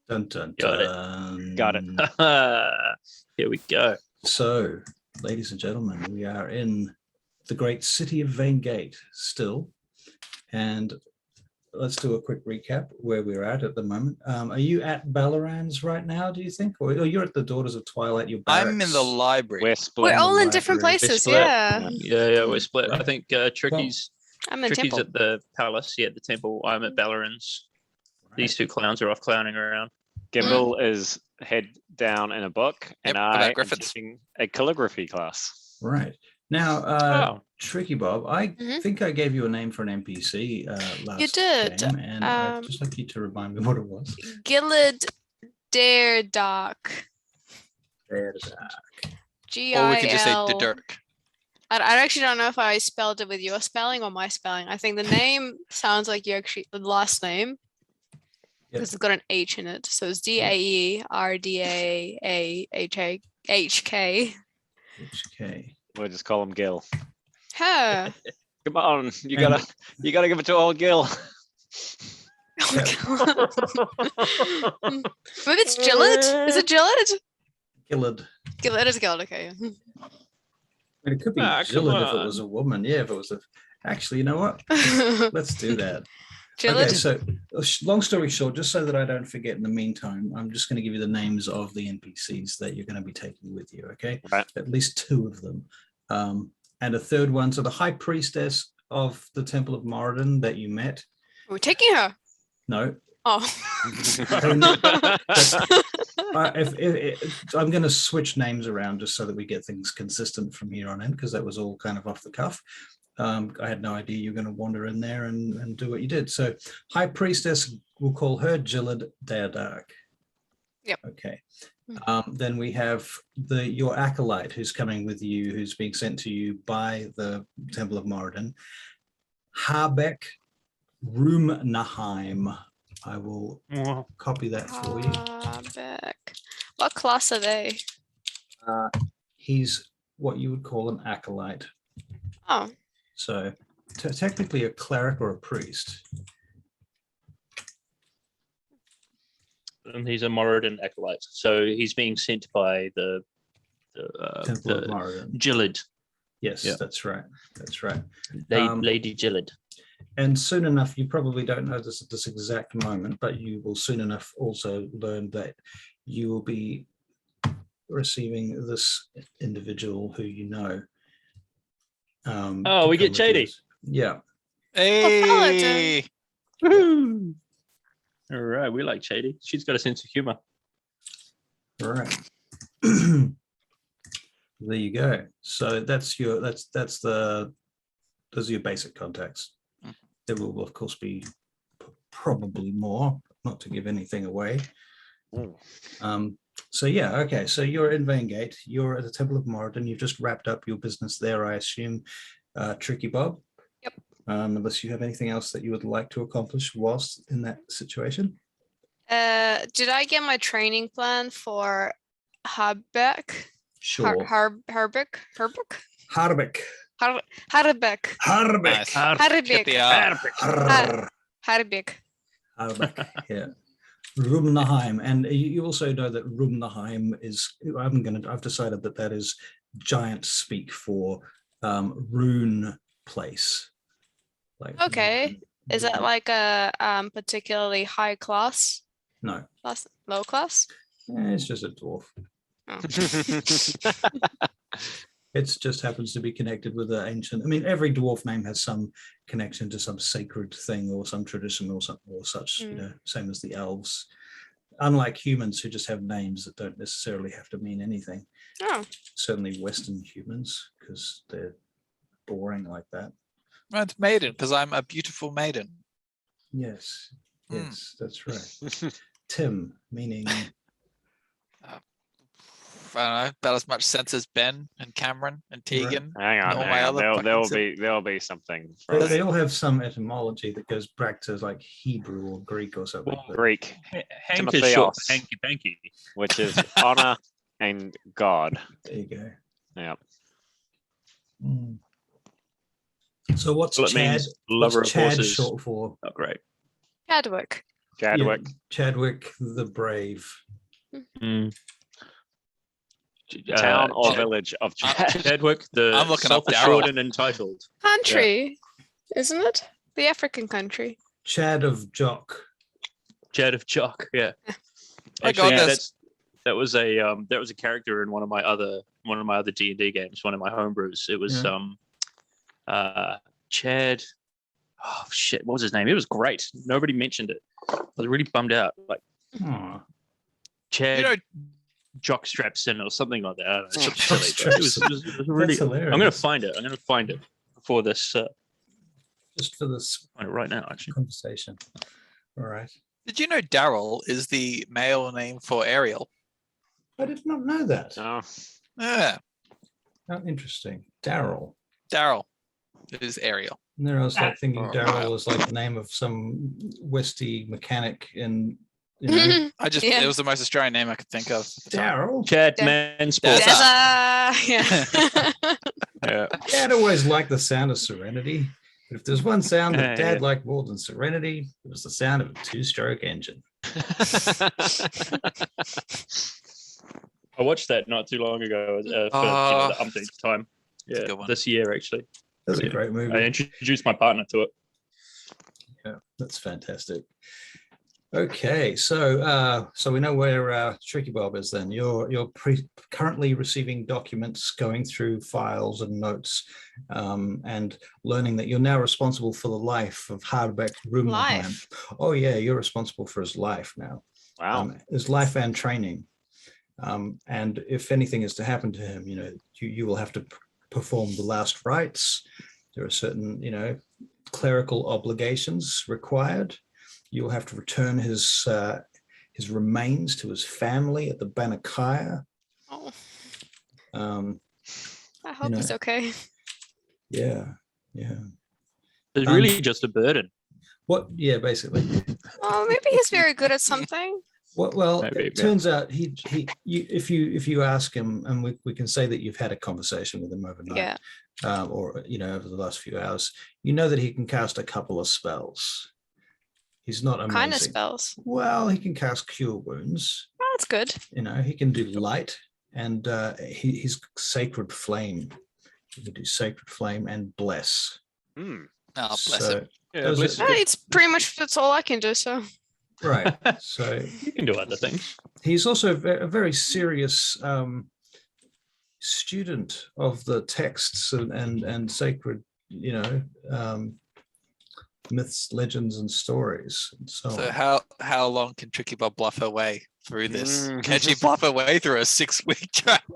Dun, dun, Got it. dun. Got it. Here we go. So, ladies and gentlemen, we are in the great city of Vaingate still. And let's do a quick recap where we're at the moment. Are you at Ballarans right now, do you think? Or you're at the Daughters of Twilight, your barracks? I'm in the library. We're split. We're all in library. different We're places, split. yeah. Yeah, we're split. I think Tricky's I'm in Tricky's Temple. at the palace. Yeah, the temple. I'm at Ballarans. These two clowns are off clowning around. Gimbal is head down in a book, and Yep, about I am Griffiths. taking a calligraphy class. Right. Now, Oh. Tricky Bob, I Mhm. think I gave you a name for an NPC last You did. game, and I'd just like you to remind me what it was. Gillard Dare Dark. There it is. G-I-L. Or we could just say the Dirk. I actually don't know if I spelled it with your spelling or my spelling. I think the name sounds like you actually the last name because it's got an H in it. So it's DAERDAAHK. HK. We'll just call him Gil. Huh. Come on, you gotta give it to old Gil. Maybe it's Gillard. Is it Gillard? Gillard. Gillard is Gillard. Okay. I mean, it could be Ah, come Gillard if it on. was a woman. Yeah, if it was a. Actually, you know what? Let's do that. Gillard. Okay, so long story short, just so that I don't forget in the meantime, I'm just going to give you the names of the NPCs that you're going to be taking with you, okay? Right. At least two of them. And a third one, so the high priestess of the Temple of Moradin that you met. We're taking her. No. Oh. I'm going to switch names around just so that we get things consistent from here on in, because that was all kind of off the cuff. I had no idea you were going to wander in there and do what you did. So High Priestess, we'll call her Gillard Daredark. Yep. Okay. Then we have your acolyte who's coming with you, who's being sent to you by the Temple of Moradin. Harbeck Rumnaheim. I will copy that for you. Back. What class are they? He's what you would call an acolyte. Oh. So technically a cleric or a priest. And he's a Moradin acolyte. So he's being sent by the Temple of Moradin. Gillard. Yes, Yeah. that's right. That's right. Lady Gillard. And soon enough, you probably don't know this at this exact moment, but you will soon enough also learn that you will be receiving this individual who you know. We get Chady. Yeah. Hey! Woo! All right, we like Chady. She's got a sense of humor. All right. There you go. So those are your basic contacts. There will of course be probably more, not to give anything away. So yeah, okay. So you're in Vaingate. You're at the Temple of Moradin. You've just wrapped up your business there, I assume. Tricky Bob. Yep. Unless you have anything else that you would like to accomplish whilst in that situation. Did I get my training plan for Harbeck? Sure. Harbeck? Harbeck. Harbeck. Nice. Get the Harbeck. Harbeck. Yeah. Rumnaheim, and you also know that Rumnaheim is. I've decided that is giant speak for rune place. Like. Okay. Is that like a particularly high class? No. Low class? It's just a dwarf. Oh. It just happens to be connected with the ancient. I mean, every dwarf name has some connection to some sacred thing or some tradition or such. You know, same as the elves. Unlike humans who just have names that don't necessarily have to mean anything. Oh. Certainly Western humans, because they're boring like that. Well, it's maiden, because I'm a beautiful maiden. Yes, that's right. Tim, meaning. I don't know, about as much sense as Ben and Cameron and Tegan. Hang on, all my other there'll fucking be something. They all have some etymology that goes back to like Hebrew or Greek or something. Well, Greek, Hank is short Timotheos. for hanky panky. which is honor and God. There you go. Yeah. So what's Well, it Chad? means lover What's of Chad horses. short for? Oh, great. Chadwick. Chadwick. Chadwick the Brave. Mm. Town or Chad- village of Uh, Chad. Chadwick, the I'm looking up self-assured Daryl. and entitled. Country, isn't it? The African country. Chad of Jock. Chad of Jock, yeah. My Actually, goodness. that was a character in one of my other D&D games, one of my homebrews. It was Chad. Oh shit, what was his name? It was great. Nobody mentioned it. I was really bummed out. Like Aw. Chad You know, Jockstrapson or something like that. I don't know, something Jock silly, but it was really. That's hilarious. I'm gonna find it before this. Just for this Find it right now, actually. conversation. All right. did you know Daryl is the male name for Ariel? I did not know that. No. Yeah, How interesting. Daryl. Daryl is Ariel. And there I was like thinking Oh, Daryl was like the name of some Westy mechanic in, you know, Yeah. It was the most Australian name I could think of. at the time. Daryl. Chad Yeah. Mansport. Yeah. Yeah. Dad always liked the sound of Serenity. But if there's one sound that Yeah, Dad yeah. liked more than Serenity, it was the sound of a two-stroke engine. I watched that not too long ago for Oh, the umpteenth time. a Yeah, good one. this year actually. That's a Yeah. great movie. I introduced my partner to it. Yeah, that's fantastic. Okay, so we know where Tricky Bob is then. You're currently receiving documents, going through files and notes, and learning that you're now responsible for the life of Hardbeck Rummelheim. Life. Oh yeah, you're responsible for his life now. Wow. His life and training. And if anything is to happen to him, you will have to perform the last rites. There are certain, clerical obligations required. You will have to return his remains to his family at the Banakaya. Oh, Um, I hope he's okay. yeah. It's really just a burden. What? Yeah, basically. Oh, maybe he's very good at something. Well, Maybe, it yeah. turns out if you ask him, and we can say that you've had a conversation with him overnight, Yeah. or over the last few hours, you know that he can cast a couple of spells. He's not amazing. Kind of spells. Well, he can cast Cure Wounds. Oh, that's good. He can do Light, and he's Sacred Flame. He can do Sacred Flame and Bless. Hmm. Oh, bless So- him. Yeah, Those bless are- you. It's pretty much that's all I can do. So Right. So You can do other things. he's also a very serious student of the texts and sacred, myths, legends, and stories. And so So on. how long can Tricky Bob bluff her way through this? Mm. Can she bluff her way through a 6-week travel?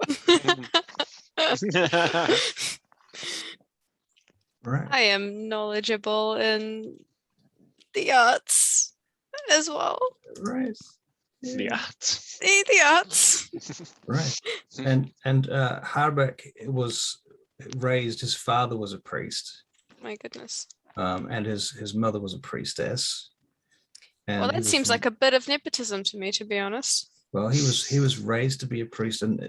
Right. I am knowledgeable in the arts as well. Right. The Yeah. arts. The arts. Right. And Harbeck was raised. His father was a priest, My goodness. and his mother was a priestess. And Well, he that was seems from- like a bit of nepotism to me, to be honest. Well, he was raised to be a priest, and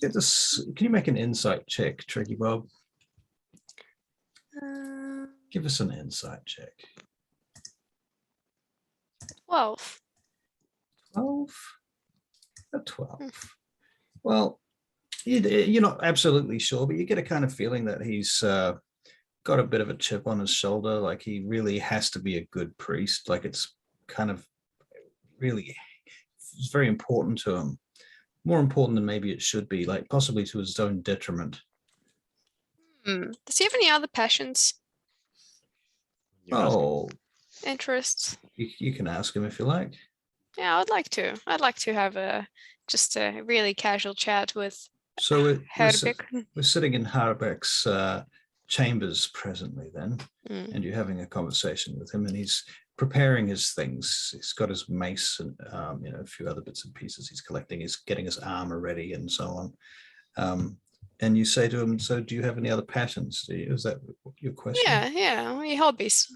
get this. Can you make an insight check, Tricky Bob? Give us an insight check. 12. 12? A 12. Well, you're not absolutely sure, but you get a kind of feeling that he's got a bit of a chip on his shoulder. Like he really has to be a good priest. Like it's kind of really, it's very important to him. More important than maybe it should be, like possibly to his own detriment. Does he have any other passions, You're asking. Oh, interests? you can ask him if you like. Yeah, I'd like to. I'd like to have just a really casual chat with So Herbeck. we're sitting in Harbeck's chambers presently then, Mm. and you're having a conversation with him, and he's preparing his things. He's got his mace and a few other bits and pieces he's collecting. He's getting his armor ready and so on. And you say to him, "So, do you have any other passions? Is that your question?" Yeah. What are your hobbies?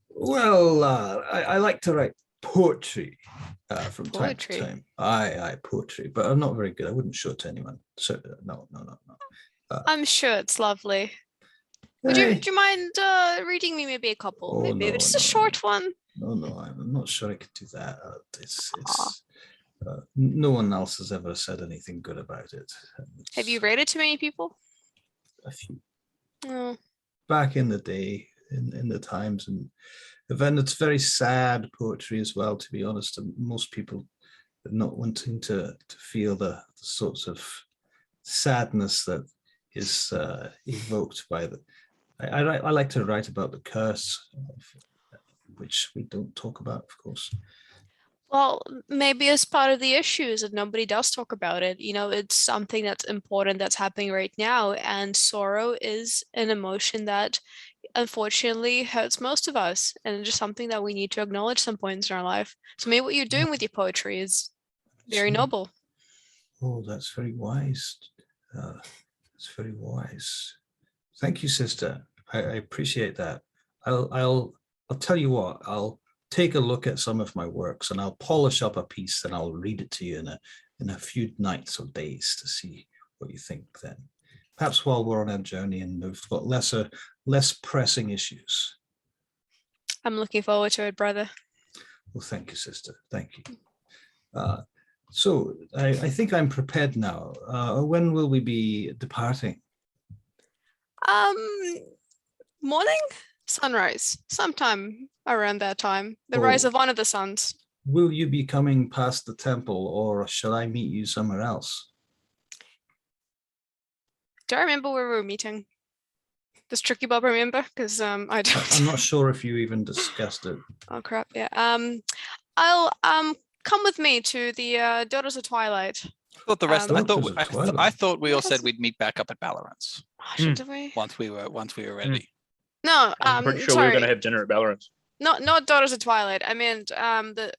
Well, I like to write poetry from time Poetry. to time. I poetry, but I'm not very good. I wouldn't show it to anyone. So no. I'm sure it's lovely. Hey. Do you mind reading me maybe a couple? Oh, Maybe no, just a no, short one. No, I'm not sure I could do that. No one else has ever said anything good about it. Have you read it to many people? A few No. back in the day, in the times, and then it's very sad poetry as well. To be honest, and most people are not wanting to feel the sorts of sadness that is evoked by the. I like to write about the curse, which we don't talk about, of course. Well, maybe it's part of the issues that nobody does talk about it. You know, it's something that's important that's happening right now, and sorrow is an emotion that unfortunately hurts most of us, and it's just something that we need to acknowledge some points in our life. So maybe what you're doing with your poetry is very noble. Oh, that's very wise. That's very wise. Thank you, sister. I appreciate that. I'll tell you what. I'll take a look at some of my works and I'll polish up a piece and I'll read it to you in a few nights or days to see what you think then. Perhaps while we're on our journey and we've got less pressing issues. I'm looking forward to it, brother. Well, thank you, sister. Thank you. So I think I'm prepared now. When will we be departing? Morning? Sunrise. Sometime around that time. The rise of one of the suns. Will you be coming past the temple or shall I meet you somewhere else? Do I remember where we were meeting? Does Tricky Bob remember? Because I don't. I'm not sure if you even discussed it. Oh crap! Yeah. I'll come with me to the Daughters of Twilight. I thought the rest. Daughters of I Twilight. thought we all said Yes. we'd meet back up at Ballarans Oh, shouldn't we? once we were ready. No. I'm pretty sure sorry. we're going to have dinner at Ballarans. Not Daughters of Twilight. I meant the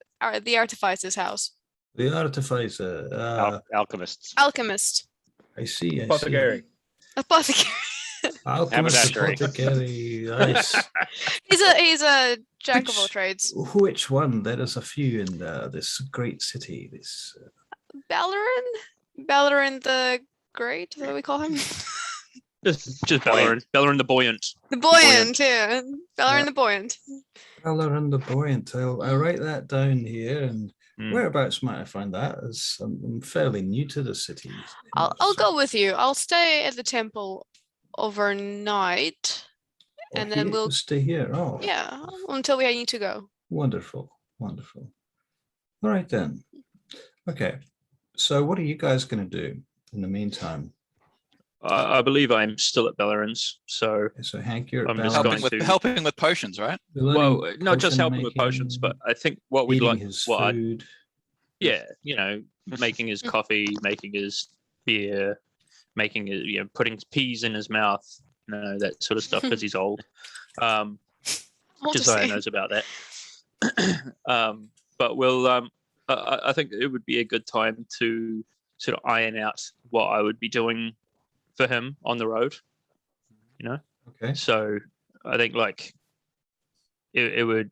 Artificer's house. The artificer. Alchemists. Alchemist. I see. Apothecary. Apothecary. Alchemist, Haberdashery. apothecary. Nice. he's a jack of all trades. Which one? There is a few in this great city. This. Ballarin the Great. Is that what we call him? Just Ballarin. Ballarin the Buoyant. The Buoyant. Yeah. Ballarin the Buoyant. Ballarin the Buoyant. I'll write that down here. And Mm. whereabouts might I find that? As I'm fairly new to the city. I'll go with you. I'll stay at the temple overnight, and then we'll stay here. Oh, yeah until we need to go. wonderful, wonderful. All right then. Okay. So what are you guys going to do in the meantime? I believe I'm still at Ballarin's, so So Hank, you're I'm just Ballarins. going to- Helping with potions, right? You're learning well, not just potion helping with potions, making, but I think what we'd eating like, his what I'd- food. yeah, making his coffee, making his beer, making it, putting peas in his mouth, that sort of stuff because he's old. I'll just Josiah say- knows about that. But we'll, I think it would be a good time to sort of iron out what I would be doing for him on the road. Okay. So I think it would,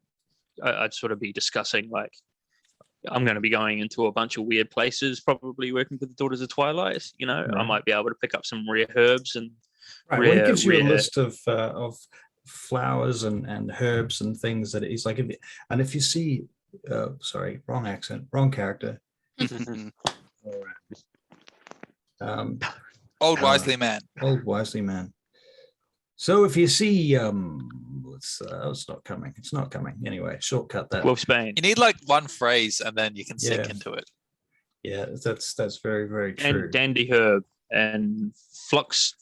I'd sort of be discussing I'm going to be going into a bunch of weird places, probably working with the Daughters of Twilight. I Right. might be able to pick up some rare herbs and Right. Well, it gives you a rare- list of flowers and herbs and things that he's like. If you see, sorry, wrong accent, wrong character. Old wisely man. Old wisely man. So if you see, it's not coming. It's not coming. Anyway, shortcut that. Wolfsbane You need one phrase and then you can sink Yeah. into it. Yeah, that's very, very true. and dandy herb and flux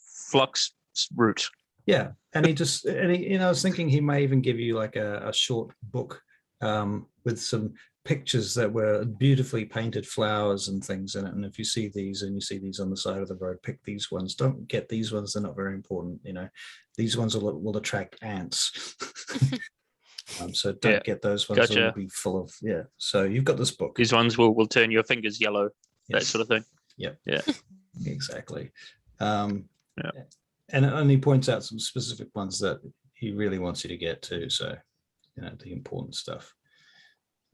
root. Yeah, and I was thinking he may even give you a short book with some pictures that were beautifully painted flowers and things in it. And if you see these and you see these on the side of the road, pick these ones. Don't get these ones; they're not very important. These ones will attract ants. So don't get those ones. Gotcha. They'll be full of So you've got this book. These ones will turn your fingers yellow, that Yes. sort of thing. Exactly. Yeah. And it only points out some specific ones that he really wants you to get to. So, the important stuff.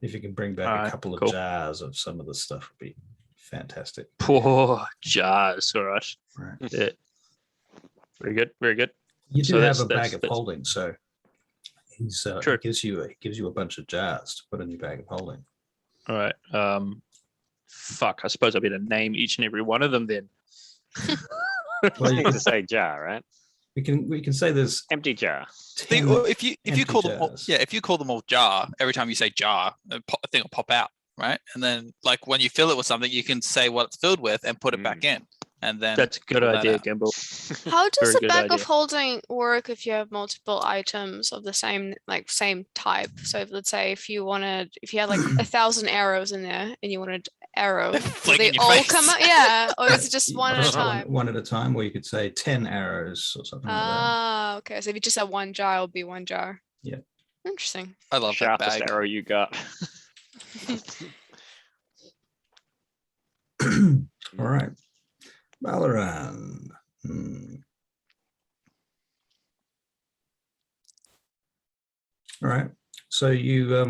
If you can bring back Alright, a couple of cool. jars of some of the stuff would be fantastic. Poor jars, all right. Right. Yeah. Very good, very good. You do So have a that's- bag of that's- holding, so He's Sure. he gives you a bunch of jars to put in your bag of holding. All right. Fuck. I suppose I better name each and every one of them then. Well, You you need to could, say jar, right? we can say there's Empty jar. 10 Or if you empty call them all, jars. yeah, if you call them all jar, every time you say jar, a thing will pop out, right? And then like when you fill it with something, you can say what it's filled with and put it back in, and then That's a good pull that idea, out. Gimbal. How does Very a good bag of idea. holding work if you have multiple items of the same type? So if, let's say if you had like 1,000 arrows in there and you wanted arrow, do Fling they in your all face. come out? Yeah, or is it just one at a Just time? one at a time, or you could say 10 arrows or something like that. Ah, okay. So if you just have one jar, it'll be one jar. Yeah. Interesting. I love that Sharpest bag. arrow you got. All right. Balaran. All right. So you're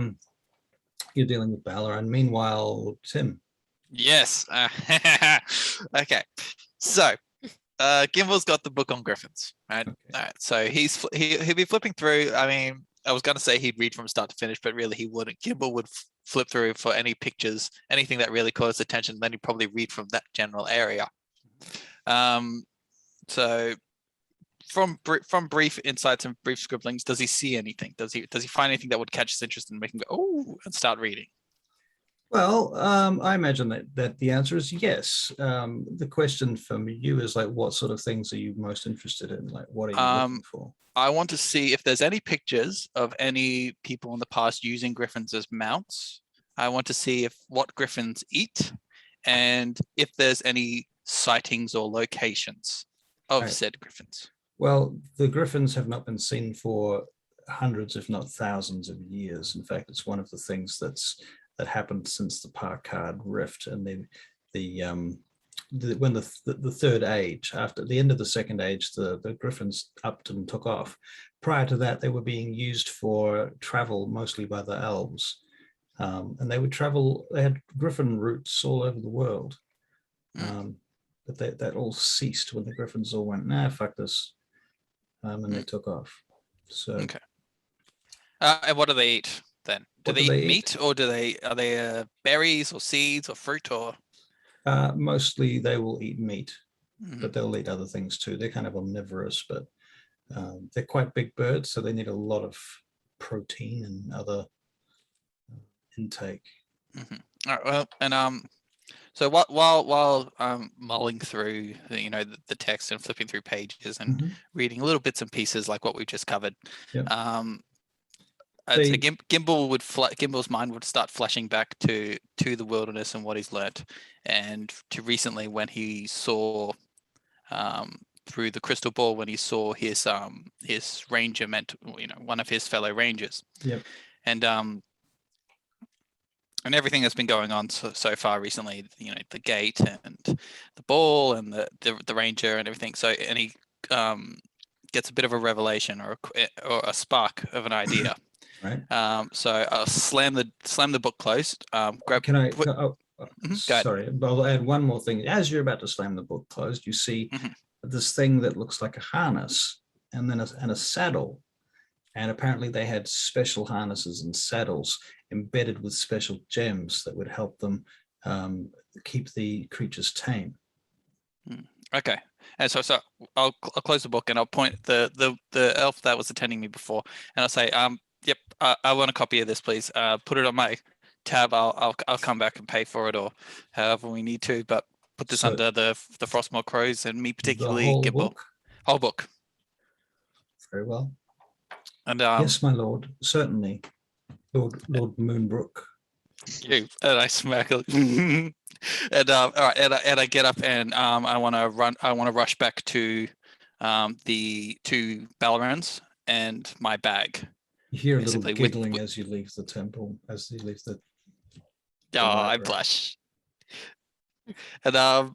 dealing with Balaran. Meanwhile, Tim. Yes. Okay. So, Gimbal's got the book on griffins, right? Okay. All right. So he'll be flipping through. I mean, I was going to say he'd read from start to finish, but really he wouldn't. Gimbal would flip through for any pictures, anything that really caught his attention. Then he'd probably read from that general area. So from brief insights and brief scribblings, does he see anything? Does he find anything that would catch his interest and make him go, oh, and start reading? Well, I imagine that the answer is yes. The question from you is like, what sort of things are you most interested in? Like, what are you looking for? I want to see if there's any pictures of any people in the past using griffins as mounts. I want to see what griffins eat, and if there's any sightings or locations of Right. said griffins. Well, the griffins have not been seen for hundreds, if not thousands of years. In fact, it's one of the things that happened since the Parkard Rift, and when the third age, after the end of the second age, the griffins upped and took off. Prior to that, they were being used for travel mostly by the elves, and they would travel. They had griffin routes all over the world, but that all ceased when the griffins all went, nah, fuck this, and they took off. So Okay. And what do they eat then? Do What they do eat they meat, or are they berries or seeds or fruit or? mostly they will eat meat, Mhm. but they'll eat other things too. They're kind of omnivorous, but they're quite big birds, so they need a lot of protein and other intake. All right, well, and so while mulling through the text and flipping through pages and Mhm. reading little bits and pieces like what we just covered, Yep. so They- Gimbal's mind would start flashing back to the wilderness and what he's learnt, and to recently when he saw through the crystal ball, when he saw his ranger one of his fellow rangers. Yep. And everything that's been going on so far recently, the gate and the ball and the ranger and everything. So, and he gets a bit of a revelation or a spark of an idea. Right. So I'll slam the book closed. Can I? put- Oh, Go ahead. sorry, but I'll add one more thing. As you're about to slam the book closed, you see Mhm. this thing that looks like a harness, and then a saddle. And apparently, they had special harnesses and saddles embedded with special gems that would help them keep the creatures tame. Okay. And so I'll close the book and I'll point the elf that was attending me before, and I'll say, yep, I want a copy of this, please. Put it on my tab. I'll come back and pay for it, or however we need to. But put this So- under the Frostmoor Crows and me The particularly whole Gimbal. book? Whole book. Very well. And Yes, my lord. Certainly, Lord Moonbrook. and I smack it. And all right, and I get up and I want to rush back to the two Ballarans and my bag. You hear a little Basically, with- giggling as you leave the temple, as you leave the. Oh, I library. blush. And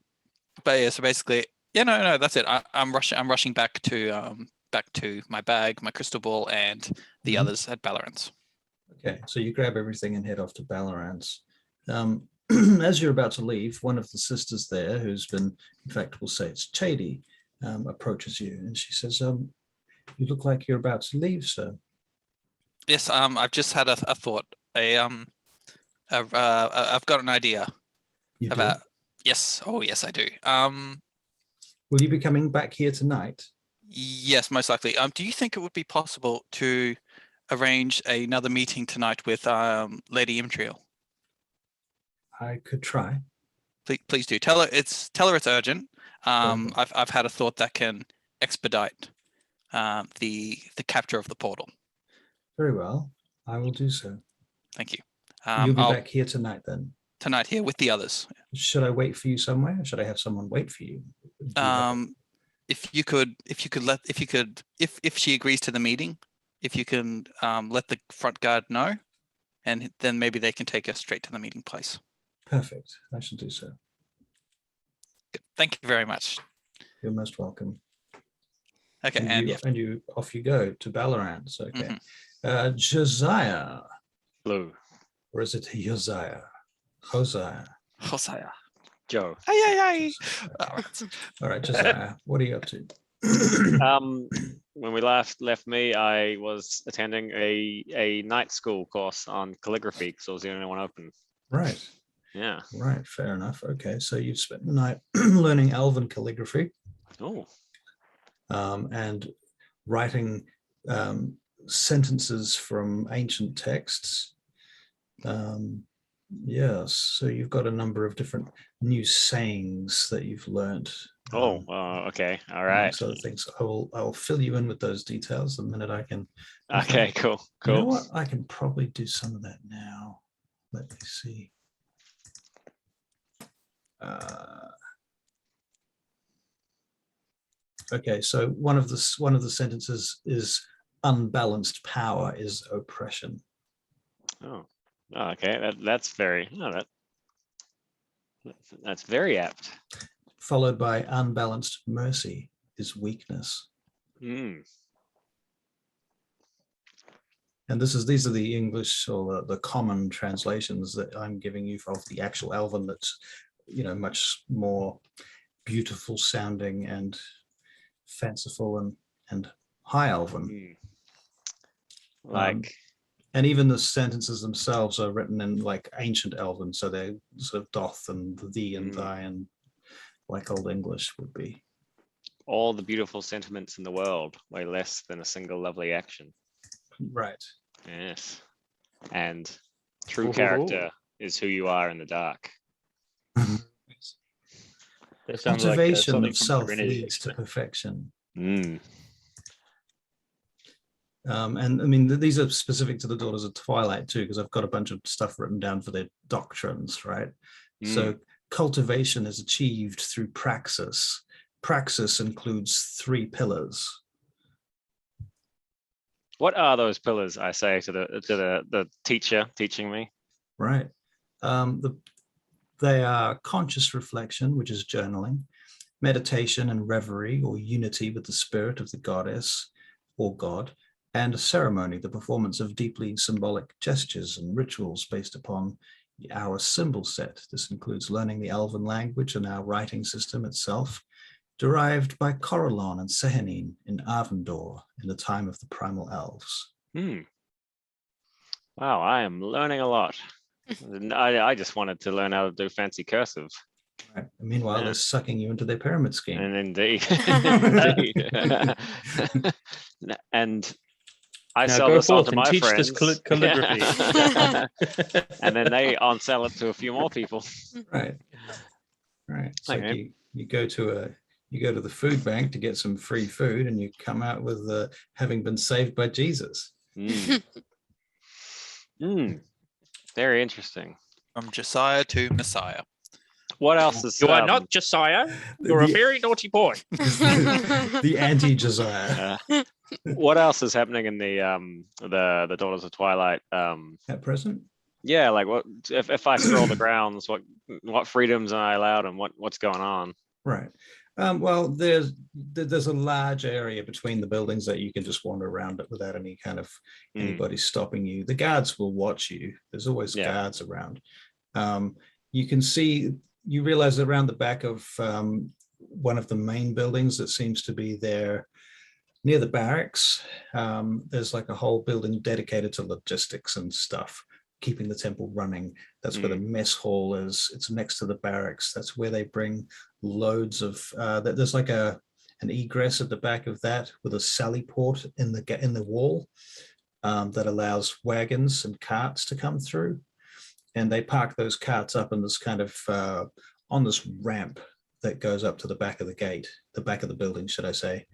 but yeah, so basically, no, that's it. I'm rushing back to my bag, my crystal ball, and the Mhm. others at Ballarans. Okay, so you grab everything and head off to Ballaran's. As you're about to leave, one of the sisters there, who's been, in fact, we'll say it's Chady, approaches you, and she says, "You look like you're about to leave, sir." Yes. I've just had a thought. I've got an idea You do? about. Yes. Oh, yes, I do. Will you be coming back here tonight? Yes, most likely. Do you think it would be possible to arrange another meeting tonight with Lady Imtriel? I could try. Please do. Tell her it's urgent. I've had a thought that can expedite the capture of the portal. Very well. I will do so. Thank you. You'll be I'll back here tonight then. tonight here with the others. Should I wait for you somewhere? Or should I have someone wait for you? Do you have If she agrees to the meeting, if you can let the front guard know, and then maybe they can take us straight to the meeting place. Perfect. I shall do so. Good. Thank you very much. You're most welcome. Okay, And you off you go to Ballarat. So, okay. Josiah. Blue. Or is it Josiah? Hosea. Hosea. Joe. Ay. All right, Josiah, what are you up to? When we left me, I was attending a night school course on calligraphy because I was the only one open. Right. Yeah. Right. Fair enough. Okay. So you've spent the night learning Elven calligraphy. Oh. And writing sentences from ancient texts. Yes. So you've got a number of different new sayings that you've learned. Okay. All right. So things I will fill you in with those details the minute I can. Okay. Cool. You know what? I can probably do some of that now. Let me see. Okay, so one of the sentences is unbalanced power is oppression. Oh, okay. That's very that's very apt. Followed by unbalanced mercy is weakness. Mm. And these are the English or the common translations that I'm giving you of the actual Elven that's, much more beautiful sounding and fanciful and high Elven. Like and even the sentences themselves are written in like ancient Elven, so they're sort of doth and thee and thy, and like Old English would be. All the beautiful sentiments in the world weigh less than a single lovely action. Right. Yes. And true character is who you are in the dark. Cultivation of self leads to perfection. Mm. And I mean, these are specific to the Daughters of Twilight too, because I've got a bunch of stuff written down for their doctrines, right? So cultivation is achieved through praxis. Praxis includes 3 pillars. What are those pillars? I say to the teacher teaching me. Right. They are conscious reflection, which is journaling, meditation and reverie or unity with the spirit of the goddess or god, and a ceremony, the performance of deeply symbolic gestures and rituals based upon our symbol set. This includes learning the Elven language and our writing system itself, derived by Corellon and Sehanine in Arvendor in the time of the primal elves. Wow, I am learning a lot. I just wanted to learn how to do fancy cursive. Right. Meanwhile, they're sucking you into their pyramid scheme. And indeed. And I sell this on to my friends. This calligraphy. And then they on-sell it to a few more people. Right. It's like you go to the food bank to get some free food, and you come out with having been saved by Jesus. Very interesting. From Josiah to Messiah. What else is? You are not Josiah. You're a very naughty boy. The anti-Josiah. What else is happening in the Daughters of Twilight? At present? Yeah, like what if I stroll the grounds? What freedoms am I allowed, and what's going on? Right. Well, there's a large area between the buildings that you can just wander around it without any kind of anybody stopping you. The guards will watch you. There's always guards around. You realize that around the back of one of the main buildings that seems to be their near the barracks, there's like a whole building dedicated to logistics and stuff, keeping the temple running. That's where the mess hall is. It's next to the barracks. That's where they bring loads of. There's like an egress at the back of that with a sally port in the wall that allows wagons and carts to come through, and they park those carts up in this kind of on this ramp that goes up to the back of the gate, the back of the building, should I say,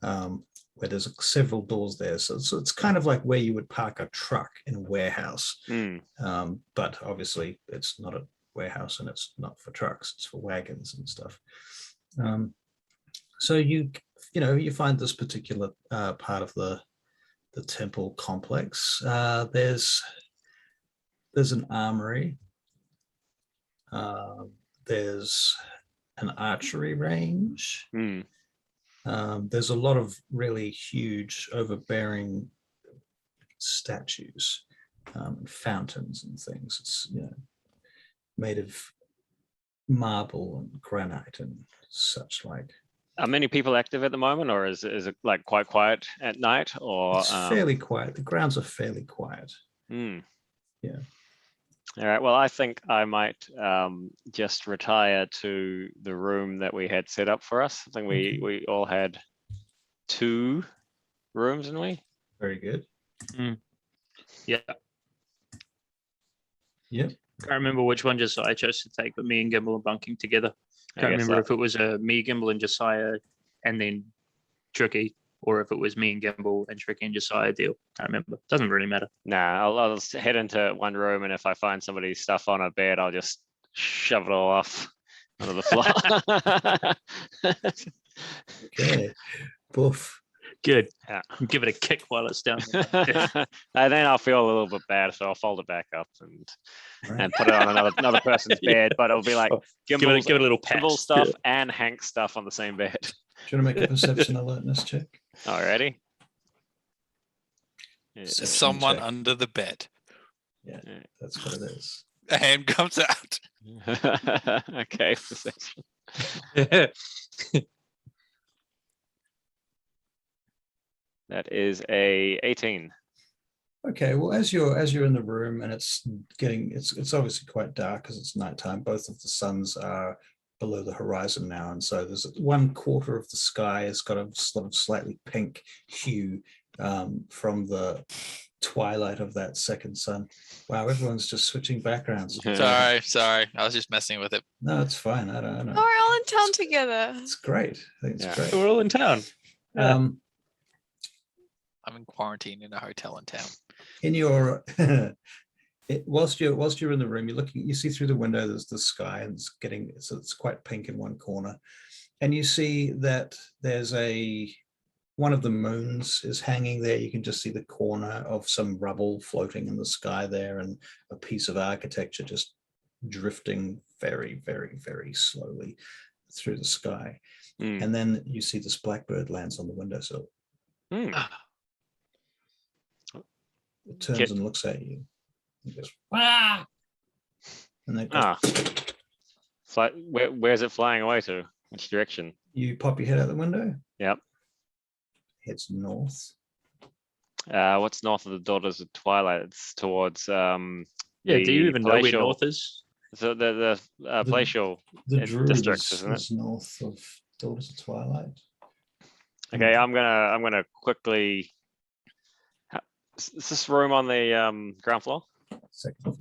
where there's several doors there. So it's kind of like where you would park a truck in a warehouse. But obviously it's not a warehouse and it's not for trucks, it's for wagons and stuff. So you find this particular part of the temple complex. There's an armory. There's an archery range. There's a lot of really huge, overbearing statues, fountains and things. It's made of marble and granite and such like. Are many people active at the moment, or is it like quite quiet at night? Or it's fairly quiet. The grounds are fairly quiet. Yeah. All right. Well, I think I might just retire to the room that we had set up for us. I think we all had 2 rooms, didn't we? Very good. Yeah. Yep. Can't remember which one Josiah chose to take, but me and Gimble are bunking together. Can't remember if it was me, Gimble, and Josiah, and then Tricky, or if it was me and Gimble and Tricky and Josiah deal. Can't remember. Doesn't really matter. Nah, I'll just head into one room, and if I find somebody's stuff on a bed, I'll just shove it all off onto the floor. Okay. Boof. Good. Yeah. Give it a kick while it's down. And then I'll feel a little bit bad, so I'll fold it back up and put it on another person's bed. But it'll be like give it a little pat. Gimbal stuff and Hank's stuff on the same bed. Do you want to make a perception alertness check? Alrighty. Perception Someone check. under the bed. Yeah, that's what it is. A hand comes out. Okay, perception. That is a 18. Okay, well, as you're in the room and it's obviously quite dark because it's nighttime. Both of the suns are below the horizon now, and so there's 1/4 of the sky has got a sort of slightly pink hue from the twilight of that second sun. Wow, everyone's just switching backgrounds. Sorry. I was just messing with it. No, it's fine. I don't know. Oh, we're all in town together. It's great. I think it's great. We're all in town. I'm in quarantine in a hotel in town. In your whilst you're in the room, you see through the window there's the sky, and it's quite pink in one corner, and you see that there's one of the moons is hanging there. You can just see the corner of some rubble floating in the sky there, and a piece of architecture just drifting very, very, very slowly through the sky. And then you see this blackbird lands on the windowsill. It turns and looks at you. It goes, "Wah!" And then where's it flying away to? Which direction? You pop your head out the window. Yep. Heads north. What's north of the Daughters of Twilight? It's towards Do you even know where palatial- north is? So the palatial The Druid districts, isn't it? is north of Daughters of Twilight. Okay, I'm gonna quickly. Is this room on the ground floor? Second.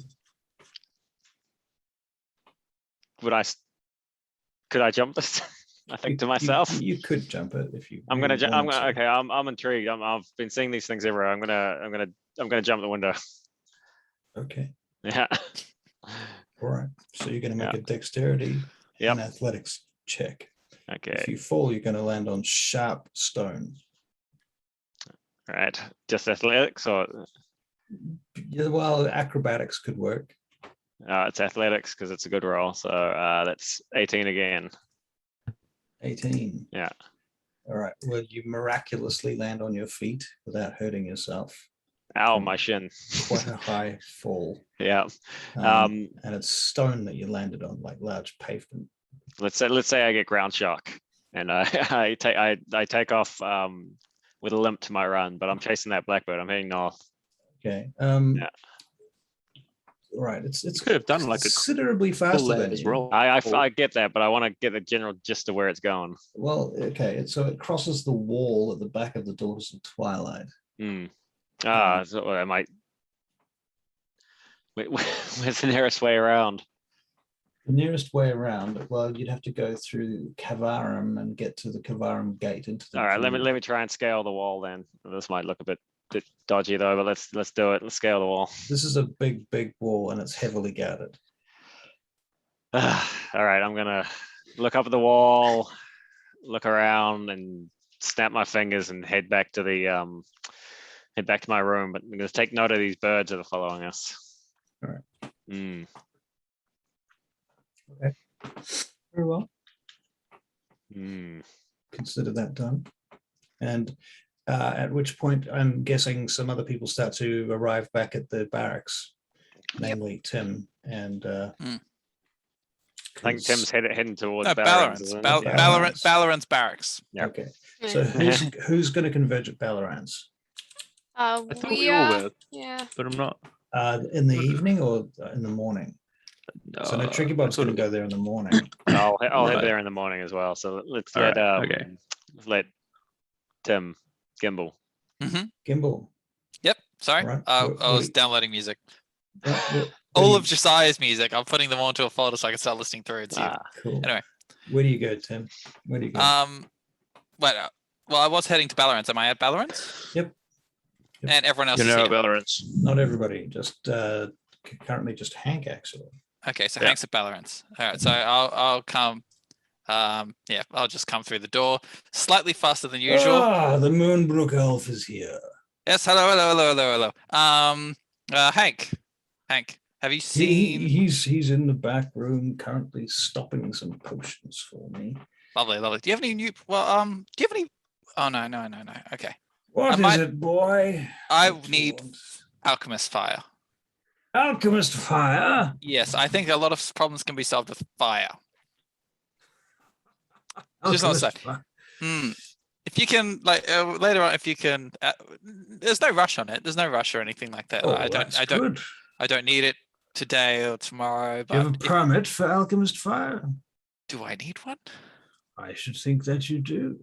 Could I jump this? I think to myself. You could jump it if you. I'm gonna. really I'm want gonna. to. Okay, I'm intrigued. I've been seeing these things everywhere. I'm gonna jump the window. Okay. Yeah. All right. So you're going to make a dexterity and athletics check. Okay. If you fall, you're going to land on sharp stone. All right. Just athletics, or Yeah, well, acrobatics could work. it's athletics because it's a good roll. So that's 18 again. 18. Yeah. All right. Well, you miraculously land on your feet without hurting yourself. Ow, my shin. Quite a high fall. Yeah. And it's stone that you landed on, like large pavement. Let's say I get ground shock, and I take off with a limp to my run, but I'm chasing that blackbird. I'm heading north. Okay. Yeah. Right. It's could have done like a considerably faster than as you. well. I get that, but I want to get the general gist of where it's going. Well, okay. So it crosses the wall at the back of the Daughters of Twilight. So I might. Where's the nearest way around? The nearest way around, well, you'd have to go through Kavarum and get to the Kavarum gate into the. All right, let me try and scale the wall then. This might look a bit dodgy though, but let's do it. Let's scale the wall. This is a big wall and it's heavily guarded. All right, I'm gonna look up at the wall, look around, and snap my fingers and head back to my room. But I'm gonna take note of these birds that are following us. All right. Okay. Very well. Mm. Consider that done. And at which point, I'm guessing some other people start to arrive back at the barracks, namely Tim and. I think Tim's heading towards Ballarans barracks. Yep. Okay. So who's going to converge at Ballarans? I thought we all were, yeah. but I'm not. In the evening or in the morning? So no, Tricky Bob's going to go there in the morning. I'll head there in the morning as well. So let's let Tim Gimbal. Gimbal. Yep. Sorry, Right. I was downloading music. What All of Josiah's music. I'm putting them onto a folder so I can start listening through it. Cool. Anyway, where do you go, Tim? Where do you go? Well, I was heading to Ballarans. Am I at Ballarans? Yep. And everyone else You is know here. Ballarans. Not everybody. Just currently just Hank actually. Okay, so Hank's at Ballarans. All right, so I'll come. I'll just come through the door slightly faster than usual. Ah, the Moonbrook Elf is here. Yes, hello. Hank, have you seen? He's in the back room currently stopping some potions for me. Lovely. Do you have any new? Well, do you have any? Oh no. Okay. What is it, boy? I What do you need want? alchemist fire. Alchemist fire. Yes, I think a lot of problems can be solved with fire. Just on the Alchemist side. fire. If you can, later on, if you can, there's no rush on it. There's no rush or anything like that. Oh, I don't need it today or tomorrow. Do you have But a permit for alchemist fire? do I need one? I should think that you do.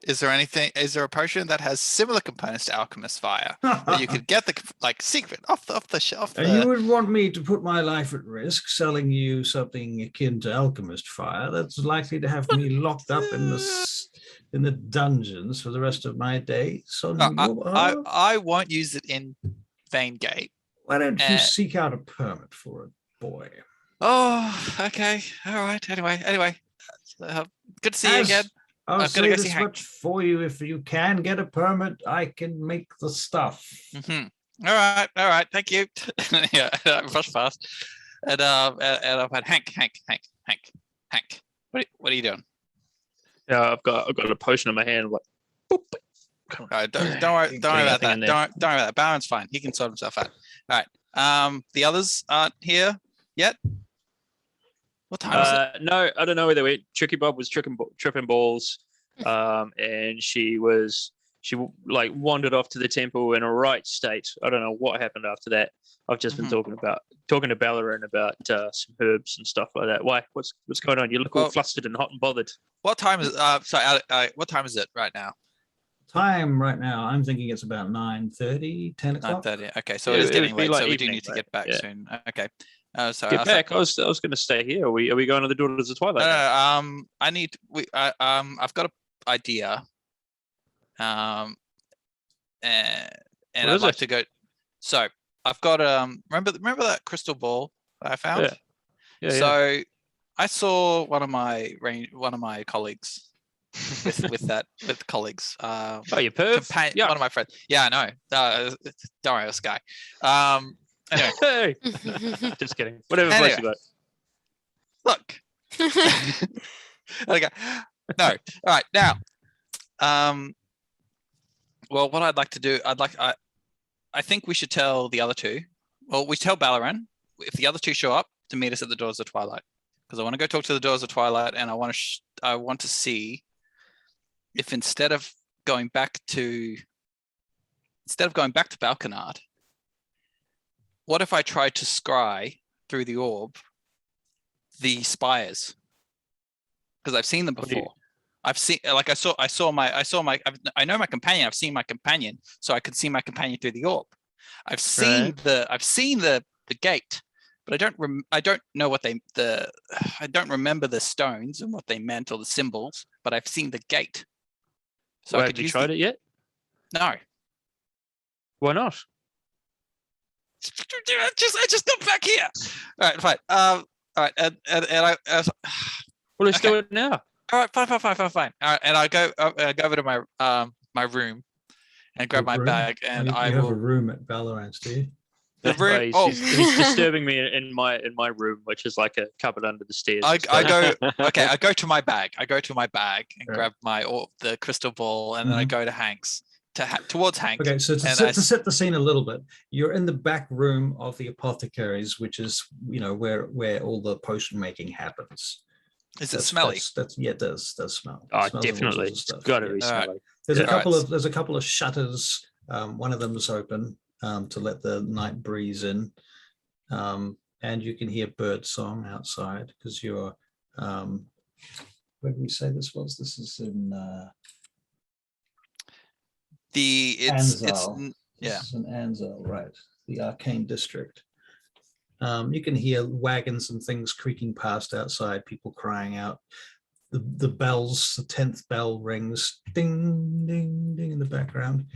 Is there a potion that has similar components to alchemist fire that you could get the secret off the shelf? And you would want me to put my life at risk selling you something akin to alchemist fire that's likely to have me locked up in the dungeons for the rest of my days? I won't use it in Veingate. Why don't you seek out a permit for it, boy? Oh, okay. All right. Anyway, good to see you again. I'll say this much for you. If you can get a permit, I can make the stuff. All right. Thank you. Yeah, rush fast. And I've had Hank. What are you doing? Yeah, I've got a potion in my hand. Like, boop. All right, don't worry about that. Don't worry about that. Baron's fine. He can sort himself out. All right. The others aren't here yet. What time is it? No, I don't know where they went. Tricky Bob was tripping balls, and she wandered off to the temple in a right state. I don't know what happened after that. I've just been talking to Ballarin about some herbs and stuff like that. Why? What's going on? You look all flustered and hot and bothered. What time is what time is it right now? Time right now, I'm thinking it's about 9:30, 10 o'clock. 9:30. Okay, so it is getting late. So we do need to get back soon. Okay. So get back. I was going to stay here. Are we going to the Daughters of Twilight? No. I've got an idea. And I'd like to go. So I've got remember that crystal ball that I found? Yeah. So I saw one of my colleagues with colleagues. Your perv? One of my friends. Yeah, I know. Don't worry, this guy. Anyway. Hey. Just kidding. Whatever place you got. Look. Okay. No. All right. Now. Well, what I'd like to do, I think we should tell the other two. Well, we tell Ballaran if the other two show up to meet us at the Daughters of Twilight. because I want to go talk to the Daughters of Twilight, and I want to see if instead of going back to Balconard, what if I tried to scry through the orb the spires? Because I've seen them What do you- before. I've seen, like, I know my companion. I've seen my companion, so I could see my companion through the orb. I've seen the gate, but I don't know what I don't remember the stones and what they meant or the symbols, but I've seen the gate. So Have you tried it yet? No. Why not? I just got back here. All right, fine. All right, and I Well, let's do it now. all right, fine. All right, and I go over to my my room and grab my Room? bag, and you I have a will. room at Valorant's, do you? The room. He's, Oh, he's disturbing me in my room, which is like a cupboard under the stairs. I go. Okay, I go to my bag. and Right. grab the crystal ball, and then I go to Hank's towards Hank. Okay, so to set the scene a little bit, you're in the back room of the apothecaries, which is where all the potion making happens. Is it smelly? Yeah, it does smell. It Oh, smells of all definitely. sorts of It's stuff, got to yeah. be smelly. There's Yeah. a couple of shutters. One of them is open to let the night breeze in, and you can hear bird song outside because you're. Where did we say this was? This is in Anzal. Yeah. This is in Anzal, right? The Arcane District. You can hear wagons and things creaking past outside, people crying out. The bells, the 10th bell rings, ding, ding, ding in the background.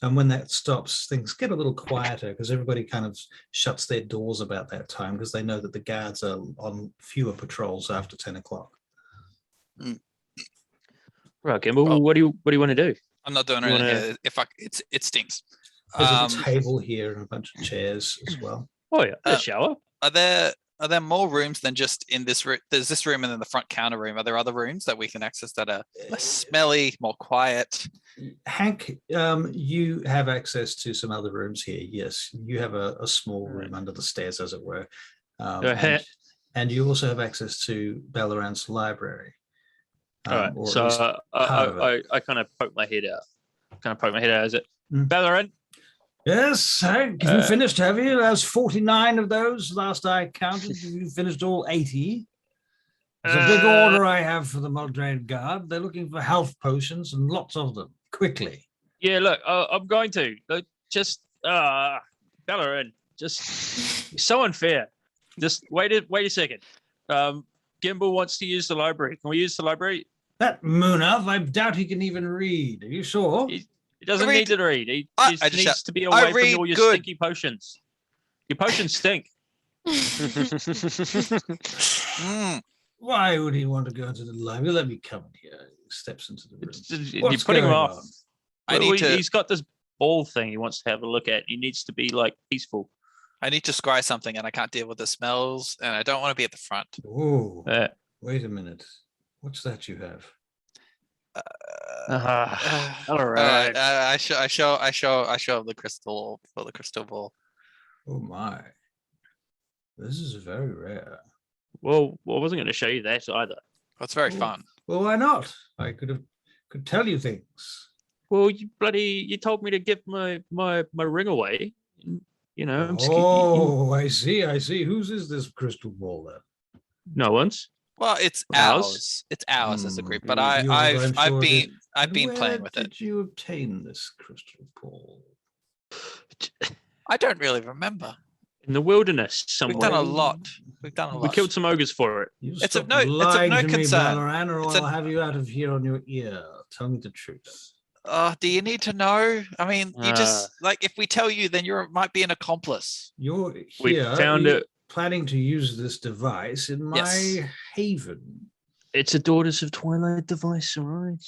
And when that stops, things get a little quieter because everybody kind of shuts their doors about that time because they know that the guards are on fewer patrols after 10 o'clock. Right, Gimbal, Well, what do you want to do? I'm not doing You anything wanna- here. It stinks. There's a table here and a bunch of chairs as well. Oh yeah, a shower. Are there more rooms than just in this room? There's this room and then the front counter room. Are there other rooms that we can access that are less smelly, more quiet? Hank, you have access to some other rooms here. Yes, you have a small room under the stairs, as it were. And you also have access to Balorant's library. All right, or at so least part of it. I kind of poke my head out. Is it Mm. Valorant? Yes, Hank, you finished, have you? There's 49 of those last I counted. You finished all 80. It's a big order I have for the Muldrain Guard. They're looking for health potions and lots of them, quickly. Yeah, look, I'm going to just Valorant. Just so unfair. Just wait a second. Gimbal wants to use the library. Can we use the library? That Munaf, I doubt he can even read. Are you sure? He doesn't need to read. He I just just needs to be I away read from all your good. stinky potions. Your potions stink. Why would he want to go into the library? Let me come in here. He steps into the room. You're What's putting him going off. on? He's got this ball thing he wants to have a look at. He needs to be like peaceful. I need to scry something and I can't deal with the smells and I don't want to be at the front. Oh, wait a minute. What's that you have? All right. I show the crystal ball. Oh my. This is very rare. Well, I wasn't going to show you that either. It's very Oh. fun. Well, why not? I could tell you things. Well, you told me to give my ring away. You know, I'm scared. Oh, I see. Whose is this crystal ball then? No one's. Well, it's ours. It's ours as a group, but Yours, I'm I've sure been Where playing with it. did you obtain this crystal ball? I don't really remember. In the wilderness somewhere. We've done a lot. We've done a lot. We killed some ogres for it. You It's of stop no lying to me, concern. Valorant, or It's I'll a- have you out of here on your ear. Tell me the truth. Do you need to know? I mean, you just like if we tell you, then you might be an accomplice. You're We here. found you're it. planning to use this device in my Yes. haven. It's a Daughters of Twilight device, all right?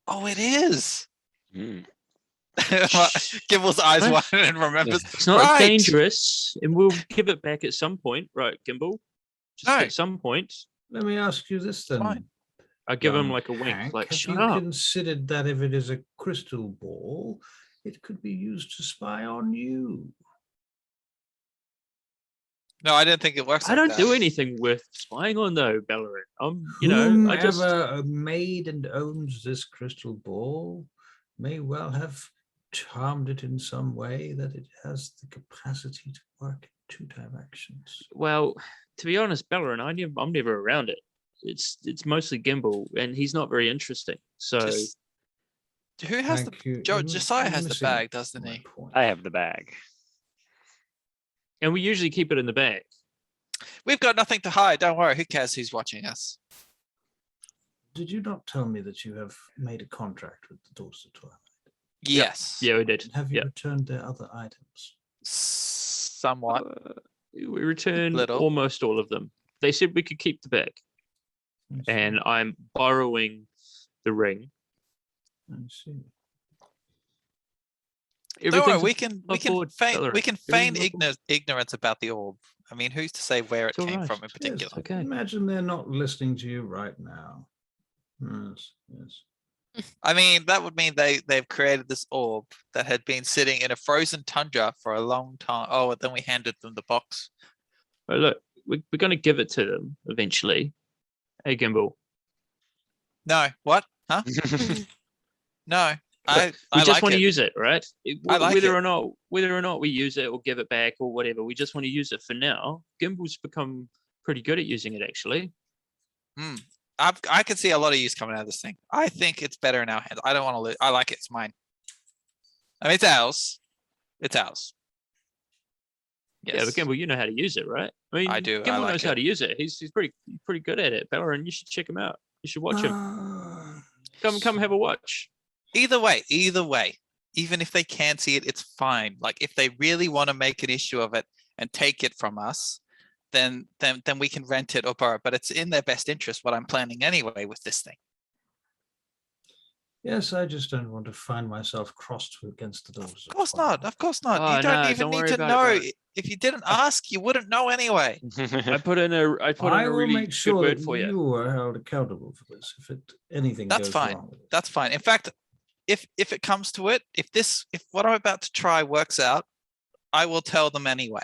Oh, it is. Mm. Gimble's eyes Right. wide and remembers. It's not Right. dangerous, and we'll give it back at some point, right, Gimbal? Just No. at some point. Let me ask you this then. Fine. I give him young like a wink, Hank. like have shut you up. considered that if it is a crystal ball, it could be used to spy on you? No, I didn't think it works. I like don't that. do anything worth spying on though, Bellerin. I just Whomever made and owns this crystal ball may well have charmed it in some way that it has the capacity to work in 2 directions. well, to be honest, Bellerin, I'm never around it. It's mostly Gimbal, and he's not very interesting. So Just- who has Thank you. Josiah You're has the missing bag, doesn't my he? point. I have the bag. and we usually keep it in the bag. We've got nothing to hide. Don't worry. Who cares who's watching us? Did you not tell me that you have made a contract with the Daughters of Twilight? Yes. Yeah, we did. Have you Yeah. returned their other items? Somewhat. We returned Little. almost all of them. They said we could keep the bag, I see. and I'm borrowing the ring. I see. Don't worry, Everything's we can above board, we can Bellerin. feign Everything's ignorance about the orb. I mean, who's to say where it It's came alright. from in particular? Yes, Okay. Imagine they're not listening to you right now. Yes, yes. I mean, that would mean they've created this orb that had been sitting in a frozen tundra for a long time. Oh, and then we handed them the box. But look, we're going to give it to them eventually. Hey, Gimbal. No, what? Huh? No, I We just like want to it. use it, right? I like whether it. or not we use it or give it back or whatever, we just want to use it for now. Gimbal's become pretty good at using it, actually. I can see a lot of use coming out of this thing. I think it's better in our hands. I don't want to lose. I like it. It's mine. I mean, it's ours. It's ours. Yes. Yeah, but Gimbal, you know how to use it, right? I mean, I do, I Gimbal like knows how it. to use it. He's pretty good at it. Bellerin, you should check him out. You should watch him. Ah, Come have a watch. Either way, even if they can't see it, it's fine. Like if they really want to make an issue of it and take it from us, then we can rent it or borrow it. But it's in their best interest what I'm planning anyway with this thing. Yes, I just don't want to find myself crossed against the Daughters. Of course not. Of course not. Oh, You don't no, even don't need worry to about it, know. Bellerin. If you didn't ask, you wouldn't know anyway. I put in a I will really make good sure word that for you. you are held accountable for this if anything That's goes fine. wrong with it. That's fine. In fact, if it comes to it, if what I'm about to try works out, I will tell them anyway.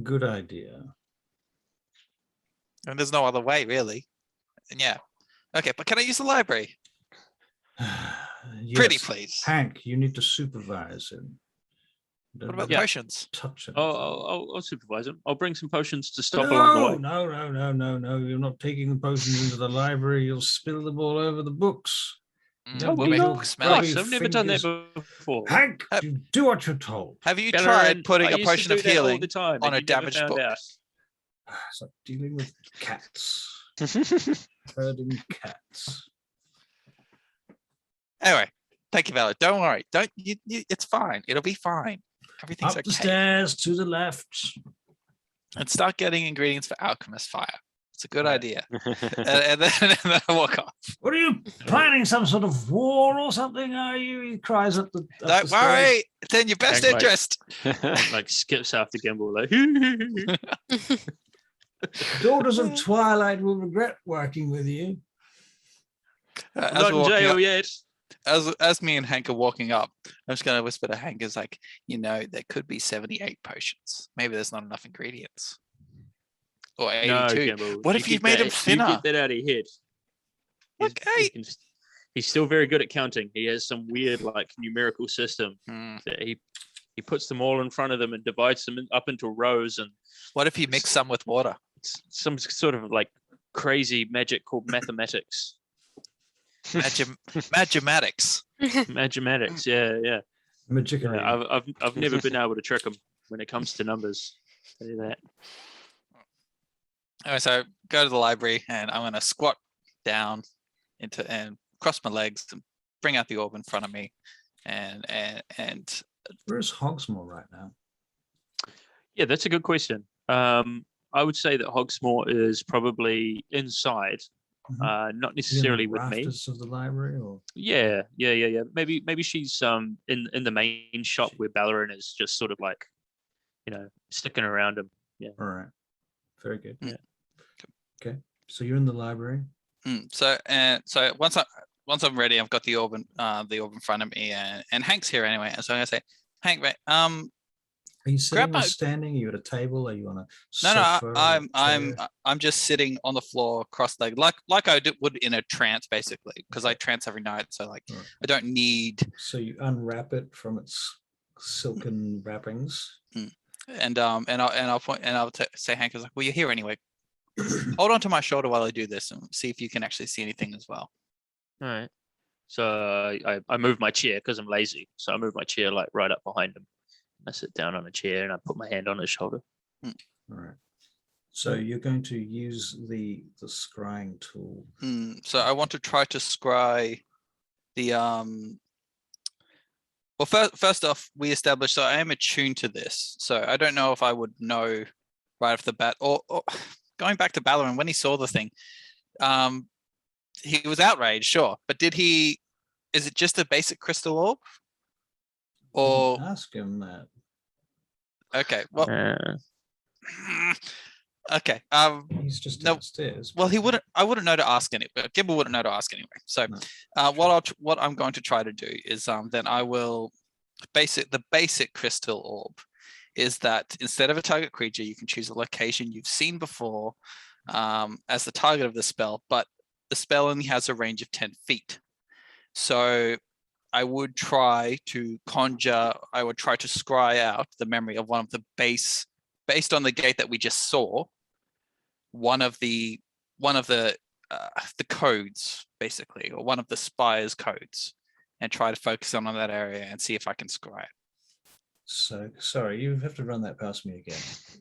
Good idea. And there's no other way, really. And yeah. Okay, but can I use the library? Pretty, Yes. please. Hank, you need to supervise him. What about Yeah. potions? touch him? I'll supervise him. I'll bring some potions to stop along the way. No. You're not taking the potions into the library. You'll spill them all over the books. Mm, Oh, we'll do make not. them smelly. Gosh, I've never done that before. Hank, Have- you do what you're told. Have you Bellerin, tried putting I a used to potion do of that all healing the time, on and a you never damaged found book? out. It's like dealing with cats. Herding cats. Anyway, thank you, Valerie. Don't worry. It's fine. It'll be fine. Everything's Up okay. the stairs to the left. And start getting ingredients for alchemist fire. It's a good Yeah. idea. and then I walk off. What are you planning? Some sort of war or something? Are you? He cries up the. Up the Don't stairs. worry. It's in your best Hang like- interest. Like skips after Gimbal, like. Daughters of Twilight will regret working with you. As Not we're in walking jail up, yet. as me and Hank are walking up, I'm just going to whisper to Hank, is like, there could be 78 potions. Maybe there's not enough ingredients. Or 82. No, Gimbal. What if you've made him You thinner? get that out of your head. Okay. He's still very good at counting. He has some weird, like, numerical system Hmm. that he puts them all in front of them and divides them up into rows, and What if you mix some with water? it's some sort of like crazy magic called mathematics. Magimatics. Mathematics, yeah. Magickery. I've never been able to trick him when it comes to numbers. Tell you that. Anyway, so go to the library and I'm going to squat down and cross my legs and bring out the orb in front of me. And Where's Hogsmoor right now? Yeah, that's a good question. I would say that Hogsmoor is probably inside, Mhm. not Is he in the necessarily with me. rafters of the library, or Yeah. Maybe she's in the main shop where Bellerin is just sort of like, sticking around him. Yeah. all right, very good. Yeah. Okay, so you're in the library. so once I'm ready, I've got the orb in front of me, and Hank's here anyway. And so I'm going to say, Hank, mate, Are you sitting my- or standing? Are you at a table? Are you on a No, sofa? I'm just sitting on the floor, cross-legged, like I would in a trance, basically, because I trance every night. So like, Right. I don't need. So you unwrap it from its silken wrappings. And I'll say Hank is like, well, you're here anyway. Hold on to my shoulder while I do this and see if you can actually see anything as well. All right. So I move my chair because I'm lazy. So I move my chair like right up behind him. I sit down on a chair and I put my hand on his shoulder. All right. So you're going to use the scrying tool. So I want to try to scry the Well, first off, we established so I am attuned to this. So I don't know if I would know right off the bat, or going back to Balaran when he saw the thing, he was outraged, sure, but is it just a basic crystal orb? Or Ask him that. okay, well, okay. He's just no, downstairs. Well, I wouldn't know to ask anyway. Gimble wouldn't know to ask anyway. So, No. what I'm going to try to do is, then I will the basic crystal orb is that instead of a target creature, you can choose a location you've seen before as the target of the spell, but the spell only has a range of 10 feet. So I would try to scry out the memory of one of the based on the gate that we just saw, one of the codes, basically, or one of the spire's codes, and try to focus on that area and see if I can scry it. So sorry, you have to run that past me again.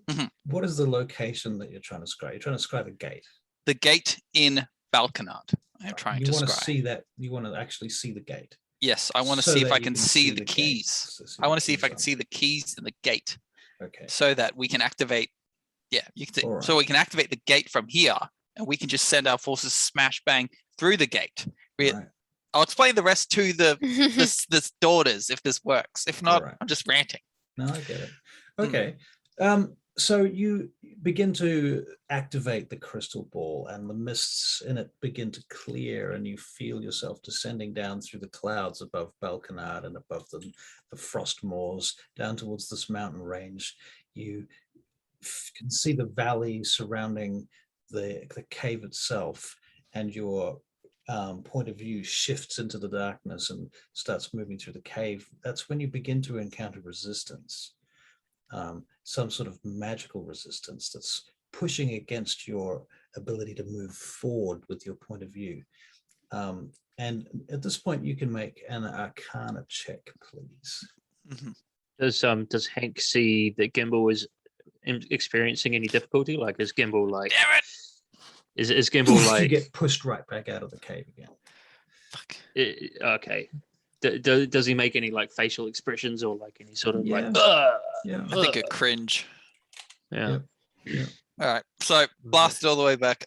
Mhm. What is the location that you're trying to scry? You're trying to scry the gate. The gate in Balkanard. I'm trying You to want to scry. see that. You want to actually see the gate. Yes, I want to So see if that I you can see the gate. keys. So I want to see the if I can keys see the keys in the gate, Okay. so that we can activate. Yeah, you can. All So we can activate the gate from here, and we can just send our forces smash bang through the gate. Right. I'll explain the rest to the daughters if this works. If not, Alright. I'm just ranting. No, I get it. Okay. So you begin to activate the crystal ball and the mists in it begin to clear and you feel yourself descending down through the clouds above Balkanard and above the Frostmoors down towards this mountain range. You can see the valley surrounding the cave itself, and your point of view shifts into the darkness and starts moving through the cave. That's when you begin to encounter resistance. Some sort of magical resistance that's pushing against your ability to move forward with your point of view. And at this point, you can make an Arcana check, please. Mm-hmm. Does Hank see that Gimbal is experiencing any difficulty? Like, is Gimbal like? Damn it! Is Gimbal like? You get pushed right back out of the cave again. Fuck. Okay. Does he make any like facial expressions or like any sort of like? Yeah. I think a cringe. Yeah. Yeah. All right, so blasted all the way back.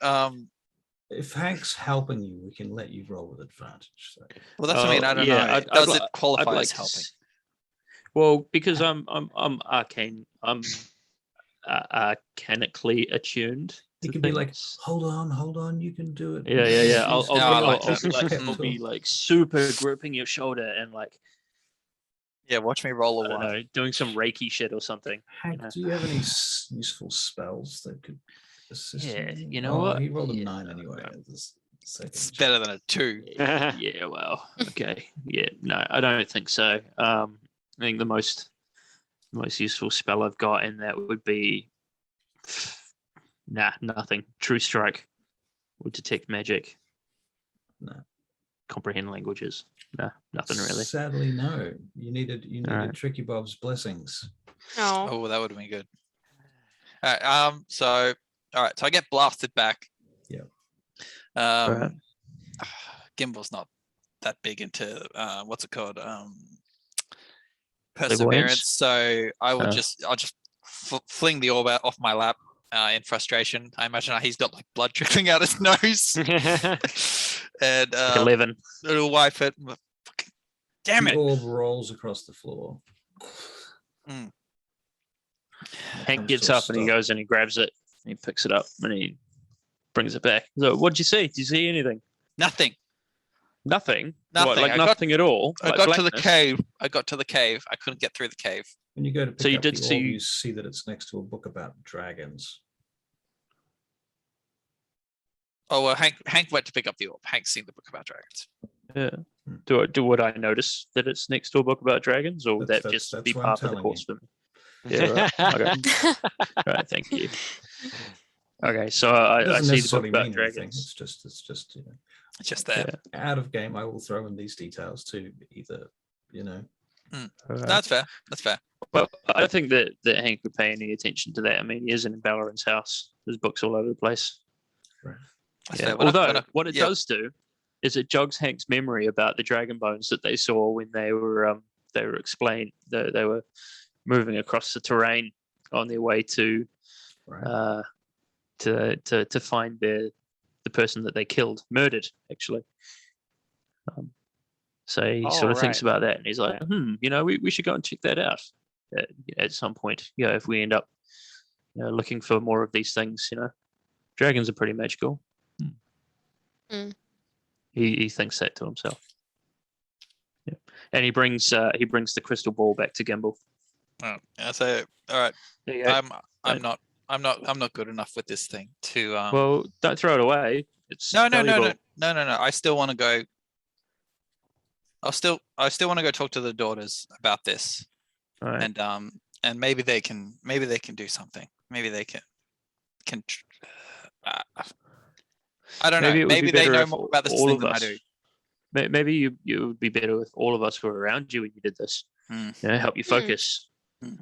If Hank's helping you, we can let you roll with advantage. So. Well, that's what I mean. I don't know. Does it qualify as helping? Well, because I'm arcane. I'm arcanically attuned. He to can be like, things. hold on, you can do it. Yeah. I'll be like super gripping your shoulder and like, Yeah, watch me roll I a don't one. know, doing some Reiki shit or something. Hank, do you have any useful spells that could assist Yeah, you? you know what? He rolled a Yeah, 9 anyway. no. This second It's check. better than a 2. Yeah, well, okay. Yeah, no, I don't think so. I think the most useful spell I've got in that would be nothing. True Strike would detect magic. No. Comprehend languages. No, nothing really. Sadly, no. You needed Alright. Tricky Bob's blessings. Oh, Oh, that would have been good. All right. So I get blasted back. Yeah. Alright. Gimbal's not that big into what's it called? Clairvoyance? Perseverance. So I'll Oh. just fling the orb out off my lap in frustration. I imagine he's got like blood trickling out his nose, and Like 11. it'll wipe it. Fucking, damn The it! orb rolls across the floor. Mm. Hank Comes gets to a up and he stop. goes and he grabs it and he picks it up and he brings it back. So, what did you see? Did you see anything? Nothing. Nothing. Nothing. What, like I got- nothing at all. I Like got to the blackness? cave. I couldn't get through the cave. When you go to pick So you up did the see- orb, you see that it's next to a book about dragons. Oh well, Hank went to pick up the orb. Hank's seen the book about dragons. Yeah. Would I notice that it's next to a book about dragons, or would That's- that just that's be what I'm part of the telling course you. for me? Yeah, right. Okay. Right, thank you. Okay, so I It doesn't see the book necessarily about mean anything. dragons. It's just you know, It's just there. out of game. I will throw in these details to either, you know. That's fair. That's fair. Well, I don't think that Hank would pay any attention to that. I mean, he is in Ballarin's house. There's books all over the place. That's Yeah. fair. Although, what it yeah. does do is it jogs Hank's memory about the dragon bones that they saw when they were explained. They were moving across the terrain on their way to Right. to find the person that they killed, murdered actually. So he sort of thinks about that, and he's like, you know, we should go and check that out at some point. Yeah, if we end up looking for more of these things, you know, dragons are pretty magical. He thinks that to himself. Yeah, and he brings the crystal ball back to Gimbal. Oh, yeah, so all right. There you go. I'm not good enough with this thing to Well, don't throw it away. It's no. valuable. I still want to go. I still want to go talk to the daughters about this, All right. and maybe they can do something. Maybe they can. I don't know. Maybe it would be Maybe they better know if more about this all thing of than I us- do. Maybe you would be better if all of us were around you when you did this. Mm. You know, help you focus. Mm.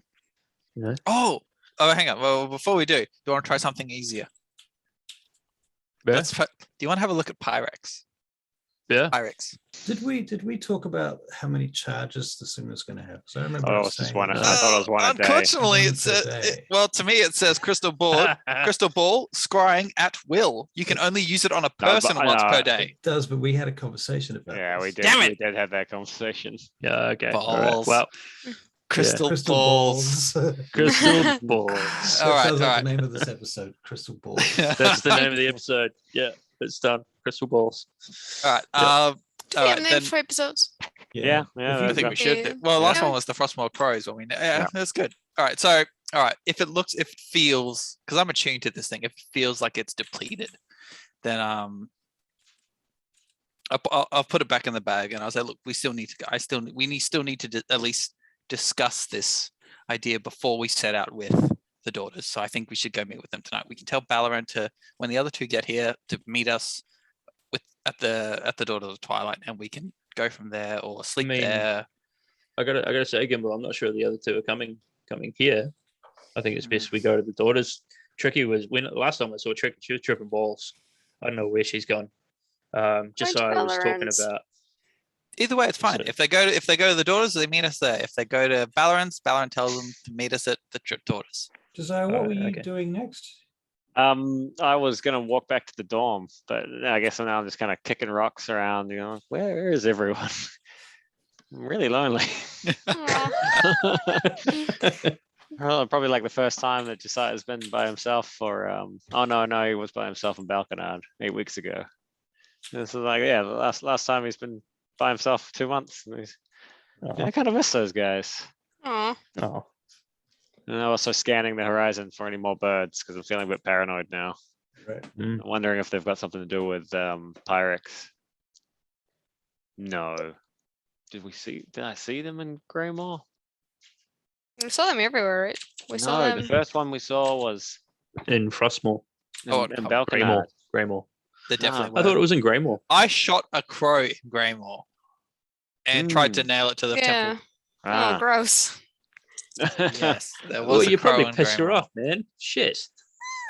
You know? Oh, hang on. Well, before we do you want to try something easier? Yeah. Do you want to have a look at Pyrex? Yeah. Pyrex. Did we talk about how many charges the thing was going to have? Because I remember Oh, it it was was just saying one. it I was- thought it was one a day. Unfortunately, One it per says day. well to me it says crystal ball, scrying at will. You can only use it on a but person I once know. per day. It does, but we had a conversation about Yeah, we this. did. Damn We it! did have that conversation. Yeah. Okay. All right. Balls. Well, Crystal, Crystal balls. balls. crystal balls. That All right, sounds like all the name of this episode. Crystal balls. That's the name of the episode. Yeah, it's done. Crystal balls. All right. Yeah. Do All we right, have then names for episodes? Yeah, If yeah, you- I think we that's should. Yeah. Well, last Yeah. one was the Frostmoor Crows. Well, yeah, Yeah. that's good. All right. So, all right. If it feels, because I'm attuned to this thing, if it feels like it's depleted, then I'll put it back in the bag, and I'll say, look, we still need to. We still need to at least discuss this idea before we set out with the daughters. So I think we should go meet with them tonight. We can tell Ballarin to, when the other two get here, to meet us at the Daughters of Twilight, and we can go from there or sleep mean, there. I gotta say, Gimbal, I'm not sure the other two are coming here. I think it's best we go to the daughters. Tricky was when last time I saw Tricky, she was tripping balls. I don't know where she's gone. Just so I was talking Ballarin's. about. Either way, it's fine. So- If they go to the daughters, they meet us there. If they go to Ballarin's, Ballarin tells them to meet us at the daughters. Josiah, what were you Okay. doing next? I was gonna walk back to the dorm, but I guess now I'm just kind of kicking rocks around. You know, where is everyone? I'm really lonely. Aw. Well, probably like the first time that Josiah's been by himself for oh no, he was by himself in Balconard 8 weeks ago. This is like, yeah, the last time he's been by himself for 2 months. And I kind of miss those guys. Aw. Oh, And I'm also scanning the horizon for any more birds because I'm feeling a bit paranoid now. Right. I'm wondering if they've got something to do with Pyrex. No. Did I see them in Greymore? We saw them everywhere, right? We saw No, them. the first one we saw was in Frostmoor, Oh, in no, Balconard. Greymore. They definitely. I thought were. it was in Greymore. I shot a crow in Greymore and tried to nail it to the Yeah. temple. Oh, Ah. gross. Yes, there was Well, a you crow probably in pissed her Greymore. off, man. Shit,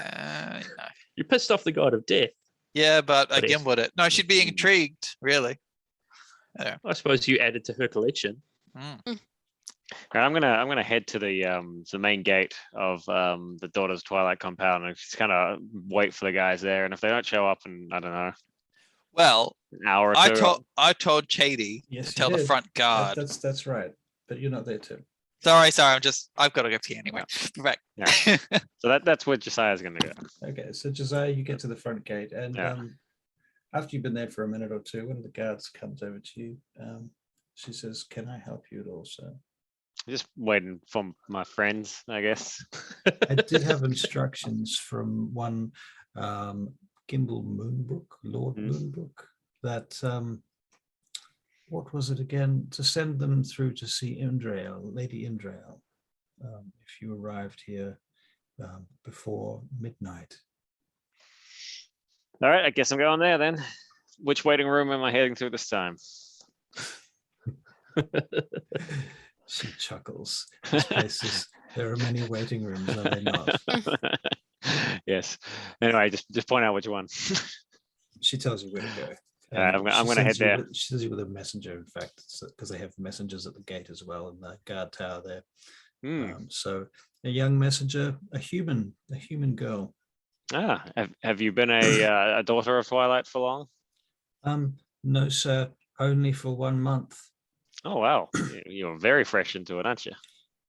No. you pissed off the god of death. Yeah, but But again, it's- would it? No, she'd be intrigued, really. I suppose you added to her collection. Mm. Okay, I'm gonna head to the main gate of the Daughters of Twilight compound and just kind of wait for the guys there. And if they don't show up in, I don't know, Well, an hour or I two, told Chady Yes, to you tell the did. front guard. That's right. But you're not there too. Sorry, I've got to go pee anyway. Right. Yeah. so that's where Josiah's gonna go. Okay, so Josiah, you get to the front gate, and Yeah. after you've been there for a minute or two, one of the guards comes over to you. She says, "Can I help you at all, sir?" Just waiting for my friends, I guess. I did have instructions from one Gimbal Moonbrook, Lord Moonbrook, that what was it again? To send them through to see Indrael, Lady Indrael, if you arrived here before midnight. All right, I guess I'm going there then. Which waiting room am I heading through this time? She chuckles. There are many waiting rooms, are there not? Yes. Anyway, just point out which one. She tells you where to go. I'm going to head there. She sends you with a messenger, in fact, because they have messengers at the gate as well in the guard tower there. So a young messenger, a human girl. Have you been a daughter of Twilight for long? No, sir, only for 1 month. Oh, wow. You're very fresh into it, aren't you?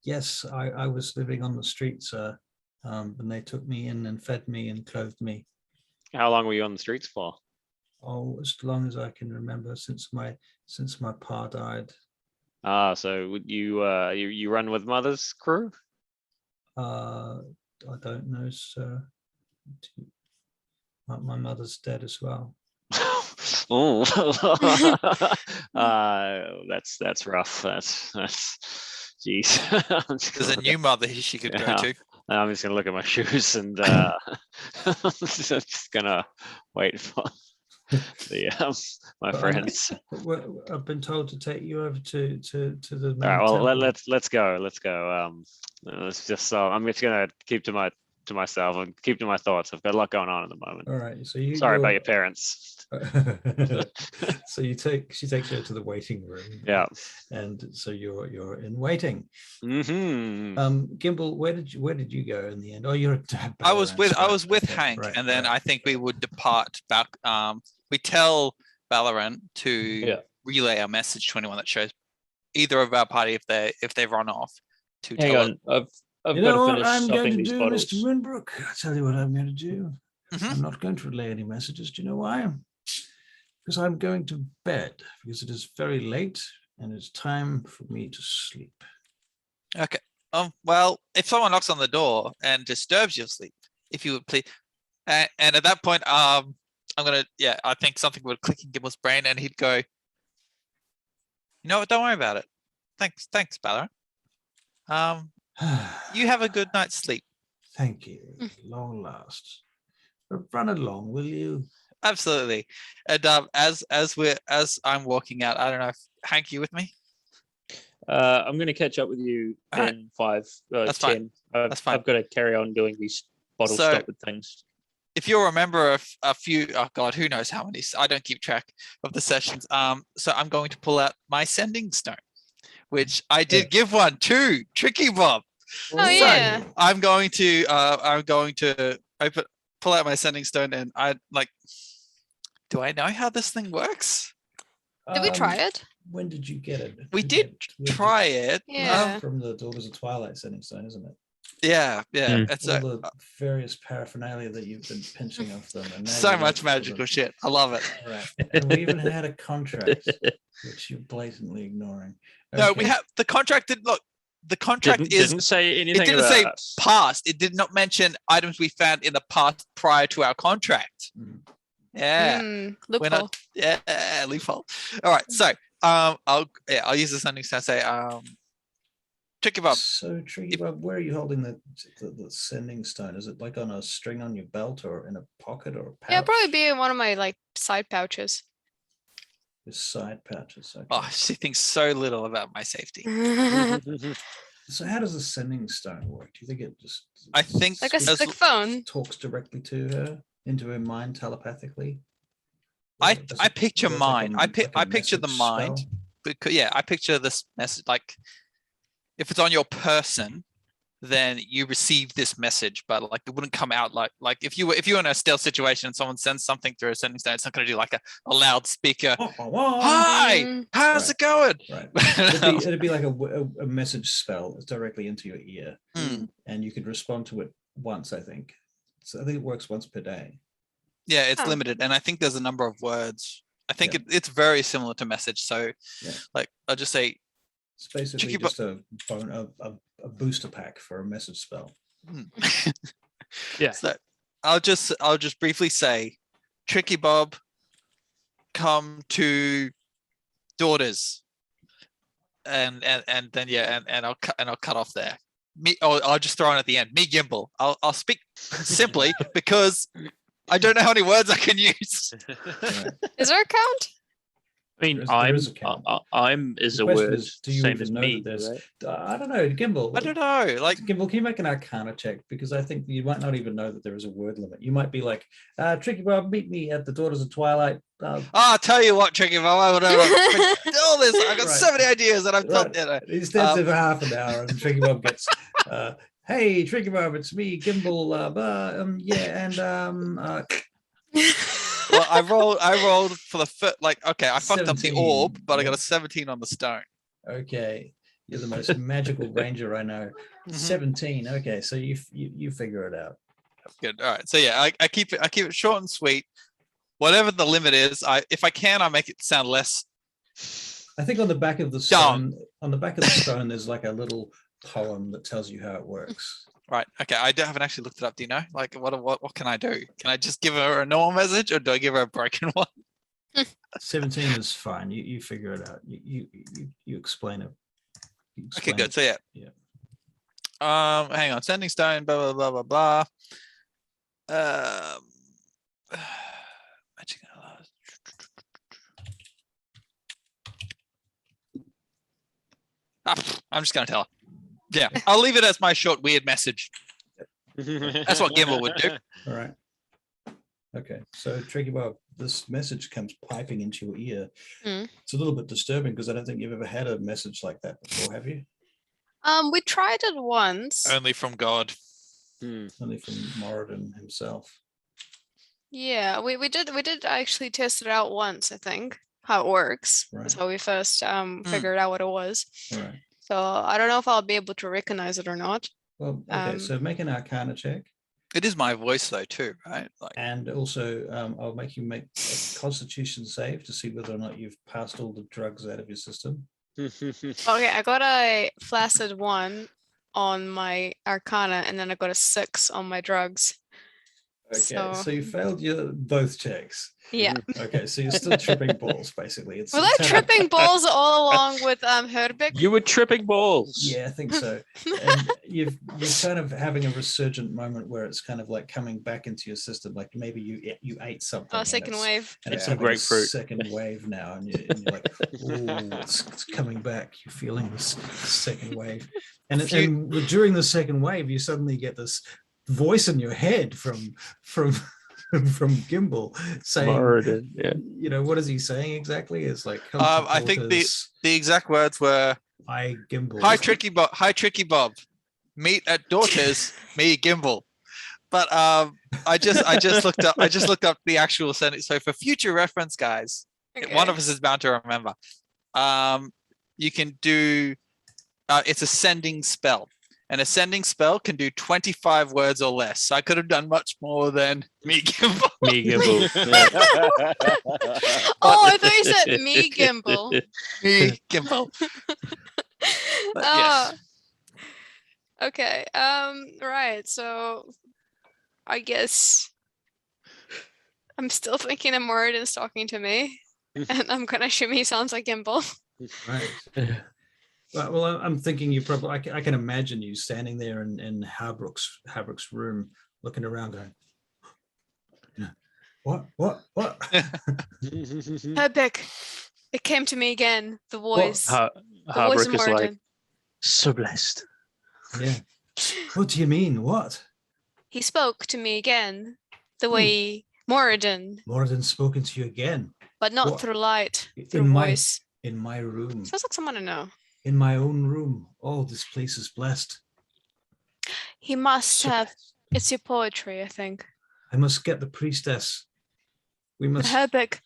Yes, I was living on the streets, sir, and they took me in and fed me and clothed me. How long were you on the streets for? Oh, as long as I can remember, since my pa died. So you run with Mother's crew? I don't know, sir. My mother's dead as well. Oh, that's rough. That's jeez. There's a new mother she could go to. I'm just gonna look at my shoes and just gonna wait for my friends. I've been told to take you over to the. All right, well, let's go. Let's just. I'm just gonna keep to myself and keep to my thoughts. I've got a lot going on at the moment. All right, so sorry about your parents. So she takes you to the waiting room. Yeah, and so you're in waiting. Gimbal, where did you go in the end? Oh, you're at I was with Hank, right, and then I think we would depart back. We tell Valorant to relay our message to anyone that shows either of our party if they run off. To Hang on, I've got to finish I'm going to these do, bottles. Mr. Moonbrook. I'll tell you what I'm going to do. I'm not going to relay any messages. Do you know why? Because I'm going to bed, because it is very late and it's time for me to sleep. Okay. Well, if someone knocks on the door and disturbs your sleep, if you would please, and at that point, I think something would click in Gimble's brain, and he'd go, "You know what? Don't worry about it. Thanks, Valorant. You have a good night's sleep." Thank you. Long last. Run along, will you? Absolutely. And as I'm walking out, I don't know if Hank, you with me? I'm going to catch up with you in 5. That's 10. Fine. That's fine. I've got to carry on doing these bottle stopper things. If you'll remember a few, oh God, who knows how many? I don't keep track of the sessions. So I'm going to pull out my sending stone, which I did give one to Tricky Bob. Oh yeah. So I'm going to pull out my sending stone, and do I know how this thing works? Did we try it? When did you get it? We did try it. Yeah. From the Daughters of Twilight sending stone, isn't it? Yeah. It's all the various paraphernalia that you've been pinching off them. And so much magical shit. I love it. Right. And we even had a contract, which you're blatantly ignoring. Okay. No, we have the contract. The contract didn't say anything. It didn't say past. It did not mention items we found in the past prior to our contract. Yeah. Loophole. Loophole. All right. So I'll use the sending stone. Say Tricky Bob. So Tricky Bob, where are you holding the sending stone? Is it like on a string on your belt or in a pocket or a pouch? Yeah, probably be in one of my side pouches. The side pouches. Okay. Oh, she thinks so little about my safety. So how does the sending stone work? Do you think it just? I think like a phone. Talks directly to her, into her mind telepathically. I picture mind. I picture the mind. Because I picture this message if it's on your person, then you receive this message, but it wouldn't come out like if you were in a stealth situation and someone sends something through a sending stone, it's not going to do a loudspeaker. Hi, how's it going? Right. It'd be like a message spell directly into your ear, and you could respond to it once. I think. So I think it works once per day. Yeah, it's limited, and I think there's a number of words. I think it's very similar to message. So, I'll just say, It's basically Tricky just a booster pack for a message spell. Yeah. So I'll just briefly say, Tricky Bob, come to Daughters, and then yeah, and I'll cut off there. I'll just throw in at the end. Me Gimbal. I'll speak simply because I don't know how many words I can use. Right. Is there a count? I mean, There is a count. I'm is The a question word is, do you same even as know me, that there's? right? I don't know, Gimbal. I don't know. Like, Gimbal, can you make an Arcana check? Because I think you might not even know that there is a word limit. You might be like, Tricky Bob, meet me at the Daughters of Twilight. I'll tell you what, Tricky Bob, I would all this. I got so Right. many ideas, and I've Right. thought. He stands there for half an hour, and Tricky Bob gets, hey, Tricky Bob, it's me, Gimbal. Yeah, and Well, I rolled for the first. Like, okay, I fucked up the 17, orb, but I got yeah. a 17 on the stone. Okay, you're the most magical ranger I know. Mhm. 17. Okay, so you figure it out. Good. All right. So yeah, I keep it short and sweet. Whatever the limit is, if I can, I make it sound less. I think on the back of the stone, there's like a little poem that tells you how it works. Right. Okay. I haven't actually looked it up. Do you know? Like, what can I do? Can I just give her a normal message, or do I give her a broken one? 17 is fine. You figure it out. You explain it. You Okay. explain Good. it. So yeah. Yeah. Hang on. Sending stone. Blah blah blah blah blah. Magic. I'm just gonna tell her. Yeah, I'll leave it as my short weird message. That's what Gimbal would do. All right. Okay. So Tricky Bob, this message comes piping into your ear. It's a little bit disturbing because I don't think you've ever had a message like that before, have you? We tried it once. Only from God. Only from Moradin himself. Yeah, we did actually test it out once, I think, how it works. That's Right. how we first figured out what it was. All right. So I don't know if I'll be able to recognize it or not. Well, okay. So make an Arcana check. It is my voice though, too, right? Like, And also, I'll make you make a Constitution save to see whether or not you've passed all the drugs out of your system. Okay, I got a flaccid 1 on my Arcana, and then I got a 6 on my drugs. Okay, So- so you failed your both checks. Yeah. Okay, so you're still tripping balls, basically. It's Was I it's- tripping balls all along with Herbig? You were tripping balls. Yeah, I think so. And you're kind of having a resurgent moment where it's kind of like coming back into your system. Like maybe you ate something. Oh, and second it's- wave. And it's Some having a grapefruit. second wave now, and you're like, oh, it's coming back. You're feeling this second wave, and during the second wave, you suddenly get this voice in your head from Gimbal saying, Moradin, yeah. you know, what is he saying exactly? It's like, I think the exact words were, "Hi, Gimbal." "Hi, Tricky Bob. Hi, Tricky Bob. Meet at Daughters. Me, Gimbal." But I just looked up the actual sentence. So for future reference, guys, one of us is bound to remember. You can do. It's a sending spell. And a sending spell can do 25 words or less. So I could have done much more than me Gimbal. Me Gimbal. Oh, I thought you said me Gimbal. Me Gimbal. But Oh, yes. okay. Right. So I guess I'm still thinking of Moradin's talking to me, and I'm gonna assume he sounds like Gimbal. Right. Well, I'm thinking you probably. I can imagine you standing there in Habrook's room, looking around, going, "What? Herbig, it came to me again. The voice. The voice of Harbrick is like, Moradin. so blessed. Yeah. What do you mean? What? He spoke to me again. The way Moradin, Moradin's spoken to you again but not What? through light, in through voice. my room, Sounds like someone I know. in my own room. Oh, this place is blessed. He must So have. blessed. It's your poetry, I think. I must get the priestess. We must. Herbig.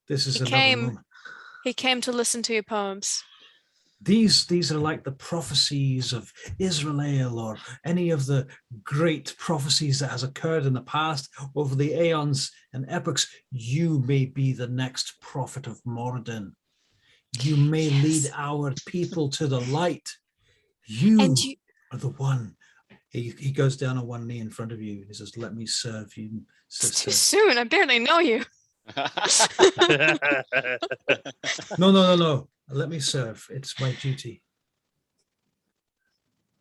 This is he another came. moment. He came to listen to your poems. These are like the prophecies of Israel or any of the great prophecies that has occurred in the past over the aeons and epochs. You may be the next prophet of Moradin. You may lead Yes. our people to the light. You And you, are the one. He goes down on one knee in front of you. He says, "Let me serve you, it's too sister." soon. I barely know you. No. Let me serve. It's my duty.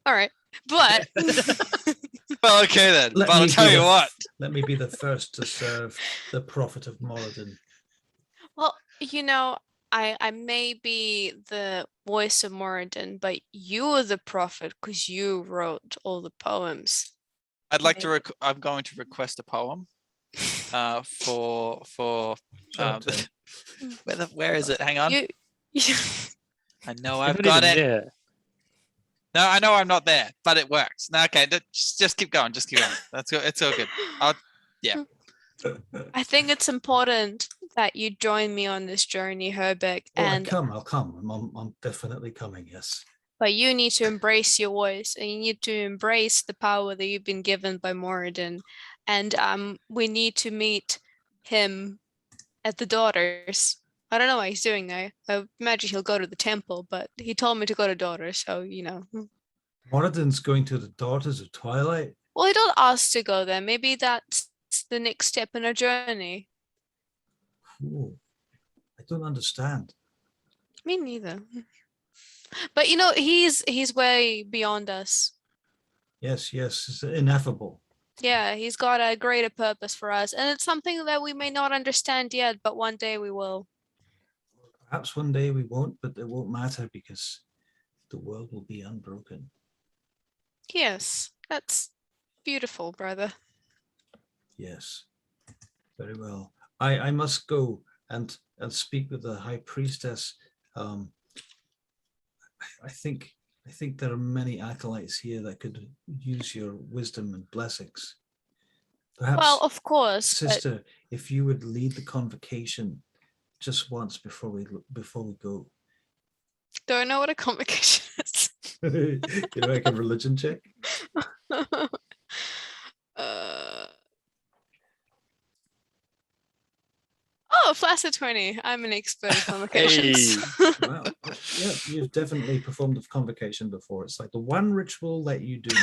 All right, but Well, okay then. Let But I'll me tell be you the- what. Let me be the first to serve the prophet of Moradin. well, I may be the voice of Moradin, but you are the prophet because you wrote all the poems. I'd like to. Maybe. I'm going to request a poem. For Show it to him. where is it? Hang on. You, I know You're I've not got even it. there. No, I know I'm not there, but it works. No, okay, just keep going. Just keep going. That's good. It's all good. I think it's important that you join me on this journey, Herbeck, I'll come. I'm definitely coming, yes. but you need to embrace your voice and you need to embrace the power that you've been given by Moradin. And we need to meet him at the Daughters. I don't know what he's doing there. I imagine he'll go to the temple, but he told me to go to Daughters, so Moradin's going to the Daughters of Twilight. Well, he told us to go there. Maybe that's the next step in our journey. Ooh, I don't understand. Me neither. But he's way beyond us. Yes, it's ineffable. Yeah, he's got a greater purpose for us, and it's something that we may not understand yet, but one day we will. Perhaps one day we won't, but it won't matter because the world will be unbroken. Yes, that's beautiful, brother. Yes, very well. I must go and speak with the High Priestess. I think there are many acolytes here that could use your wisdom and blessings. Perhaps, Well, of course. but- sister, if you would lead the convocation just once before we go. Do I know what a convocation is? Like a religion check. Oh, flaccid 20. I'm an expert in convocations. Wow. Yeah, you've definitely performed a convocation before. It's like the one ritual that you do know.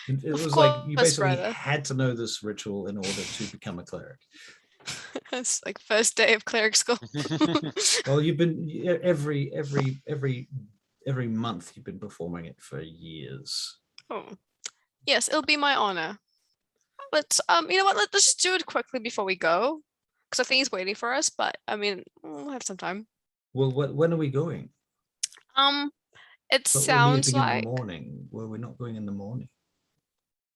It Of was like you course, basically brother. had to know this ritual in order to become a cleric. It's like first day of cleric school. Well, you've been every month you've been performing it for years. Oh, yes, it'll be my honor. Let's you know what? Let's just do it quickly before we go, because I think he's waiting for us. But I mean, we'll have some time. Well, when are we going? It But we're sounds meeting like. in the morning. Well, we're not going in the morning.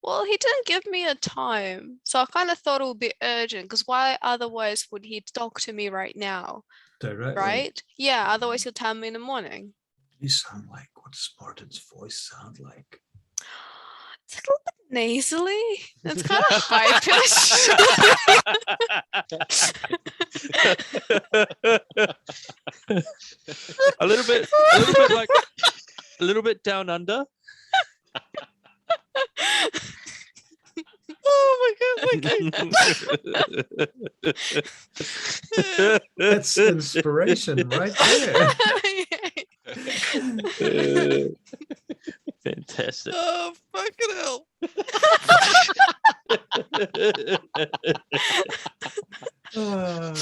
Well, he didn't give me a time, so I kind of thought it would be urgent. Because why otherwise would he talk to me right now? Directly. Right? Yeah. Otherwise, he'll tell me in the morning. You sound like what does Spartan's voice sound like? It's like a little bit nasally. It's kind of high pitched. a little bit down under. Oh my god! That's inspiration right there. Fantastic. Oh fucking hell! Ah.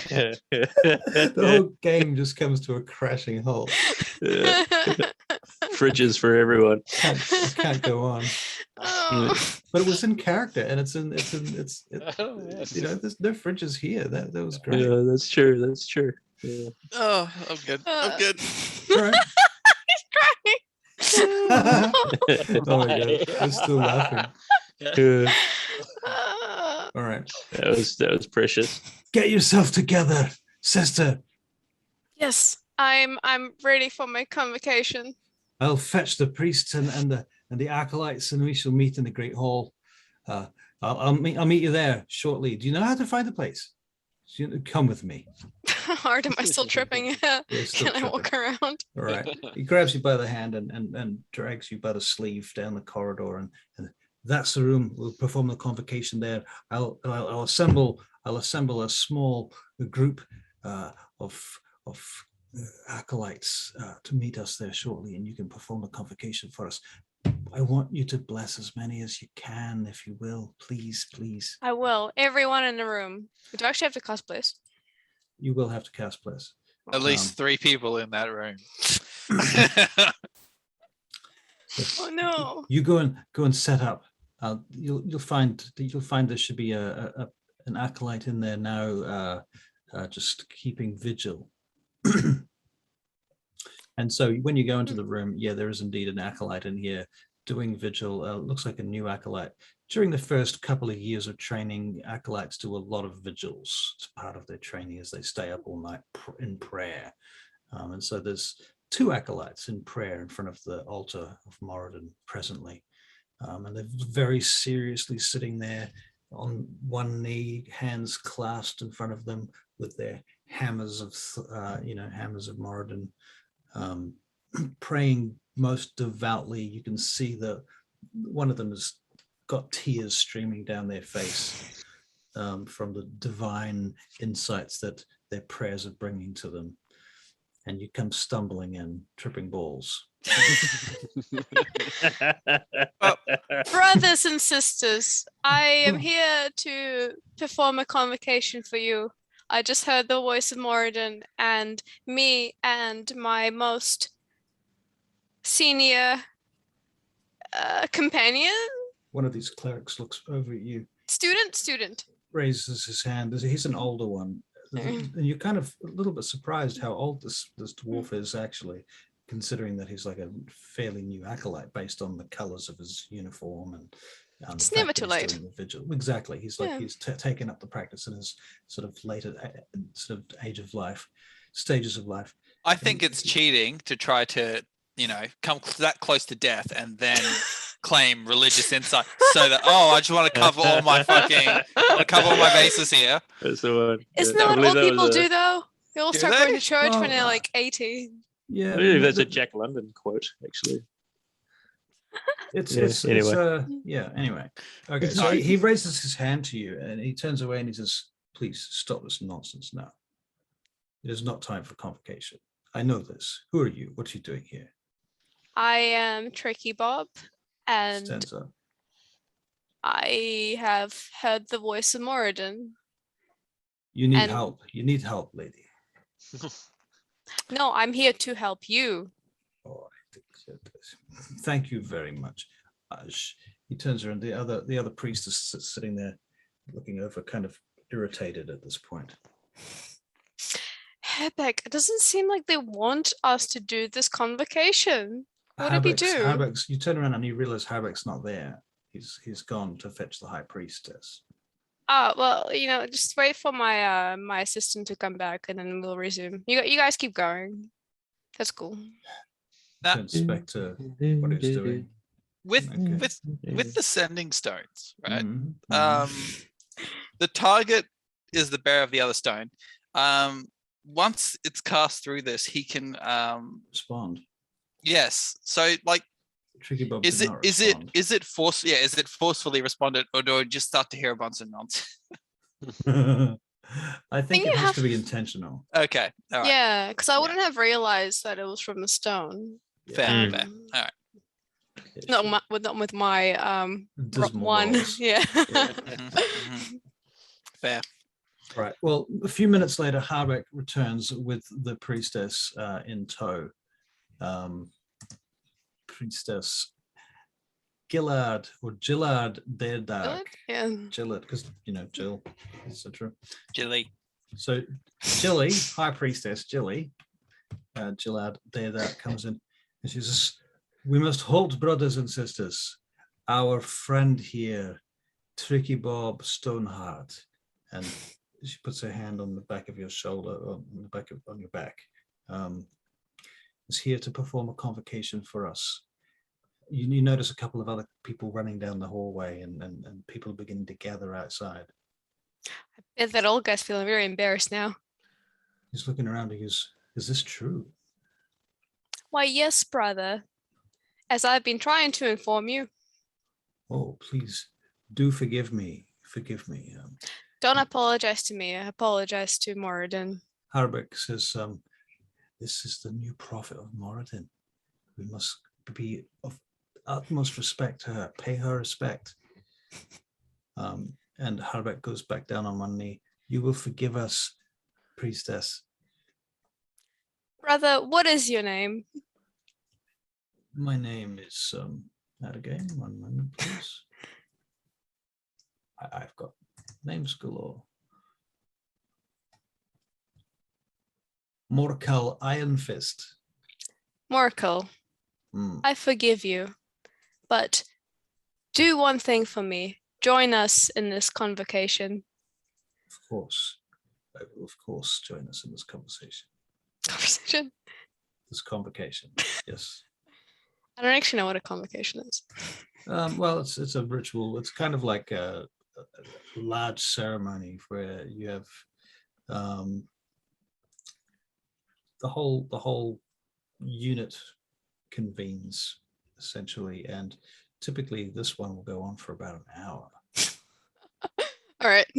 The whole game just comes to a crashing halt. Fridges for everyone. I can't go on. Oh. But it was in character, and it's Oh, yes. there's no fridges here. That was great. Yeah, that's true. That's true. Yeah. Oh, I'm good. I'm good. All right. He's crying. Oh my god, I'm still laughing. Yeah, All right, that was precious. get yourself together, sister. Yes, I'm ready for my convocation. I'll fetch the priests and the acolytes, and we shall meet in the great hall. I'll meet you there shortly. Do you know how to find the place? Come with me. Hard, am I still tripping? You're still Can I walk around? All right. He grabs you by the hand and drags you by the sleeve down the corridor, and That's the room. We'll perform the convocation there. I'll assemble a small group of acolytes to meet us there shortly, and you can perform the convocation for us. I want you to bless as many as you can, if you will, please, please. I will. Everyone in the room. Do I actually have to cast bless? You will have to cast bless. At least 3 people in that room. Oh no! You go and set up. You'll find there should be an acolyte in there now, just keeping vigil. And so when you go into the room, yeah, there is indeed an acolyte in here doing vigil. Looks like a new acolyte. During the first couple of years of training, acolytes do a lot of vigils. It's part of their training as they stay up all night in prayer. And so there's 2 acolytes in prayer in front of the altar of Moradin presently. And they're very seriously sitting there on one knee, hands clasped in front of them with their hammers of Moradin, praying most devoutly. You can see that one of them has got tears streaming down their face from the divine insights that their prayers are bringing to them. And you come stumbling in, tripping balls. Brothers and sisters, I am here to perform a convocation for you. I just heard the voice of Moradin, and me and my most senior companion. One of these clerics looks over at you, Student. raises his hand. He's an older one. And you're kind of a little bit surprised how old this dwarf is, actually, considering that he's like a fairly new acolyte based on the colors of his uniform and It's never too late. Vigil. Exactly. He's like he's taken up the practice in his sort of later sort of stages of life. I think it's cheating to try to, come that close to death and then claim religious insight so that, I just want to cover all my bases here. That's the word. Isn't that what old people do though? They all start going to church when they're like 80. Yeah. I believe that's a Jack London quote, actually. Anyway. Okay, so he raises his hand to you and he turns away and he says, please stop this nonsense now. It is not time for convocation. I know this. Who are you? What are you doing here? I am Tricky Bob, and Stands up. I have heard the voice of Moradin. You need help. You need help, lady. No, I'm here to help you. Oh, thank you very much. He turns around. The other priest is sitting there, looking over, kind of irritated at this point. Hebek, it doesn't seem like they want us to do this convocation. What did he do? You turn around and you realize Habek's not there. He's gone to fetch the high priestess. Oh, well, just wait for my my assistant to come back and then we'll resume. You guys keep going. That's cool. Turns back to what he was doing. With the sending stones, right? Mm-hmm. The target is the bearer of the other stone. Once it's cast through this, he can Respond. Yes. So like Tricky Bob is it forcefully responded, or do I just start to hear a bunch of nonsense? I think it has to be intentional. Okay. All right. Yeah, because I wouldn't have realized that it was from the stone. Fair. All right. Not with my one. Walls. Yeah. Fair. Right. Well, a few minutes later, Harbek returns with the priestess in tow. Priestess Gillard Derdark. Yeah. Gillard, because Jill, etc. Jilly. So Jilly, High Priestess Jilly, Gillard Derdark comes in and she says, "We must halt, brothers and sisters. Our friend here, Tricky Bob Stoneheart," and she puts her hand on the back of your shoulder, on your back, is here to perform a convocation for us. You notice a couple of other people running down the hallway and people beginning to gather outside. I bet that old guy's feeling very embarrassed now. He's looking around. He goes, "Is this true?" Why, yes, brother. As I've been trying to inform you. Oh, please do forgive me. Forgive me. Don't apologize to me. I apologize to Moradin. Harbeck says, this is the new prophet of Moradin. We must be of utmost respect to her. Pay her respect. And Harbeck goes back down on one knee. You will forgive us, priestess. Brother, what is your name? My name is that again. 1 moment, please. I've got names galore. Morkel Ironfist. Morkel, I forgive you, but do one thing for me. Join us in this convocation. Of course. I will, of course, join us in this conversation. Conversation? This convocation, yes. I don't actually know what a convocation is. Well, it's a ritual. It's kind of like a large ceremony where you have the whole unit convenes essentially, and typically this one will go on for about an hour. All right.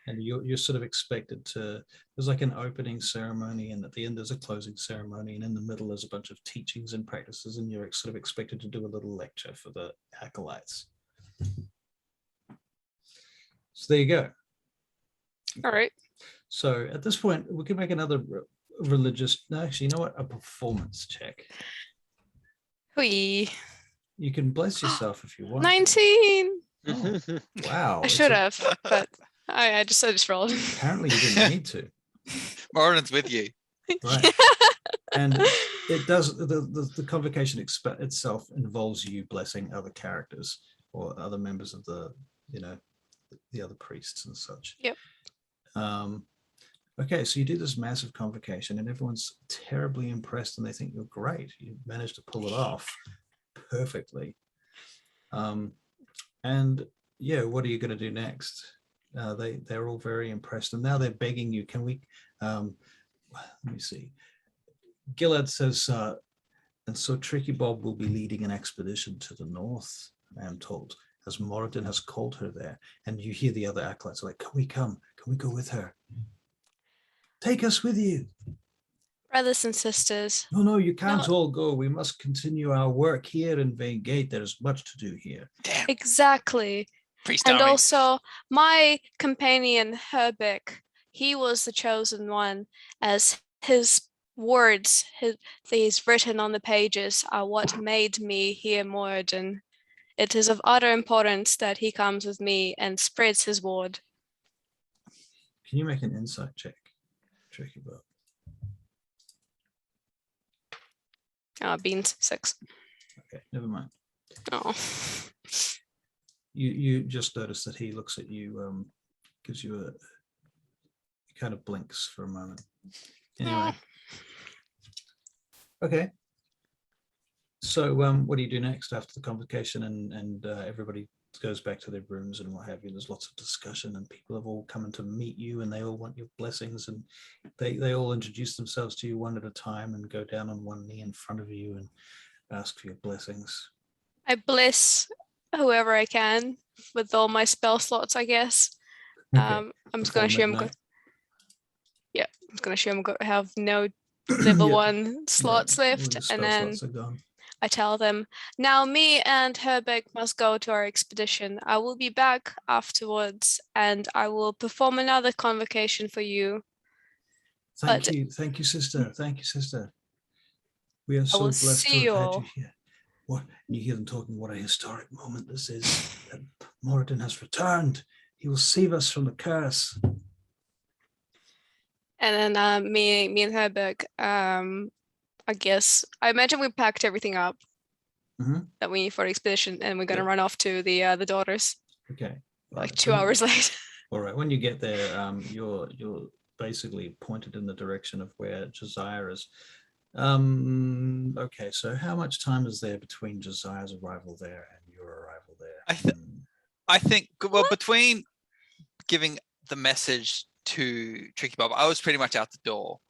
And you're sort of expected to, there's like an opening ceremony, and at the end there's a closing ceremony, and in the middle there's a bunch of teachings and practices, and you're sort of expected to do a little lecture for the acolytes. So there you go. All right. So at this point, we can make another religious, no, actually, you know what? A performance check. Hui. You can bless yourself if you want. 19. Oh, wow. I should have, but I just rolled. Apparently you didn't need to. Moradin's with you. Right. And it does, the convocation itself involves you blessing other characters or other members of the, the other priests and such. Yep. Okay, so you do this massive convocation and everyone's terribly impressed and they think you're great. You managed to pull it off perfectly. And yeah, what are you going to do next? They're all very impressed and now they're begging you, can we, let me see. Gillard says, and so Tricky Bob will be leading an expedition to the north, I am told, as Moradin has called her there. And you hear the other acolytes like, can we come? Can we go with her? Take us with you. Brothers and sisters. No, you can't all go. We must continue our work here in Vane Gate. There's much to do here. Damn. Exactly. Priest And army. also, my companion Herbeck, he was the chosen one, as his words that he's written on the pages are what made me hear Moradin. It is of utter importance that he comes with me and spreads his word. Can you make an insight check, Tricky Bob? Beans 6. Okay, never mind. Oh. You just notice that he looks at you, gives you he kind of blinks for a moment. Anyway. Okay. So what do you do next after the convocation and everybody goes back to their rooms and what have you? There's lots of discussion and people have all come in to meet you and they all want your blessings and they all introduce themselves to you one at a time and go down on one knee in front of you and ask for your blessings. I bless whoever I can with all my spell slots, I guess. Okay. I'm just going to assume. Midnight. Yeah, I'm just going to assume I have no level Yeah. 1 slots Right. All left, your spell and then slots are gone. I tell them, now me and Herbeck must go to our expedition. I will be back afterwards and I will perform another convocation for you. Thank you, sister. Thank you, sister. We are so will blessed see to have you had all. you here. What? And you hear them talking, what a historic moment this is. That Moradin has returned. He will save us from the curse. And then me and Herbeck, I guess, I imagine we packed everything up that we need for the expedition and we're going to run off to the daughters. Okay. Like 2 hours late. All right. When you get there, you're basically pointed in the direction of where Josiah is. Okay. So how much time is there between Josiah's arrival there and your arrival there? I think, well, between giving the message to Tricky Bob, I was pretty much out the door.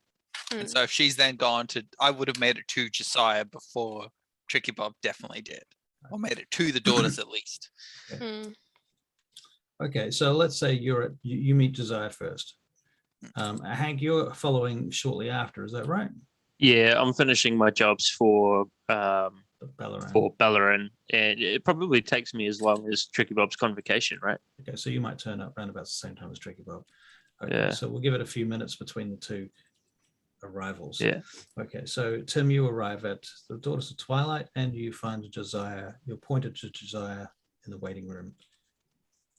And so if she's then gone to, I would have made it to Josiah before Tricky Bob definitely did. or made it to the daughters at least. Hmm. Okay, so let's say you meet Josiah first. Hank, you're following shortly after, is that right? Yeah, I'm finishing my jobs for Ballarat. and it probably takes me as long as Tricky Bob's convocation, right? Okay, so you might turn up around about the same time as Tricky Bob. Okay, Yeah. so we'll give it a few minutes between the two arrivals. Yeah. Okay, so Tim, you arrive at the Daughters of Twilight and you find Josiah. You're pointed to Josiah in the waiting room.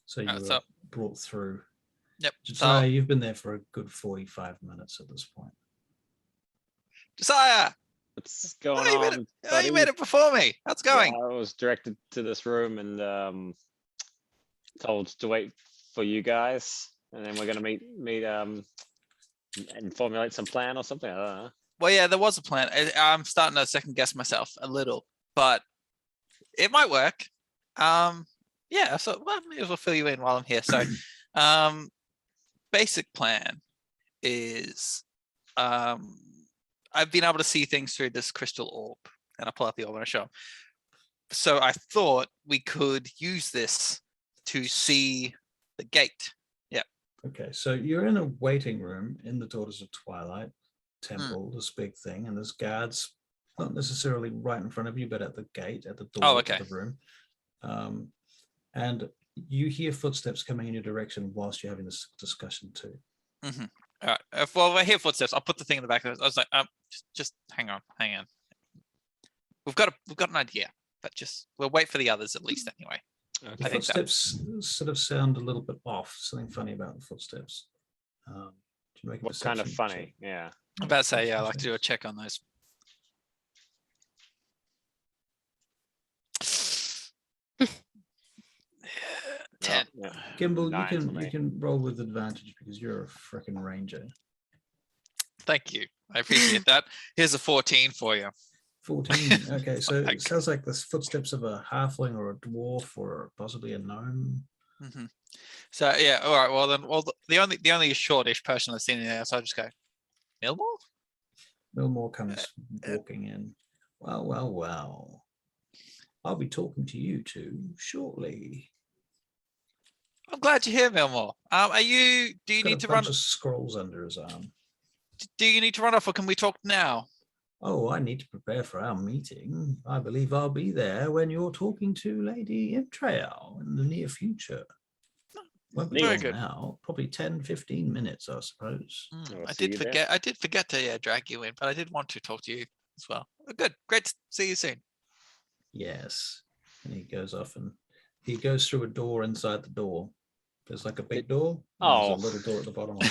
So you were brought through. Yep. Josiah, you've been there for a good 45 minutes at this point. Josiah! What's going you on? you made it before me. How's it going? Yeah, I was directed to this room and told to wait for you guys, and then we're gonna meet and formulate some plan or something. I don't know. Well, yeah, there was a plan. I'm starting to second guess myself a little, but it might work. Yeah, so well, may as well fill you in while I'm here. So, basic plan is, I've been able to see things through this crystal orb, and I pull out the orb and I show 'em. So I thought we could use this to see the gate. Yeah. Okay, so you're in a waiting room in the Daughters of Twilight temple, this big thing, and there's guards, not necessarily right in front of you, but at the gate, at the door of the room. And you hear footsteps coming in your direction whilst you're having this discussion too. Mm-hmm. All right. Well, I hear footsteps. I'll put the thing in the back of it. I was like, just hang on. We've got an idea, but we'll wait for the others at least anyway. The footsteps sort of sound a little bit off. Something funny about the footsteps. What kind of funny? Check? Yeah. I'm about to say, yeah, I'd like to do a check on those. Ten. Yeah. Gimbal, Nine you can roll with advantage because you're a freaking ranger. Thank you. I appreciate that. Here's a 14 for you. 14. Okay, so it sounds like the footsteps of a halfling or a dwarf or possibly a gnome. Mm-hmm. So yeah, all right. Well then, the only shortish person I've seen in there, so I'll just go, Millmore? Millmore comes walking in. Well. I'll be talking to you two shortly. I'm glad you're here, Millmore. Do you need to run? Just scrolls under his arm. Do you need to run off, or can we talk now? Oh, I need to prepare for our meeting. I believe I'll be there when you're talking to Lady Imtrail in the near future. Won't be long now, probably 10-15 minutes, I suppose. I did forget to drag you in, but I did want to talk to you as well. Oh, good, great to see you soon. Yes, and he goes off and he goes through a door inside the door. There's like a big door. There's a little door at the bottom of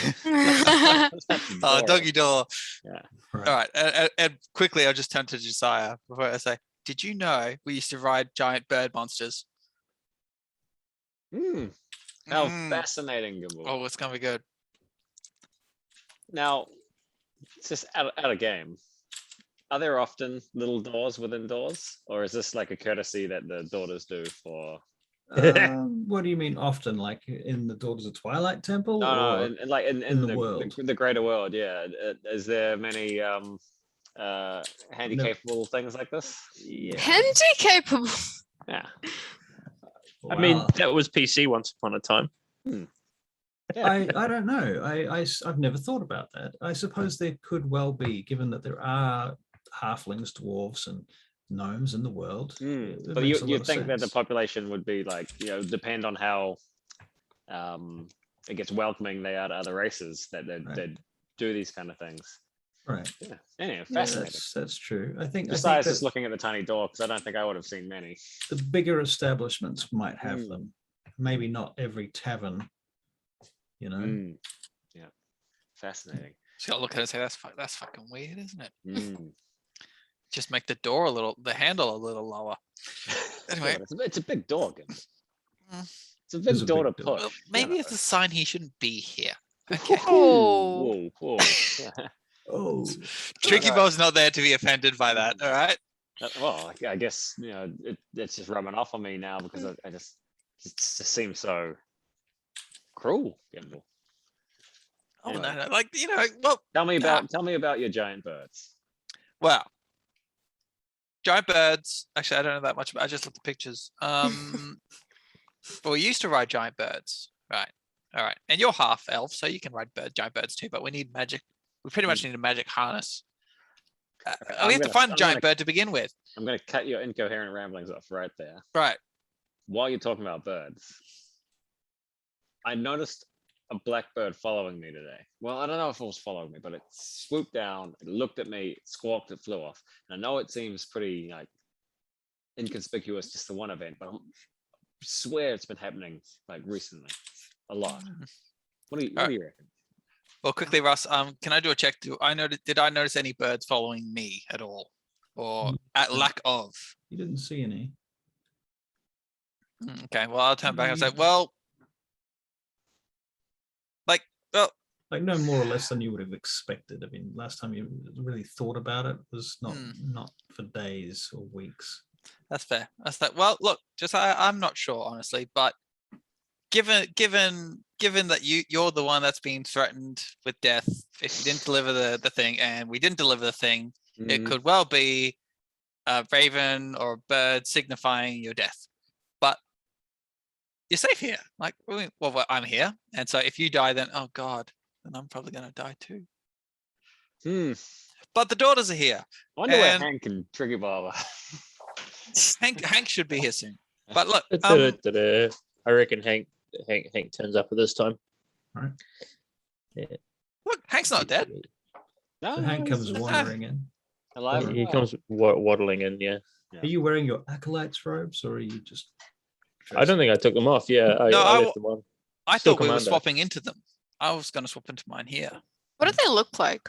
it. Doggy door. Yeah. Right. All right, and quickly I'll just turn to Josiah before I say, did you know we used to ride giant bird monsters? How fascinating. Oh, it's gonna be good. Now, it's just out of game. Are there often little doors within doors, or is this like a courtesy that the daughters do for? What do you mean often? Like in the Daughters of Twilight temple? No, like in the world, the greater world. Yeah, is there many handy capable things like this? Yeah. Handy capable. Yeah. Wow. I mean, that was PC once upon a time. Yeah. I don't know. I've never thought about that. I suppose there could well be, given that there are halflings, dwarves, and gnomes in the world. But you'd think that the population would be like, depend on how I guess welcoming they are to other races, that they'd do these kind of things. Right. Yeah. Anyway, fascinating. That's true. I think Besides just looking at the tiny door, because I don't think I would have seen many. The bigger establishments might have them. Maybe not every tavern. Yeah. Fascinating. So I'll look at it and say, that's fucking weird, isn't it? Just make the handle a little lower. Anyway, it's a big door. It's a big door to push. Well, maybe it's a sign he shouldn't be here. Okay. Whoa. Oh, Tricky Bob's not there to be offended by that. All right. Well, I guess it's just rubbing off on me now because it just seems so cruel. Gimbal. Oh anyway. No, well. Tell me about your giant birds. Well, giant birds. Actually, I don't know that much about. I just looked at pictures. But we used to ride giant birds, right? All right, and you're half elf, so you can ride giant birds too. But we need magic. We pretty much need a magic harness. We have to find a giant bird to begin with. I'm going to cut your incoherent ramblings off right there. Right. While you're talking about birds, I noticed a blackbird following me today. Well, I don't know if it was following me, but it swooped down, it looked at me, it squawked, it flew off. And I know it seems pretty like inconspicuous, just the one event, but I swear it's been happening like recently a lot. What do you reckon? Well, quickly, Russ. Can I do a check? Did I notice any birds following me at all, or at lack of? You didn't see any. Okay. Well, I'll turn back and say, well, like no more or less than you would have expected. I mean, last time you really thought about it was not for days or weeks. That's fair. That's that. Well, look, I'm not sure honestly, but given that you're the one that's being threatened with death if you didn't deliver the thing, and we didn't deliver the thing, it could well be a raven or a bird signifying your death. But you're safe here. Like, well, I'm here, and so if you die, then oh god, then I'm probably gonna die too. But the daughters are here. I wonder where Hank and Tricky Barber. Hank should be here soon. But look, I reckon Hank turns up at this time. All right. Yeah. Look, Hank's not dead. No, So Hank comes wandering in. Alive. He comes waddling in. Yeah. Are you wearing your acolyte's robes, or are you just? I don't think I took them off. Yeah, I left them on. I Still thought we were Commander. swapping into them. I was going to swap into mine here. What do they look like?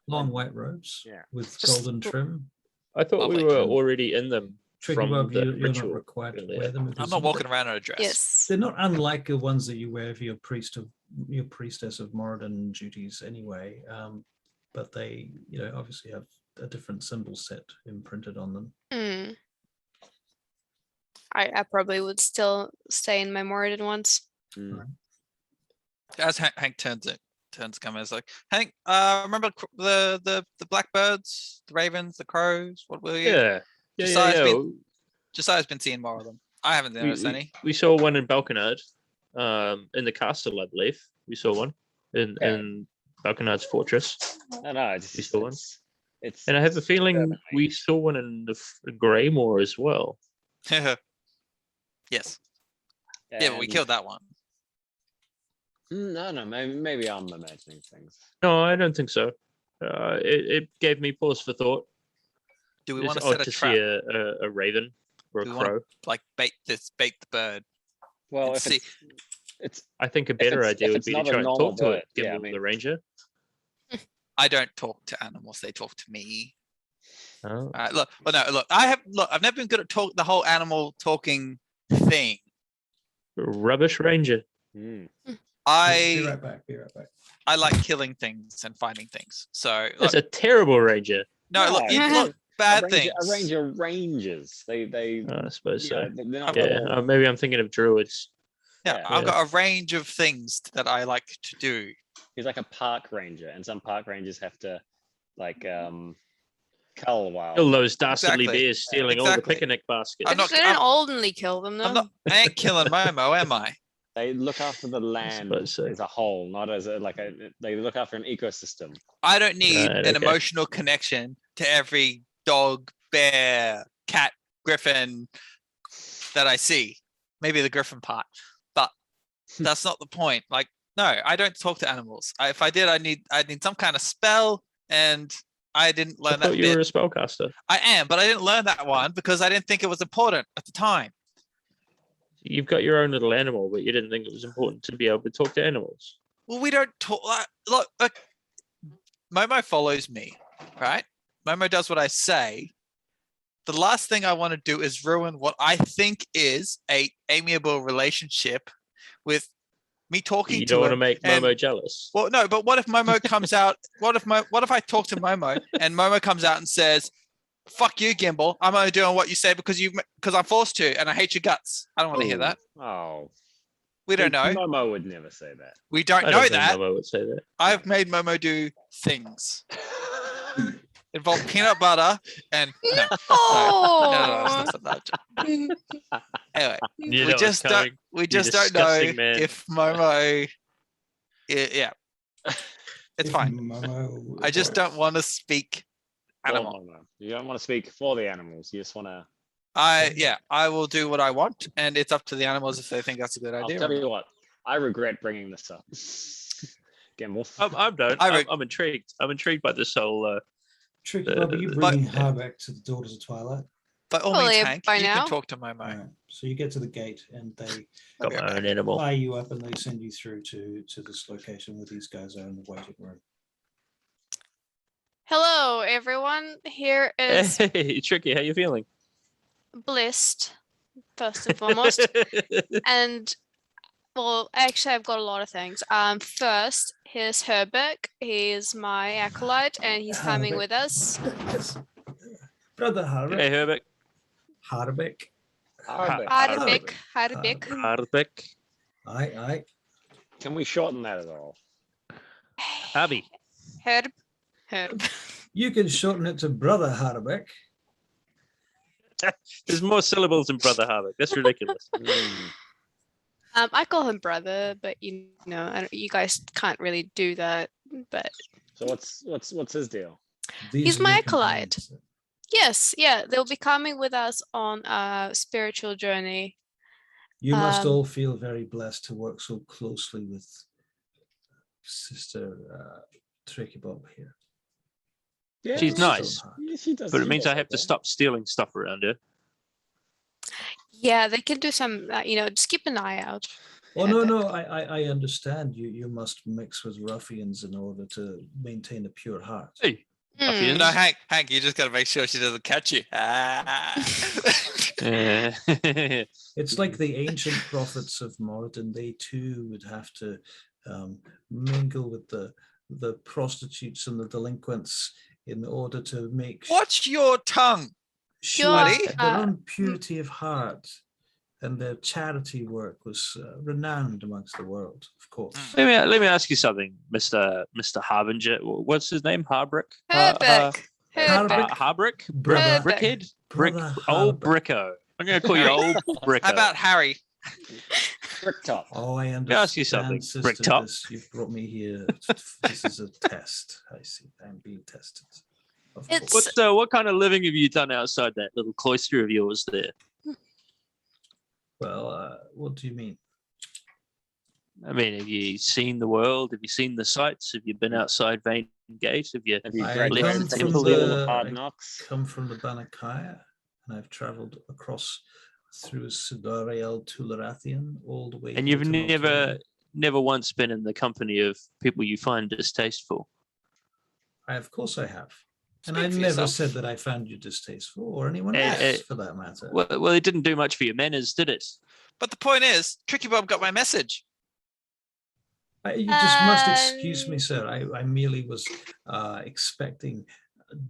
Long white robes with Just- golden trim. I thought we Lovely. were already in them Tricky from Bob, the you're not ritual. required to earlier. wear them. I'm because not walking around in a dress. Yes. They're not unlike the ones that you wear for your priestess of Moradin duties anyway. But they, obviously have a different symbol set imprinted on them. I probably would still stay in my Moradin ones. As Hank turns come as like, Hank, remember the blackbirds, the ravens, the crows? What were you? Yeah. Josiah's been seeing more of them. I haven't noticed any. We saw one in Balkanard, in the castle, I believe. We saw one in Balkanard's fortress. No, We saw one. It's And I have a feeling we saw one in the Greymoor as well. Yes. Yeah, but we killed that one. No, maybe I'm imagining things. No, I don't think so. It gave me pause for thought. Do we It's want to odd set a to trap? see a raven or a Do we wanna- crow. Like bait the bird. Well, Let's if see. it's I think a better it's- idea if would it's be to not a try and normal talk to it, bird, give yeah, them I mean- the ranger. I don't talk to animals; they talk to me. Oh. Look. I've never been good at the whole animal talking thing. Rubbish ranger. Be right back. I like killing things and finding things. So That's a terrible ranger. look, bad things. A ranger ranges. They I suppose so. they're not Yeah, all- maybe I'm thinking of druids. Yeah, I've got a range of things that I like to do. He's like a park ranger, and some park rangers have to cull wild. Kill those dastardly Exactly. bears stealing all the Exactly. picnic baskets. I'm not- Didn't only kill them though. I ain't killing Momo, am I? They look after the land suppose so. as a whole, not as they look after an ecosystem. I don't need Right, an okay. emotional connection to every dog, bear, cat, griffin that I see. Maybe the griffin part, but that's not the point. Like, no, I don't talk to animals. If I did, I need some kind of spell, and I didn't I learn that thought you bit. were a spellcaster. I am, but I didn't learn that one because I didn't think it was important at the time. You've got your own little animal, but you didn't think it was important to be able to talk to animals. Well, we don't talk. Look, Momo follows me, right? Momo does what I say. The last thing I want to do is ruin what I think is a amiable relationship with me talking You to don't want to him. make and- Momo jealous. Well, no, but what if Momo comes out? What if I talk to Momo and Momo comes out and says, "Fuck you, Gimbal. I'm only doing what you say because I'm forced to, and I hate your guts." I don't want to hear that. Oh, We don't know. Momo would never say that. We don't I know don't think that. Momo would say that. I've made Momo do things. involve peanut butter and no. Oh. That's not that. Anyway, You know we what's just don't. coming. We You just don't know disgusting man. if Momo. Yeah, it's fine. Momo I just don't works. want to speak Well, animal. no. You don't want to speak for the animals. You just want to. I will do what I want, and it's up to the animals if they think that's a good I'll idea. tell or you not. what. I regret bringing this up. Gamble. I'm done. I'm intrigued. I'm intrigued by this whole. Tricky Bob, are you bringing Harbeck to the Daughters of Twilight? By all Well, means, yeah, Hank, by you now. can talk to Momo. All right. So you get to the gate and they I'll Got be my right own back. animal. fly you up and they send you through to this location where these guys are in the waiting room. Hello, everyone. Here is Hey, Tricky, how you feeling? Blissed, first and foremost. And well, actually, I've got a lot of things. First, here's Herbeck. He is my acolyte, and he's coming Harbeck. with us. Yes. Brother Harbeck. Hey, Herbert. Harbeck. Harbeck. Harbeck, Harbeck. Harbeck. Harbeck. Aye. Can we shorten that at all? Abby. Herb. You can shorten it to Brother Harbeck. There's more syllables in Brother Harbeck. That's ridiculous. I call him brother, but you know, you guys can't really do that. But So what's his deal? These He's are my your acolyte. companions. yes, yeah, they'll be coming with us on a spiritual journey. You must Um, all feel very blessed to work so closely with Sister Tricky Bob here. Yeah, She's nice, Stoneheart. Yeah, she does. but it she means does I have to okay. stop stealing stuff around here. Yeah, they can do some, just keep an eye out. Oh Herbeck. no, I understand. You must mix with ruffians in order to maintain a pure heart. Hey, Hmm. ruffians. No, Hank, you just got to make sure she doesn't catch you. It's like the ancient prophets of Moradin. They too would have to mingle with the prostitutes and the delinquents in order to make Watch your tongue. sure buddy. their own purity of heart and their charity work was renowned amongst the world, of course. Let me ask you something, Mr. Harbinger. What's his name? Harbrick? Herbeck. Harbeck. Harbrick? Brother- Brickhead? Brick. Brother Old Harbeck. Bricko. I'm going to call you Old Bricko. How about Harry? Bricktop. Oh, I understand. me ask you something, Sister, Bricktop. you've brought me here. This is a test. I see. I'm being tested. Of It's- course. What kind of living have you done outside that little cloister of yours there? Well, what do you mean? I mean, have you seen the world? Have you seen the sights? Have you been outside Vane Gate? Have you? Have you I graduated come from from the school the- of hard I knocks? Come from the Banakaya, and I've traveled across through Sidariel to Larathian, all the way. And here you've to Maltaria. never once been in the company of people you find distasteful. Of course I have. And Speak I for never yourself. said that I found you distasteful or anyone Eh, else eh, for that matter. Well, it didn't do much for your manners, did it? But the point is, Tricky Bob got my message. You just must excuse me, sir. I merely was expecting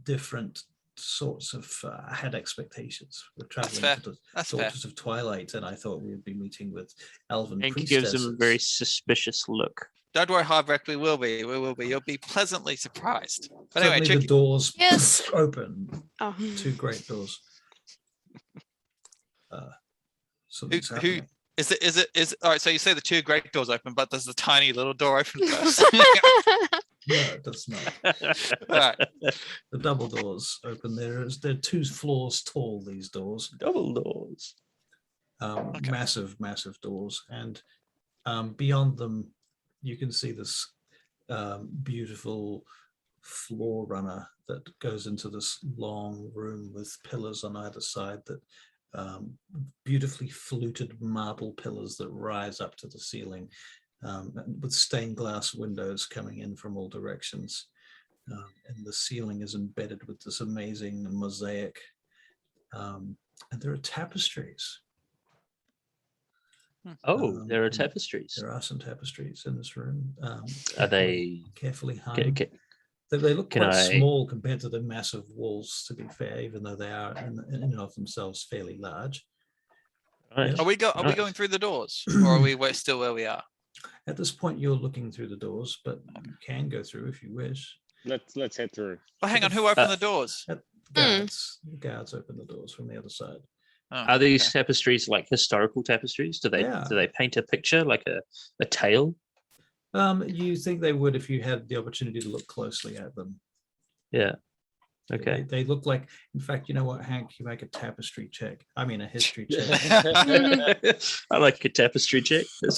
different sorts of, I had expectations. We're traveling fair. to the That's fair. Daughters of Twilight, and I thought we would be meeting with elven And priestesses. gives him a very suspicious look. Don't worry, Hardbreak, we will be. We will be. You'll be pleasantly surprised. But anyway, Suddenly the Tricky. doors Yes. open. Oh. Two great doors. Something's Who- happening. Is it all right? So you say the two great doors open, but there's the tiny little door open first. No, it does not. All right. The double doors open. They're 2 floors tall, these doors. Double doors. Okay. Massive doors. And beyond them, you can see this beautiful floor runner that goes into this long room with pillars on either side, that beautifully fluted marble pillars that rise up to the ceiling, with stained glass windows coming in from all directions. And the ceiling is embedded with this amazing mosaic. And there are tapestries. Oh, there are and tapestries. There are some tapestries in this room. Are they? carefully hung? Can, They look can quite I- small compared to the massive walls, to be fair, even though they are in and of themselves fairly large. right. Are we Nice. going through the doors, or are we still where we are? At this point, you're looking through the doors, but you can go through if you wish. Let's head through. Well, hang on. Who opened the doors? The guards open the doors from the other side. Oh, Are these okay. tapestries like historical tapestries? Do they Yeah. do they paint a picture like a tale? You think they would if you had the opportunity to look closely at them. Yeah. Okay. They look like, in fact, you know what, Hank, you make a tapestry check. I mean, a history check. I like a tapestry check. I'll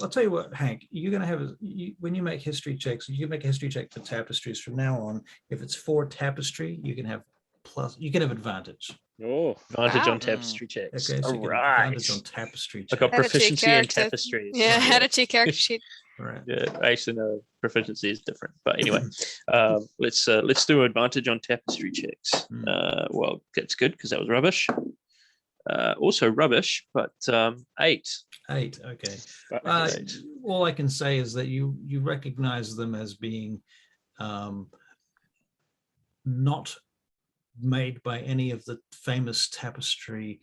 tell you what, Hank, you're going to have, when you make history checks, you make a history check for tapestries from now on. If it's for tapestry, you can have advantage. Oh, Advantage Wow. on tapestry checks. Okay, so All you get right. advantage on tapestry I got checks. proficiency in character. tapestries. Yeah, I had a two character sheet. Right. Yeah, actually, no, proficiency is different. But anyway, let's do advantage on tapestry checks. Well, that's good because that was rubbish. Also rubbish, but 8. 8, okay. Eight. All I can say is that you recognize them as being not made by any of the famous tapestry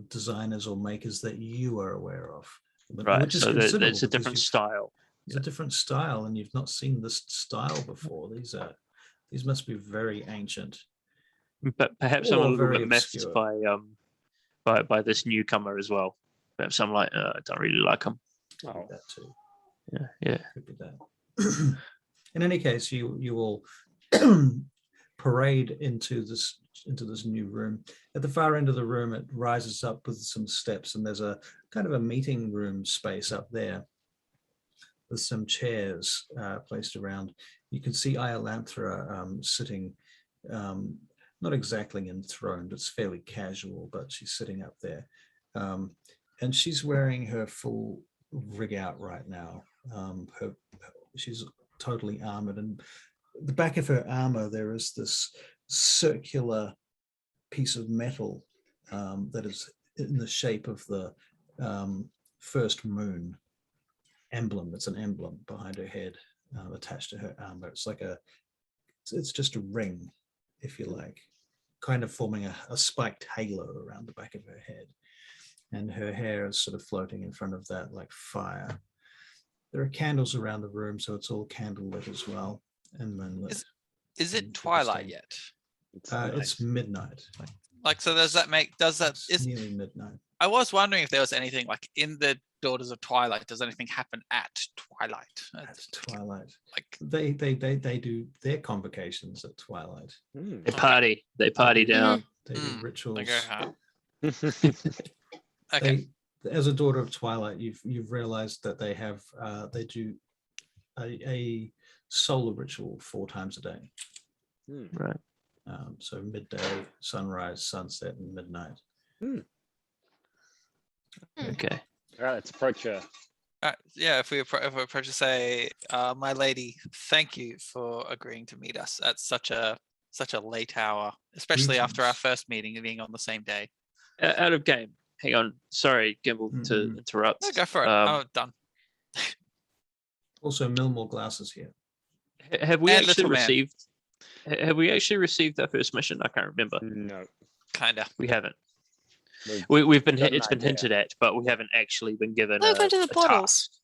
designers or makers that you are aware of. Right, Which is so considerable there's a because different style. It's a different style, and you've not seen this style before. These must be very ancient. But perhaps I'm a Or little very bit miffed obscure. by this newcomer as well. Perhaps I'm like, I don't really like him. Could be that too. Yeah. Could be that. In any case, you will parade into this new room. At the far end of the room, it rises up with some steps, and there's a kind of a meeting room space up there with some chairs placed around. You can see Iolanthra sitting, not exactly enthroned, it's fairly casual, but she's sitting up there. And she's wearing her full rig out right now. She's totally armored, and the back of her armor, there is this circular piece of metal that is in the shape of the first moon emblem. It's an emblem behind her head, attached to her armor. It's just a ring, if you like, kind of forming a spiked halo around the back of her head. And her hair is sort of floating in front of that like fire. There are candles around the room, so it's all candlelit as well, and moonlit. Is it twilight yet? It's midnight. Like, so does that It's nearly midnight. I was wondering if there was anything like in the Daughters of Twilight, does anything happen at twilight? At twilight. Like They do their convocations at twilight. They party down. They do rituals. Okay. As a Daughter of Twilight, you've realized that they do a solar ritual 4 times a day. Right. So midday, sunrise, sunset, and midnight. Okay. all right, let's approach her. Yeah, if we approach to say, my lady, thank you for agreeing to meet us at such a late hour, especially after our Greetings. first meeting and being on the same day. Out of game. Hang on. Sorry, Gimble, to interrupt. No, go for it. I'm done. Also, Millmore Glass is here. Have we And actually Little Man. received? Have we actually received our first mission? I can't remember. No, Kinda. We haven't. we've We've been. got an It's been idea. hinted at, but we haven't actually been given. Look into the a portals. task.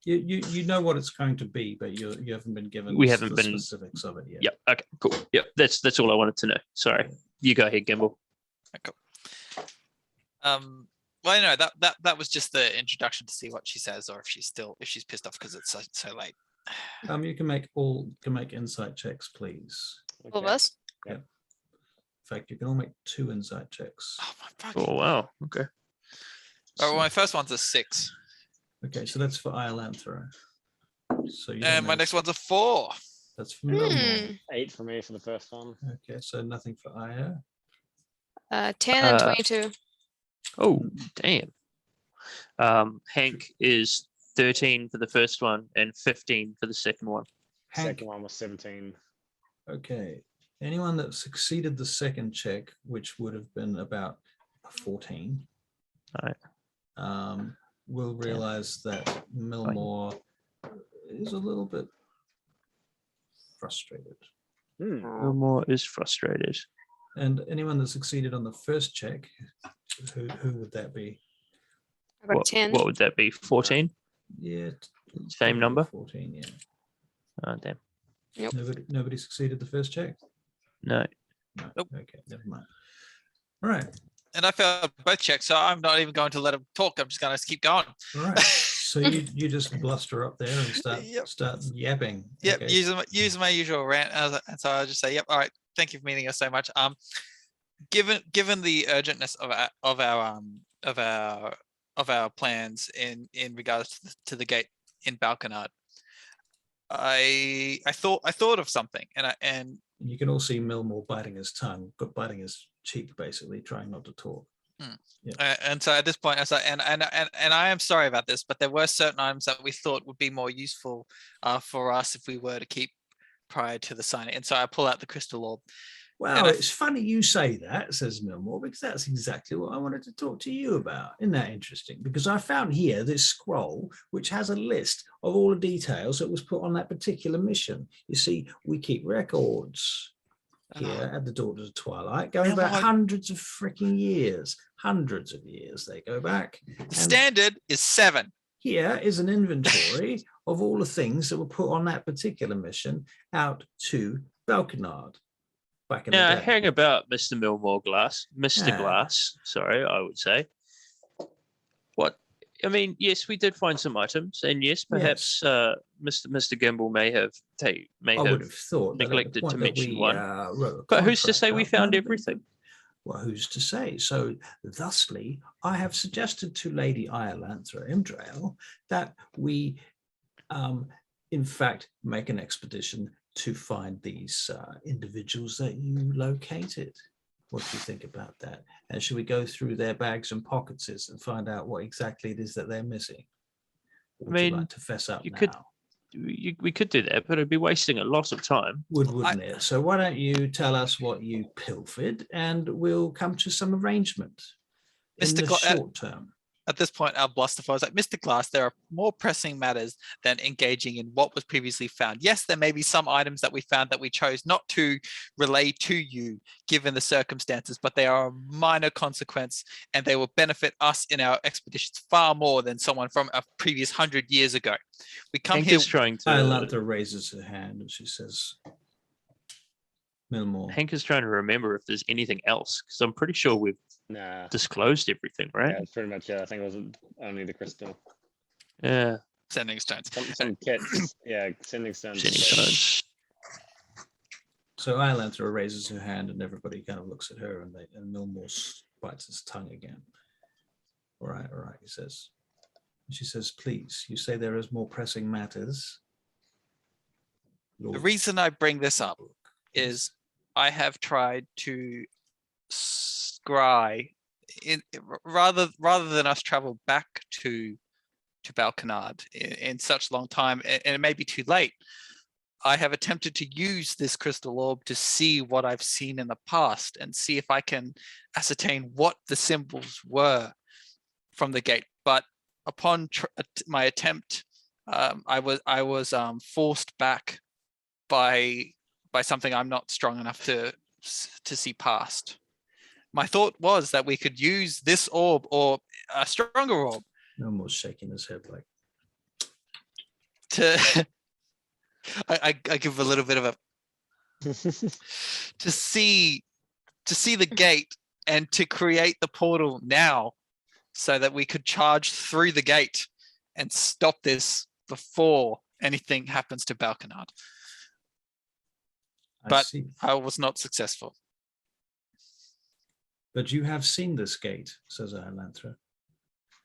You know what it's going to be, but you haven't been given We haven't the been- specifics of it yet. Yep. Okay. Cool. Yep. That's all I wanted to know. Sorry. You go ahead, Gimble. Well, no, that was just the introduction to see what she says, or if she's pissed off because it's so late. You can make insight checks, please. All of us. In fact, you can all make 2 insight checks. Oh my fucking. Oh wow. Okay. Well, my first one's a 6, Okay, so that's for Iolanthra. So you and my next one's a 4. that's for Millmore. 8 for me for the first one. Okay, so nothing for Aya. 10 and 22. Oh damn. Hank is 13 for the first one and 15 for the second one. Hank, Second one was 17. okay. Anyone that succeeded the second check, which would have been about a 14, Right. will realize that Millmore is a little bit frustrated. Gilmore is frustrated. And anyone that succeeded on the first check, who would that be? I got 10. What would that be? 14? Yeah. Same number? 14, yeah. Oh damn. Yep. Nobody succeeded the first check? No. No. Nope. Okay, never mind. All right. And I failed both checks, so I'm not even going to let him talk. I'm just going to keep going. All right. So you just bluster up there and start Yep. start yapping. Yep, Okay. using my usual rant, and so I'll just say, "Yep, all right. Thank you for meeting us so much." Given the urgentness of our plans in regards to the gate in Balkanard, I thought of something, and You can all see Millmore biting his tongue, but biting his cheek, basically trying not to talk. and so at this point, I was like, and I am sorry about this, but there were certain items that we thought would be more useful for us if we were to keep prior to the signing. And so I pull out the crystal orb. Well, it's funny you say that, says Millmore, because that's exactly what I wanted to talk to you about. Isn't that interesting? Because I found here this scroll, which has a list of all the details that was put on that particular mission. You see, we keep records here at the Daughters of Twilight, going back hundreds of freaking years. Hundreds of years they go back. The standard is 7. Here is an inventory of all the things that were put on that particular mission out to Balkanard. Back in the day. Hang about, Mr. Millmore Glass. Mr. Glass, sorry, I would say. What? I mean, yes, we did find some items, and yes, perhaps Mr. Gimble may have I would have thought neglected to mention one. Wrote a But who's to contract say we out, found none of everything? Well, who's to say? So, thusly, I have suggested to Lady Iolantha Imdrail that we, in fact, make an expedition to find these individuals that you located. What do you think about that? And should we go through their bags and pockets and find out what exactly it is that they're missing? Or would you like to fess up now? We could do that, but it'd be wasting a lot of time. Wouldn't it? So why don't you tell us what you pilfered, and we'll come to some arrangement in the short term. At this point, our blusterful is like, Mr. Glass, there are more pressing matters than engaging in what was previously found. Yes, there may be some items that we found that we chose not to relay to you, given the circumstances, but they are a minor consequence, and they will benefit us in our expeditions far more than someone from a previous 100 years ago. We come here. Trying to. Iolantha raises her hand and she says, "Millmore." Hank is trying to remember if there's anything else, because I'm pretty sure we've disclosed everything, right? Yeah, it's pretty much it. I think it was only the crystal. Yeah. Sending stones. Some kits. Yeah, sending stones. Sending stones. So Iolantha raises her hand and everybody kind of looks at her, and Millmore bites his tongue again. All right, he says. And she says, "Please, you say there is more pressing matters." The reason I bring this up is I have tried to scry rather than us travel back to Balkanard in such long time, and it may be too late. I have attempted to use this crystal orb to see what I've seen in the past and see if I can ascertain what the symbols were from the gate. But upon my attempt, I was forced back by something I'm not strong enough to see past. My thought was that we could use this orb or a stronger orb. Millmore's shaking his head like to I give a little bit of a to see the gate and to create the portal now so that we could charge through the gate and stop this before anything happens to Balkanard. But I was not successful. But you have seen this gate, says Iolantha.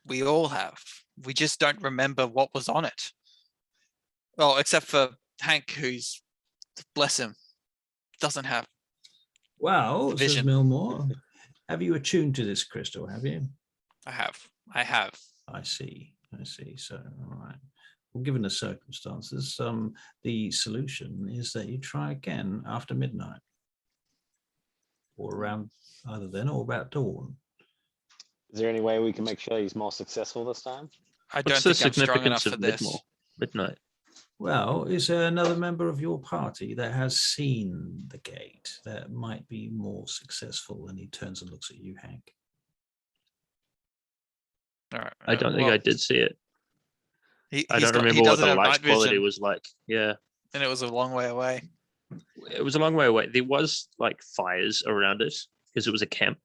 We all have. We just don't remember what was on it. Well, except for Hank, who's, bless him, doesn't have. Well, vision. Says Millmore, have you attuned to this crystal, have you? I have. I see. So, all right. Well, given the circumstances, the solution is that you try again after midnight. Or around either then or about dawn. Is there any way we can make sure he's more successful this time? I don't think I'm strong enough for this. Midnight. Well, is there another member of your party that has seen the gate that might be more successful? And he turns and looks at you, Hank. All right. I don't think I did see it. I don't remember what the light's quality was like. Yeah. and it was a long way away. It was a long way away. There was like fires around it because it was a camp.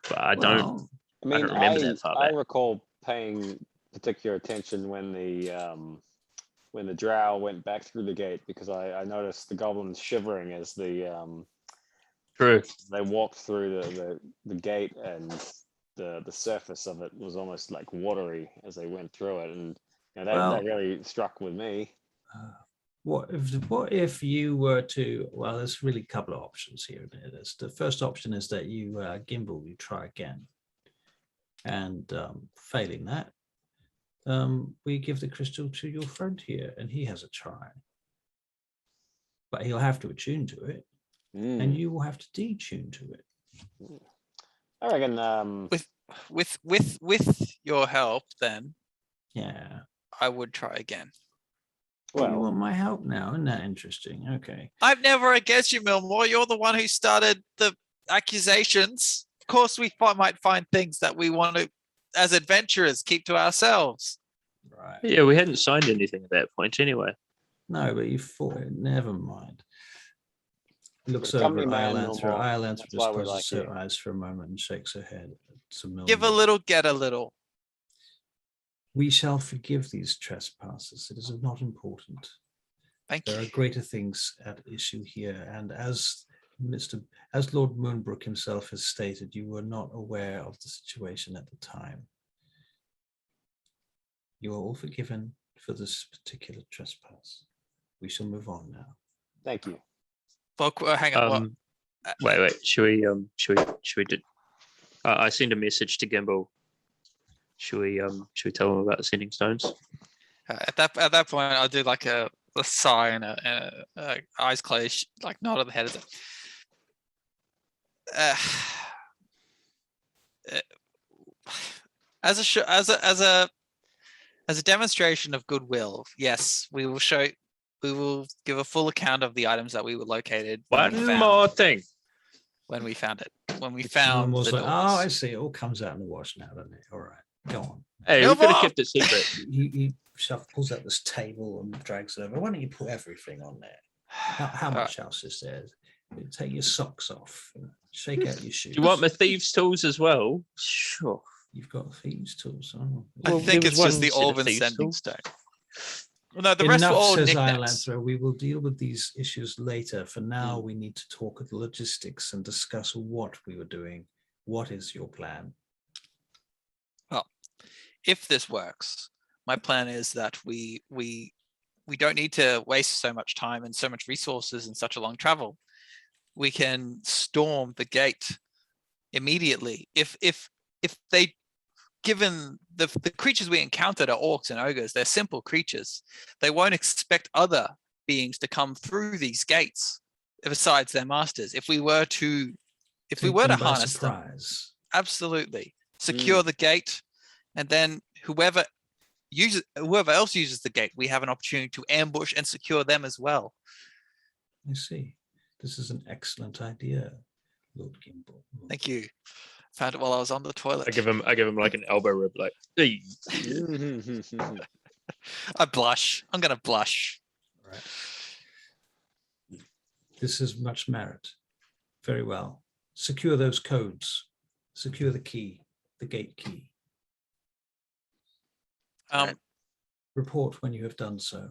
But I don't remember that far I back. recall paying particular attention when the drow went back through the gate, because I noticed the goblins shivering as True. they walked through the gate, and the surface of it was almost like watery as they went through it, and that really struck with me. What if you were to? Well, there's really a couple of options here. The first option is that you gimbal, you try again, and failing that, we give the crystal to your friend here, and he has a try. But he'll have to attune to it, and you will have to detune to it. I reckon With your help, then Yeah. I would try again. Well, you want my help now? Isn't that interesting? Okay. I'm never against you, Milmore. You're the one who started the accusations. Of course, we might find things that we want to, as adventurers, keep to ourselves. Right. Yeah, we hadn't signed anything at that point anyway. No, but you fought it. Never mind. Looks We're over company at man, Iolantha. Milmore. Iolantha That's why just we closes like her you. eyes for a moment and shakes her head. Give a little, get a little. We shall forgive these trespasses. It is not important. Thank There you. are greater things at issue here, and as Lord Moonbrook himself has stated, you were not aware of the situation at the time. You are all forgiven for this particular trespass. We shall move on now. thank you. Well, hang on. Wait. Should we do? I sent a message to Gimbal. Should we tell him about the sending stones? At that point, I'll do like a sigh and a eyes closed, like nod of the head. As a demonstration of goodwill, yes, we will give a full account of the items that we were located. One more thing. When we found it, when we Someone found was the like, doors. oh, I see. It all comes out in the wash now, doesn't it? All right, go on. Hey, we Move could have on! kept it secret. He pulls out this table and drags it over. Why don't you put everything on there? How much else is there? Take your socks off. Shake out your shoes. Do you want my thieves' tools as well? Sure. You've got thieves' tools. Oh. I Well, think there it's was just one the set of Orban thieves' sending tools. stone. Well, no, the rest were Enough, all says knickknacks. Iolantha. We will deal with these issues later. For now, we need to talk of the logistics and discuss what we were doing. What is your plan? Well, if this works, my plan is that we don't need to waste so much time and so much resources in such a long travel. We can storm the gate immediately. If they, given the creatures we encountered are orcs and ogres, they're simple creatures. They won't expect other beings to come through these gates besides their masters. If we were to harness them, absolutely secure the gate, and then whoever else uses the gate, we have an opportunity to ambush and secure them as well. I see. This is an excellent idea, Lord Gimbal. Thank you. Found it while I was on the toilet. I give him like an elbow rub, like, hey. I blush. I'm gonna blush. Right. This is much merit. Very well. Secure those codes. Secure the key, the gate key. Report when you have done so.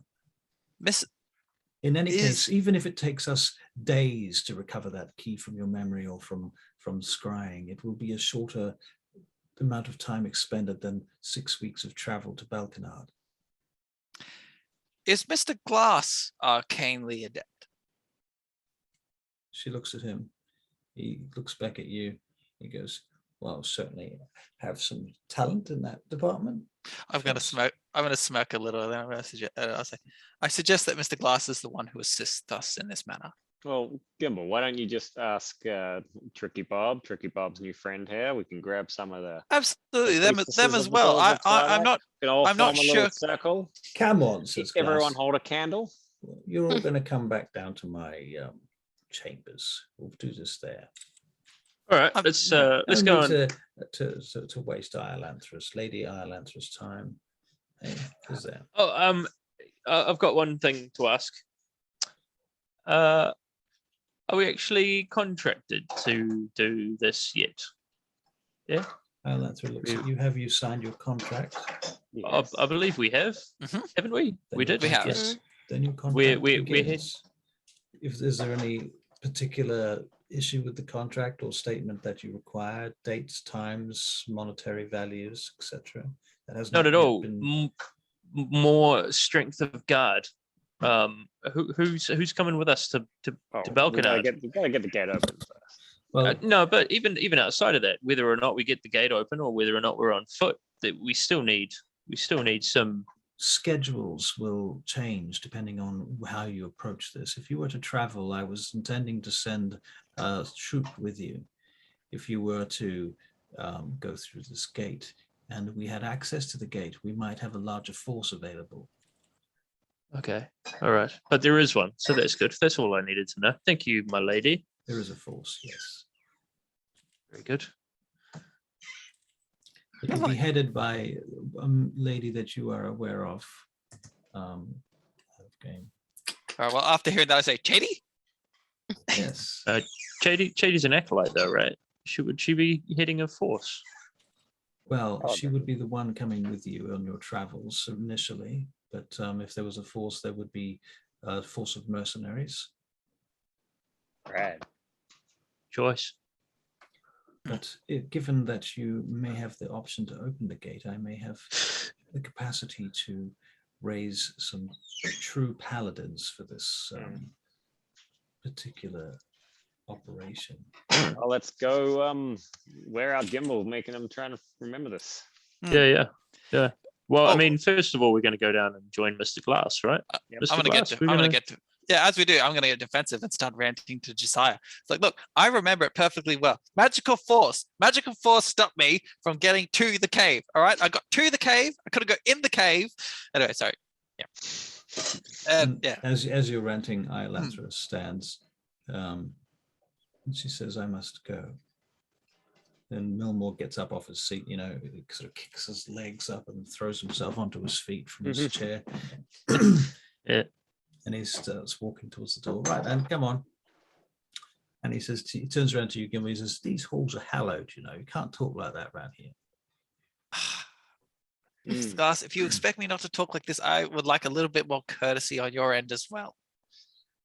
In any case, even if it takes us days to recover that key from your memory or from scrying, it will be a shorter amount of time expended than 6 weeks of travel to Balkanard. Is Mr. Glass arcanely adept? She looks at him. He looks back at you. He goes, well, certainly have some talent in that department. I'm going to smirk a little. Then I'm going to say, I suggest that Mr. Glass is the one who assists us in this manner. Well, Gimbal, why don't you just ask Tricky Bob? Tricky Bob's new friend here. We can grab some of the absolutely them as well. I'm not sure. Circle. Come on, says Glass. Everyone hold a candle. You're all going to come back down to my chambers. We'll do this there. All right, let's go on. To waste Lady Iolantha's time. Hey, who's there? Oh, I've got one thing to ask. Are we actually contracted to do this yet? Yeah. That's what it looks like. Have you signed your contract? Yes. I believe we have, haven't we? Then We your did. We have. contract- Then your contract We're begins. Is there any particular issue with the contract or statement that you require? Dates, times, monetary values, etc. That has Not at yet all. been- More strength of guard. Who's coming with us to Balkanard? We gotta get the gate open first. Well, No, but even outside of that, whether or not we get the gate open or whether or not we're on foot, that we still need some. schedules will change depending on how you approach this. If you were to travel, I was intending to send a troop with you. If you were to go through this gate and we had access to the gate, we might have a larger force available. Okay, all right, but there is one, so that's good. That's all I needed to know. Thank you, my lady. There is a force, yes. Very good. It will be headed by a lady that you are aware of. Game. All right, well, after hearing that, I say, Chady? Yes. Chady's an acolyte, though, right? Would she be heading a force? Well, Oh, she would be the one coming with you on your travels initially, but if there was a force, there would be a force of mercenaries. Right. Choice. But given that you may have the option to open the gate, I may have the capacity to raise some true paladins for this particular operation. Well, let's go wear out Gimbal, making him trying to remember this. Yeah. Well, I Oh. mean, first of all, we're going to go down and join Mr. Glass, right? Yep. Mr. I'm gonna Glass, get. we're I'm gonna gonna- get. Yeah, as we do, I'm gonna get defensive and start ranting to Josiah. It's like, look, I remember it perfectly well. Magical force stopped me from getting to the cave. All right, I got to the cave. I couldn't go in the cave. Anyway, sorry. Yeah. And Yeah. as you're ranting, Iolathra stands, and she says, "I must go." Then Milmore gets up off his seat, sort of kicks his legs up and throws himself onto his feet from his chair. Yeah. And he starts walking towards the door. Right, and come on. And he says, he turns around to you, Gimli, he says, "These halls are hallowed, you can't talk like that around here." Mr. Glass, if you expect me not to talk like this, I would like a little bit more courtesy on your end as well.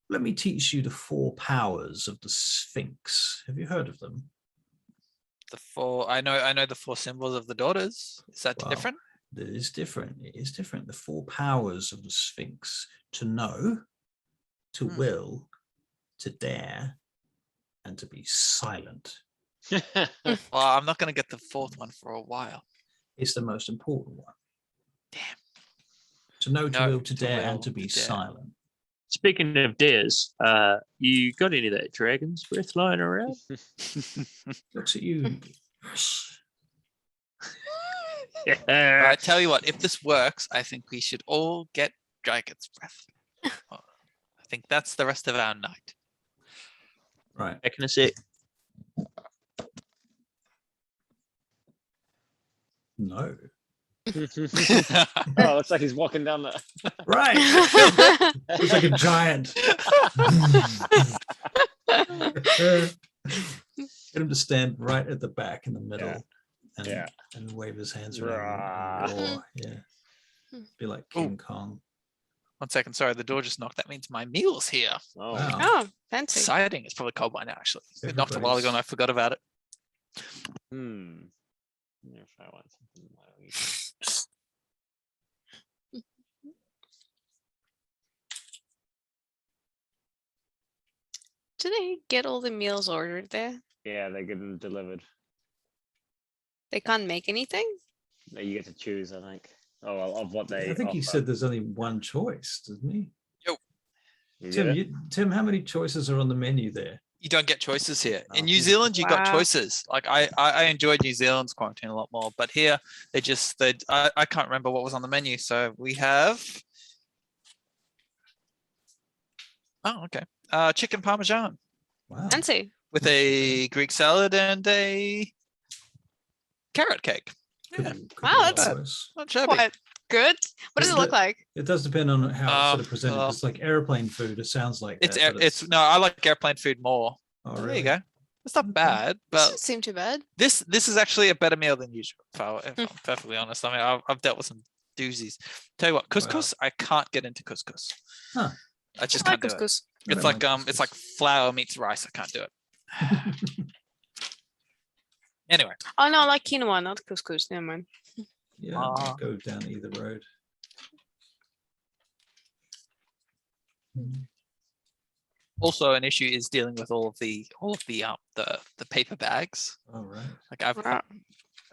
Let me teach you the 4 powers of the Sphinx. Have you heard of them? I know the 4 symbols of the daughters. Is that Well, different? It is different. It is different. The 4 powers of the Sphinx: to know, to will, to dare, and to be silent. Well, I'm not going to get the 4th one for a while. It's the most important one. Damn. To know, to No, will, to to dare, will, and to be to dare. silent. Speaking of dares, you got any of that dragon's breath lying around? Looks at you. Yeah. I tell you what, if this works, I think we should all get dragon's breath. I think that's the rest of our night. Right. Back in a sec. No. Oh, looks like he's walking down the. Right. It's like a giant. Get him to stand right at the back in the middle and wave his hands around. And roar. Yeah. Be like King Kong. 1 second, sorry, the door just knocked. That means my meal's here. Oh, Wow. Oh, fancy. Exciting. It's probably cold by now, actually. It knocked a while ago and I Everybody's- forgot about it. If I want something. Do they get all the meals ordered there? Yeah, they get them delivered. They can't make anything? You get to choose, I think. Oh, well, of what they. I think he offer. said there's only one choice, doesn't he? You get it? Tim, how many choices are on the menu there? You don't get choices here. In New Okay. Zealand, you got Wow. choices. Like I enjoyed New Zealand's quarantine a lot more, but here I can't remember what was on the menu. So we have. Oh, okay. Chicken parmesan Wow. Fancy. with a Greek salad and a carrot cake. Could Yeah, be Wow, a lot that's- worse. not shabby. good? What does it look like? It does depend on how it's sort of presented. well, It's like airplane food. It sounds like it's that, but it's no, I like airplane food more. oh, There really? you go. It's not Okay. bad, This but doesn't seem too bad. this is actually a better meal than usual. If I'm perfectly honest, I mean, I've dealt with some doozies. Tell you what, couscous, I can't get into couscous. Huh. I just I like can't do it. couscous. I It's don't like mind it's like couscous. flour meets rice. I can't do it. Anyway, Oh no, I like quinoa, not couscous. Never mind. Yeah, Ah. go down either road. also an issue is dealing with all of the paper bags. All right. Like I've Wow.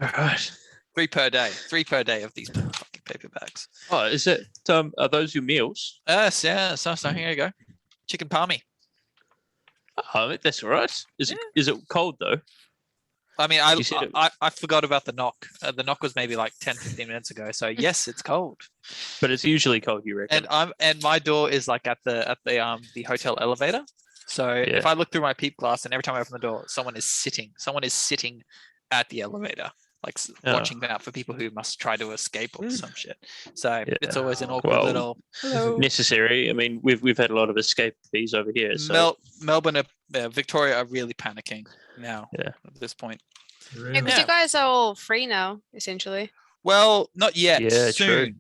All right. 3 per day of these fucking paper bags. Oh, is it? Are those your meals? Yes, yeah. So here you go. Chicken palmy. Oh, that's all right. Is it cold though? I mean, You said it- I forgot about the knock. The knock was maybe like 10-15 minutes ago. So yes, it's cold. But it's usually cold, you reckon? And my door is like at the hotel elevator. So if Yeah. I look through my peep glass and every time I open the door, someone is sitting at the elevator, like Oh. watching out for people who must try to escape or some shit. So Yeah. it's always an awkward Well, little Hello. Necessary. I mean, we've had a lot of escapees over here. So Melbourne, Victoria are really panicking now Yeah. at this point. Really? Yeah, because Yeah. you guys are all free now, essentially. Well, not yet. Yeah, soon. true.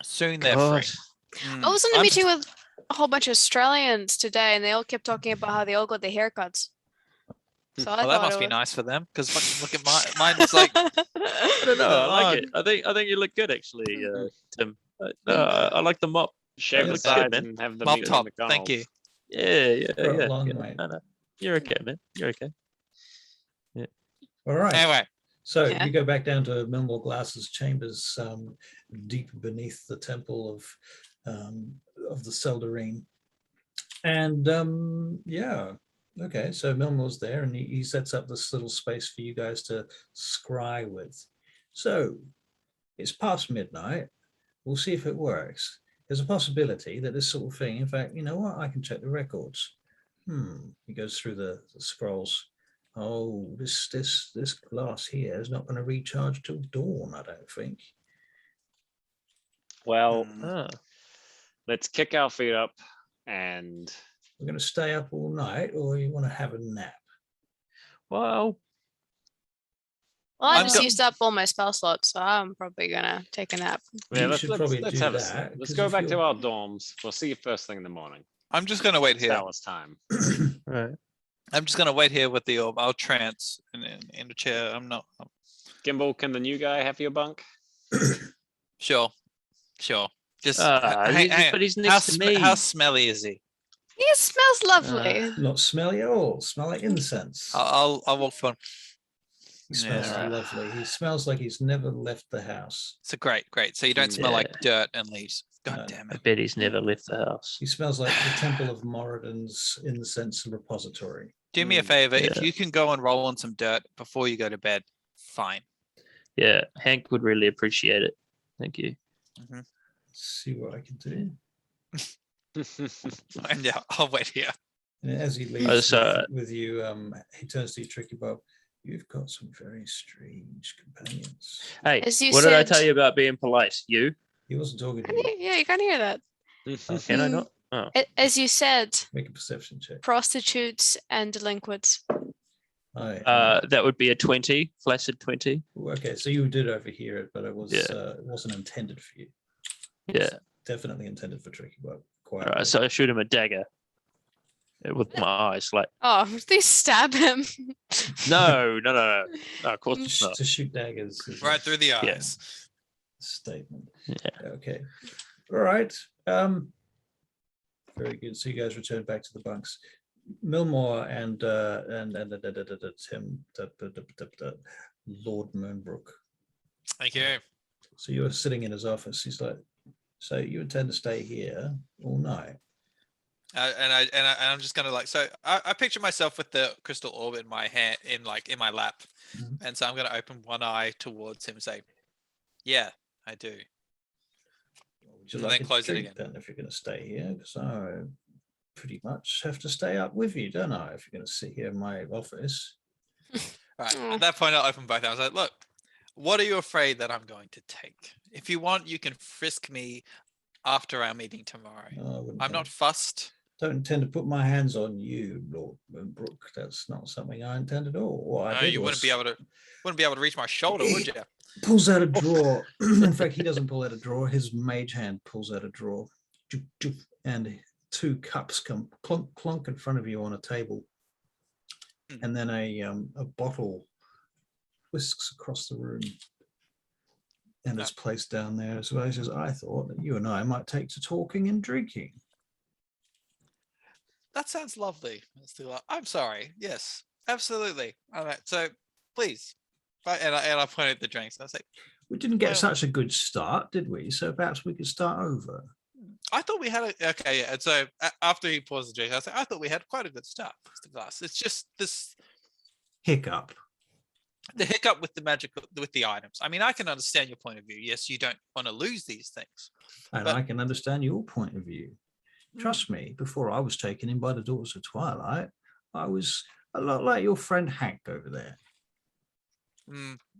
Soon they're God. free. I was in a I'm- meeting with a whole bunch of Australians today, and they all kept talking about how they all got their haircuts. So I Oh, that thought must it be was- nice for them because look at mine. It's like I don't know. I like Oh. it. I think you look good actually, Tim. I like the mop. Shave the looks good, sides man. and have the mop meat top. at Thank you. McDonald's. Yeah. Got along, mate. No. You're okay, man. You're okay. All right. Anyway, So Yeah. you go back down to Milmore Glass's chambers, deep beneath the temple of the Seldarine. And yeah, okay. So Milmore's there, and he sets up this little space for you guys to scry with. So it's past midnight. We'll see if it works. There's a possibility that this sort of thing. In fact, you know what? I can check the records. He goes through the scrolls. Oh, this glass here is not going to recharge till dawn, I don't think. Well, mm, Ah. let's kick our feet up and We're going to stay up all night, or you want to have a nap? Well, Well, I I'm just go- used up all my spell slots, so I'm probably gonna take a nap. yeah, You let's, should let's, probably let's do have a that, sleep. Let's 'cause go if back to you're- our dorms. We'll see you first thing in the morning. I'm just gonna wait It's here. Dallas time. right. I'm just gonna wait here with the orb. I'll trance in the chair. I'm Gimbal, can the new guy have your bunk? sure. Just But he's next to me. how smelly is he? He smells lovely. Not smelly at all. Smell like incense. I'll walk for him. He smells Yeah. lovely. He smells like he's never left the house. So great. So you don't smell like Yeah. dirt and leaves. God No. damn I it. bet he's never left the house. He smells like the Temple of Moradin's incense repository. Do me a Mm, favor. If yeah. you can go and roll on some dirt before you go to bed, fine. Yeah, Hank would really appreciate it. Thank you. Let's see what I can do. And yeah, I'll wait here. And as he leaves so- with you, he turns to you, Tricky Bob. You've got some very strange companions. Hey, As you what did I said- tell you about being polite? You? He wasn't talking to you. Yeah, you can hear that. Can I not? Oh, As you said, Make a perception check. prostitutes and delinquents. Hi. that would be a 20, flaccid 20. Okay, so you did overhear it, but it was Yeah. it wasn't intended for you. Yeah. Definitely intended for Tricky Bob. All Quietly. right, so I shoot him a dagger with my eyes. Like, Oh, please stab him. no, of course not. To shoot daggers is Right through the Yeah. eyes. a statement. Yeah. Okay. All right. Very good. So you guys return back to the bunks. Milmore and Tim, Lord Moonbrook. Thank you. So you're sitting in his office. He's like, so you intend to stay here all night? I'm just gonna like, so I picture myself with the crystal orb in my hand, in my lap, Mhm. and so I'm gonna open one eye towards him and say, "Yeah, I do." Would you And like then a close it drink again. then if you're going to stay here? Because I pretty much have to stay up with you, don't I? If you're going to sit here in my office. Right. Mm. At that point, I'll open both. I was like, "Look, What are you afraid that I'm going to take? If you want, you can frisk me after our meeting tomorrow. I'm not fussed. Don't intend to put my hands on you, Lord Brooke. That's not something I intend at all. What I did You wouldn't be able to reach my shoulder, would you? Pulls out a drawer. In fact, he doesn't pull out a drawer. His mage hand pulls out a drawer, and 2 cups come clunk clunk in front of you on a table, and then a bottle whisks across the room and is placed down there as well. He says, "I thought that you and I might take to talking and drinking." That sounds lovely. I'm sorry. Yes, absolutely. All right. So please. And I pointed at the drinks. And I say, we didn't get such a good start, did we? So perhaps we could start over. I thought we had okay. Yeah. And so after he pours the drink, I say, I thought we had quite a good start. The glass. It's just this hiccup. The hiccup with the items. I mean, I can understand your point of view. Yes, you don't want to lose these things. And I can understand your point of view. Trust me, before I was taken in by the Daughters of Twilight, I was a lot like your friend Hank over there.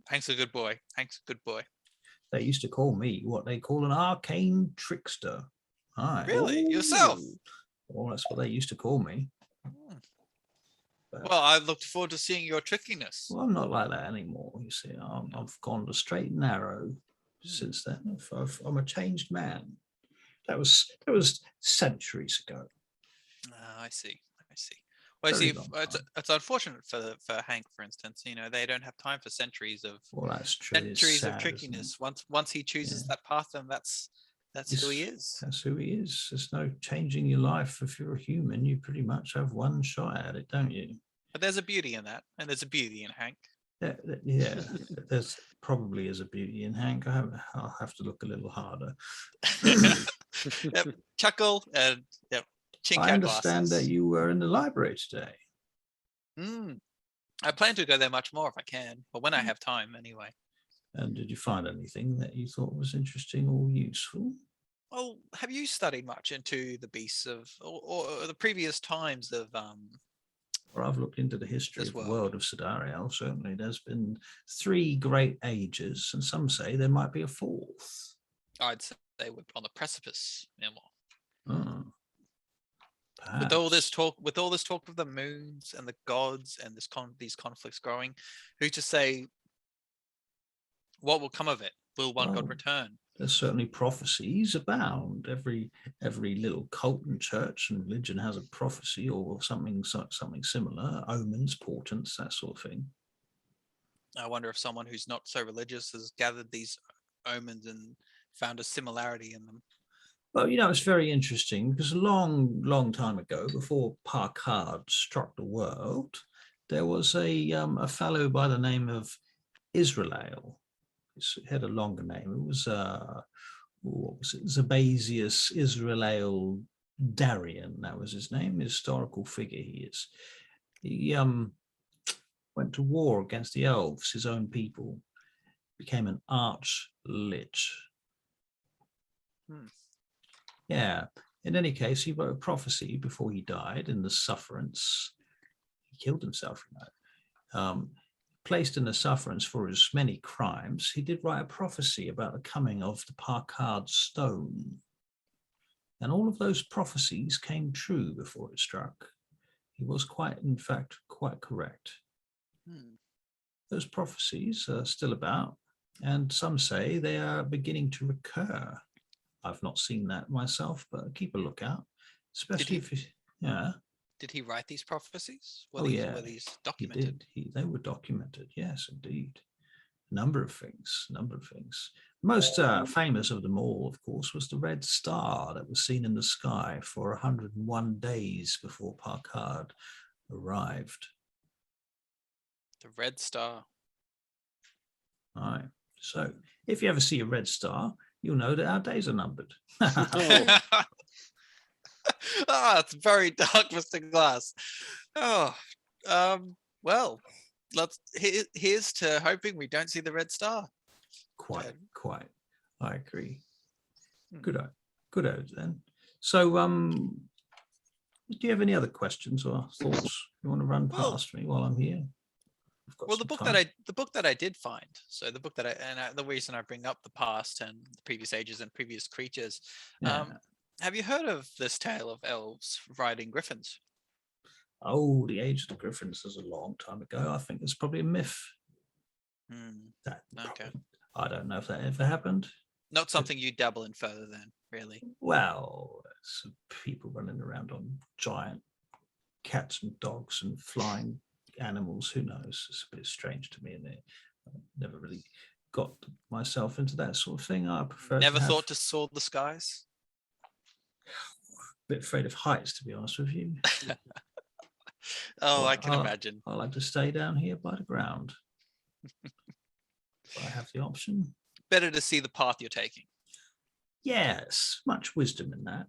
Hank's a good boy. Hank's a good boy. They used to call me what they call an arcane trickster. Really? Yourself? Well, that's what they used to call me. Well, I looked forward to seeing your trickiness. Well, I'm not like that anymore. You see, I've gone to straight and narrow since then. I'm a changed man. That was centuries ago. I see. Well, see, it's unfortunate for Hank, for instance. You know, they don't have time for centuries of that's true. Centuries of trickiness. Once he chooses that path, then that's who he is. That's who he is. There's no changing your life. If you're a human, you pretty much have one shot at it, don't you? But there's a beauty in that, and there's a beauty in Hank. Yeah, there's probably is a beauty in Hank. I'll have to look a little harder. Chuckle and chink I out understand glasses. that you were in the library today. I plan to go there much more if I can, but when I have time, anyway. And did you find anything that you thought was interesting or useful? Well, have you studied much into the beasts of, or the previous times of? Well, I've looked into the history of the world. world of Sidariel. Certainly, there's been 3 great ages, and some say there might be a 4th. I'd say we're on the precipice. Perhaps. With all this talk of the moons and the gods and these conflicts growing, who's to say what will come of it? Will one god return? There's certainly prophecies abound. Every little cult and church and religion has a prophecy or something similar, omens, portents, that sort of thing. I wonder if someone who's not so religious has gathered these omens and found a similarity in them. Well, it's very interesting because a long time ago, before Parkard struck the world, there was a fellow by the name of Israel. It had a longer name. It was what was it? Zabasius Israel Darian. That was his name. Historical figure he is. He went to war against the elves, his own people. Became an arch lich. Yeah. In any case, he wrote a prophecy before he died in the sufferance. He killed himself, placed in the sufferance for his many crimes. He did write a prophecy about the coming of the Parkard stone. And all of those prophecies came true before it struck. He was in fact, quite correct. Those prophecies are still about, and some say they are beginning to recur. I've not seen that myself, but keep a lookout, especially Did he write these prophecies? Were these documented? He did. They were documented. Yes, indeed. A number of things. Most famous of them all, of course, was the red star that was seen in the sky for 101 days before Parkard arrived. The red star. All right. So if you ever see a red star, you'll know that our days are numbered. It's very dark, Mr. Glass. Well, here's to hoping we don't see the red star. Quite. I agree. Good odds then. So, do you have any other questions or thoughts you want to run past me while I'm here? I've got Well, the some book time. that I did find. So the book that the reason I bring up the past and the previous ages and previous creatures. Yeah. Have you heard of this tale of elves riding griffins? Oh, the age of the griffins is a long time ago. I think it's probably a myth. Hmm. That Okay. probably- I don't know if that ever happened. Not something you dabble in further then, really. Well, some people running around on giant cats and dogs and flying animals. Who knows? It's a bit strange to me, and I never really got myself into that sort of thing. I prefer. Never to have thought to soar the skies? a bit afraid of heights, to be honest with you. Oh, Well, I can imagine. I like to stay down here by the ground. If I have the option. Better to see the path you're taking. Yes, much wisdom in that.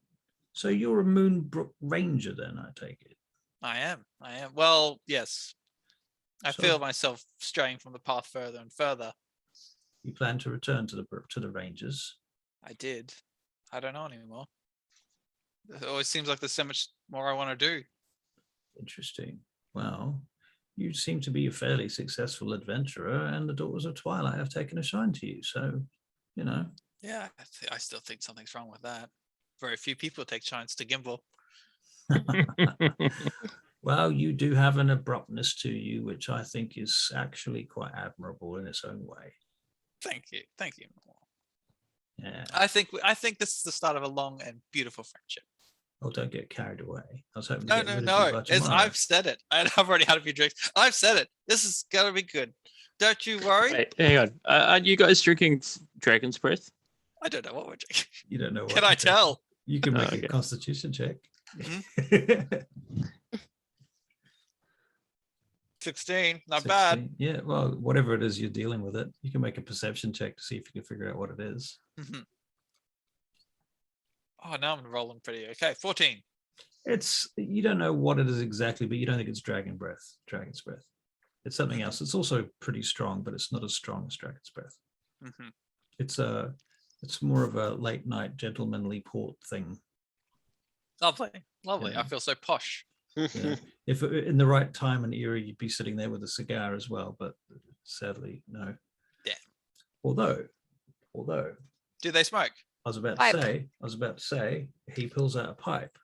So you're a Moonbrook Ranger, then, I take it. I am. Well, yes. I So- feel myself straying from the path further and further. You plan to return to the Rangers. I did. I don't know anymore. It always seems like there's so much more I want to do. Interesting. Well, you seem to be a fairly successful adventurer, and the Daughters of Twilight have taken a shine to you. So, you know. Yeah, I still think something's wrong with that. Very few people take shines to Gimbal. Well, you do have an abruptness to you, which I think is actually quite admirable in its own way. Thank you. Yeah. I think this is the start of a long and beautiful friendship. Oh, don't get carried away. I was hoping to No, get no, rid of no. you by tomorrow. I've said it. I've already had a few drinks. I've said it. This is gonna be good. Don't you worry. Wait, hang on. Are you guys drinking Dragon's Breath? I don't know what we're drinking. You don't know what. Can I to do. tell? You can make Okay. a Constitution check. 16. Not bad. 16. Yeah, well, whatever it is you're dealing with it, you can make a perception check to see if you can figure out what it is. Mhm. Oh, now I'm rolling pretty okay. 14. You don't know what it is exactly, but you don't think it's dragon's breath. It's something else. It's also pretty strong, but it's not as strong as dragon's breath. Hmm. It's more of a late night gentlemanly port thing. Lovely. I Yeah. feel so posh. Yeah. If in the right time and era, you'd be sitting there with a cigar as well, but sadly, no. Yeah. Although Do they smoke? I was about Pipe. to say, he pulls out a pipe.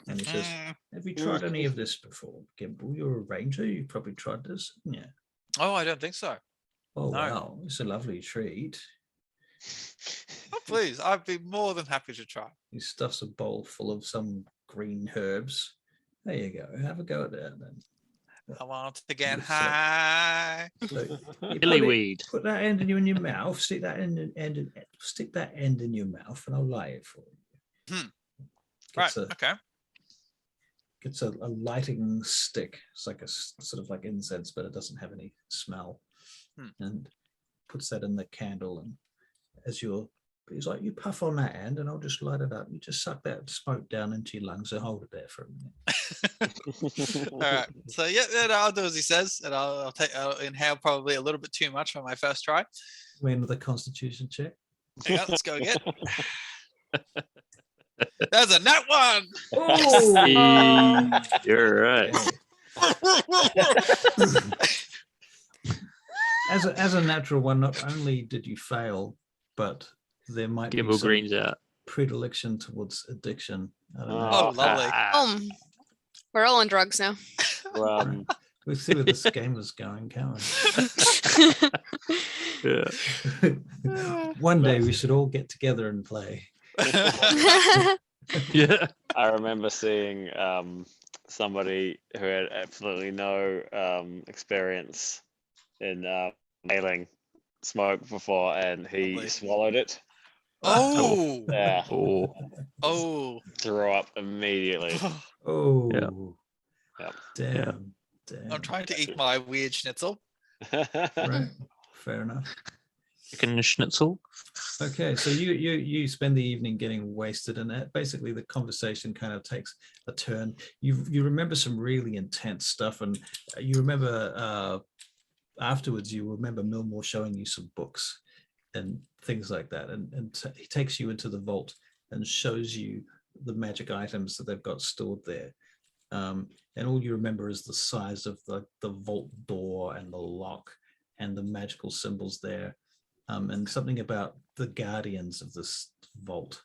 And he says, Mm. have you tried any of this before, Gimbal? You're a ranger. You've probably tried this. Yeah. Oh, I don't think so. Oh, No. wow. It's a lovely treat. Oh, please. I'd be more than happy to try. He stuffs a bowl full of some green herbs. There you go. Have a go at that then. I want to get Looks so- high. So you put Illyweed. Put that end in your mouth. Stick that end in your mouth, and I'll light it for you. Right. Gets Okay. Gets a lighting stick. It's like a sort of like incense, but it doesn't have any smell. And puts that in the candle, and he's like, you puff on that end, and I'll just light it up. You just suck that smoke down into your lungs and hold it there for a minute. All right. So yeah, I'll do as he says, and I'll inhale probably a little bit too much for my first try. Win with a Constitution check. Hang on, let's go again. There's a nat one. Oh, You're right. as a natural one, not only did you fail, but there might be Gimbal some Green's out. predilection towards addiction. I don't know. Oh, lovely. Ah, We're all on drugs now. Well, We'll see where this game is going, can't yeah. we? One day we should all get together and play. Yeah. I remember seeing somebody who had absolutely no experience in inhaling smoke before, and he Lovely. swallowed it. Oh. Yeah, Oh. threw up immediately. Oh, Yep. damn. I'm trying to eat my weird schnitzel. Right, fair enough. Chicken schnitzel. Okay, so you spend the evening getting wasted, and that basically the conversation kind of takes a turn. You remember some really intense stuff, and you remember afterwards you remember Millmore showing you some books and things like that, and he takes you into the vault and shows you the magic items that they've got stored there. And all you remember is the size of the vault door and the lock and the magical symbols there, and something about the guardians of this vault.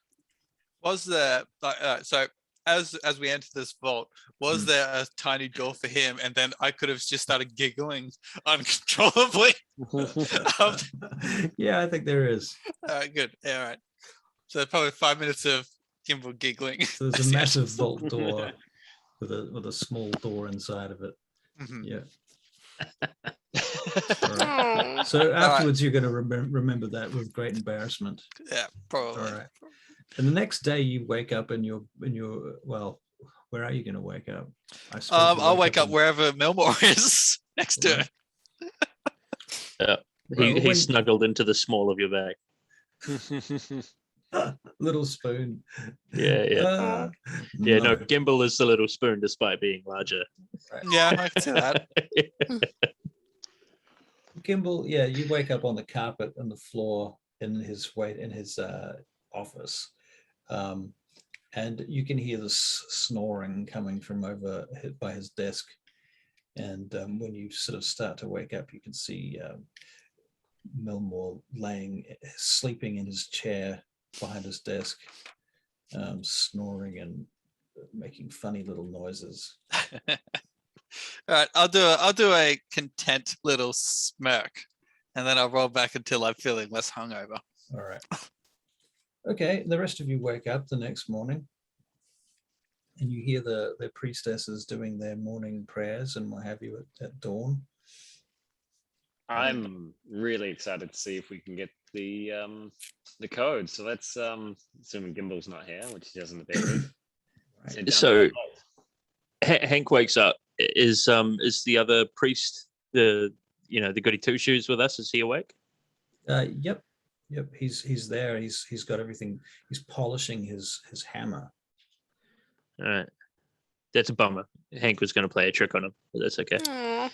Was there so as we enter this vault, was there a tiny door for him, and then I could have just started giggling uncontrollably? Yeah, I think there is. Good. Yeah, all right. So probably 5 minutes of Gimbal giggling. So there's a massive vault door with a small door inside of it. Mhm. Yeah. All right. So afterwards, you're going to remember that with great embarrassment. Yeah, probably. All right. And the next day, you wake up and you're well. Where are you going to wake up? I suppose you I'll wake up in- wherever Milmore is next to it. Yeah. Well, He when- snuggled into the small of your bag. little spoon. Yeah, yeah. Yeah, no, Gimbal is the little spoon despite being larger. Yeah, I can see that. Gimbal, yeah, you wake up on the carpet on the floor in his office, and you can hear this snoring coming from over by his desk. And when you sort of start to wake up, you can see Milmore sleeping in his chair behind his desk, snoring and making funny little noises. All right, I'll do a content little smirk, and then I'll roll back until I'm feeling less hungover. All right. Okay, the rest of you wake up the next morning, and you hear the priestesses doing their morning prayers and what have you at dawn. I'm really excited to see if we can get the code. So that's assuming Gimbal's not here, which he doesn't appear. Right. So Hank wakes up. Is the other priest, the goody two shoes with us? Is he awake? Yep. He's there. He's got everything. He's polishing his hammer. All right. That's a bummer. Hank was going to play a trick on him, but that's okay. Aw.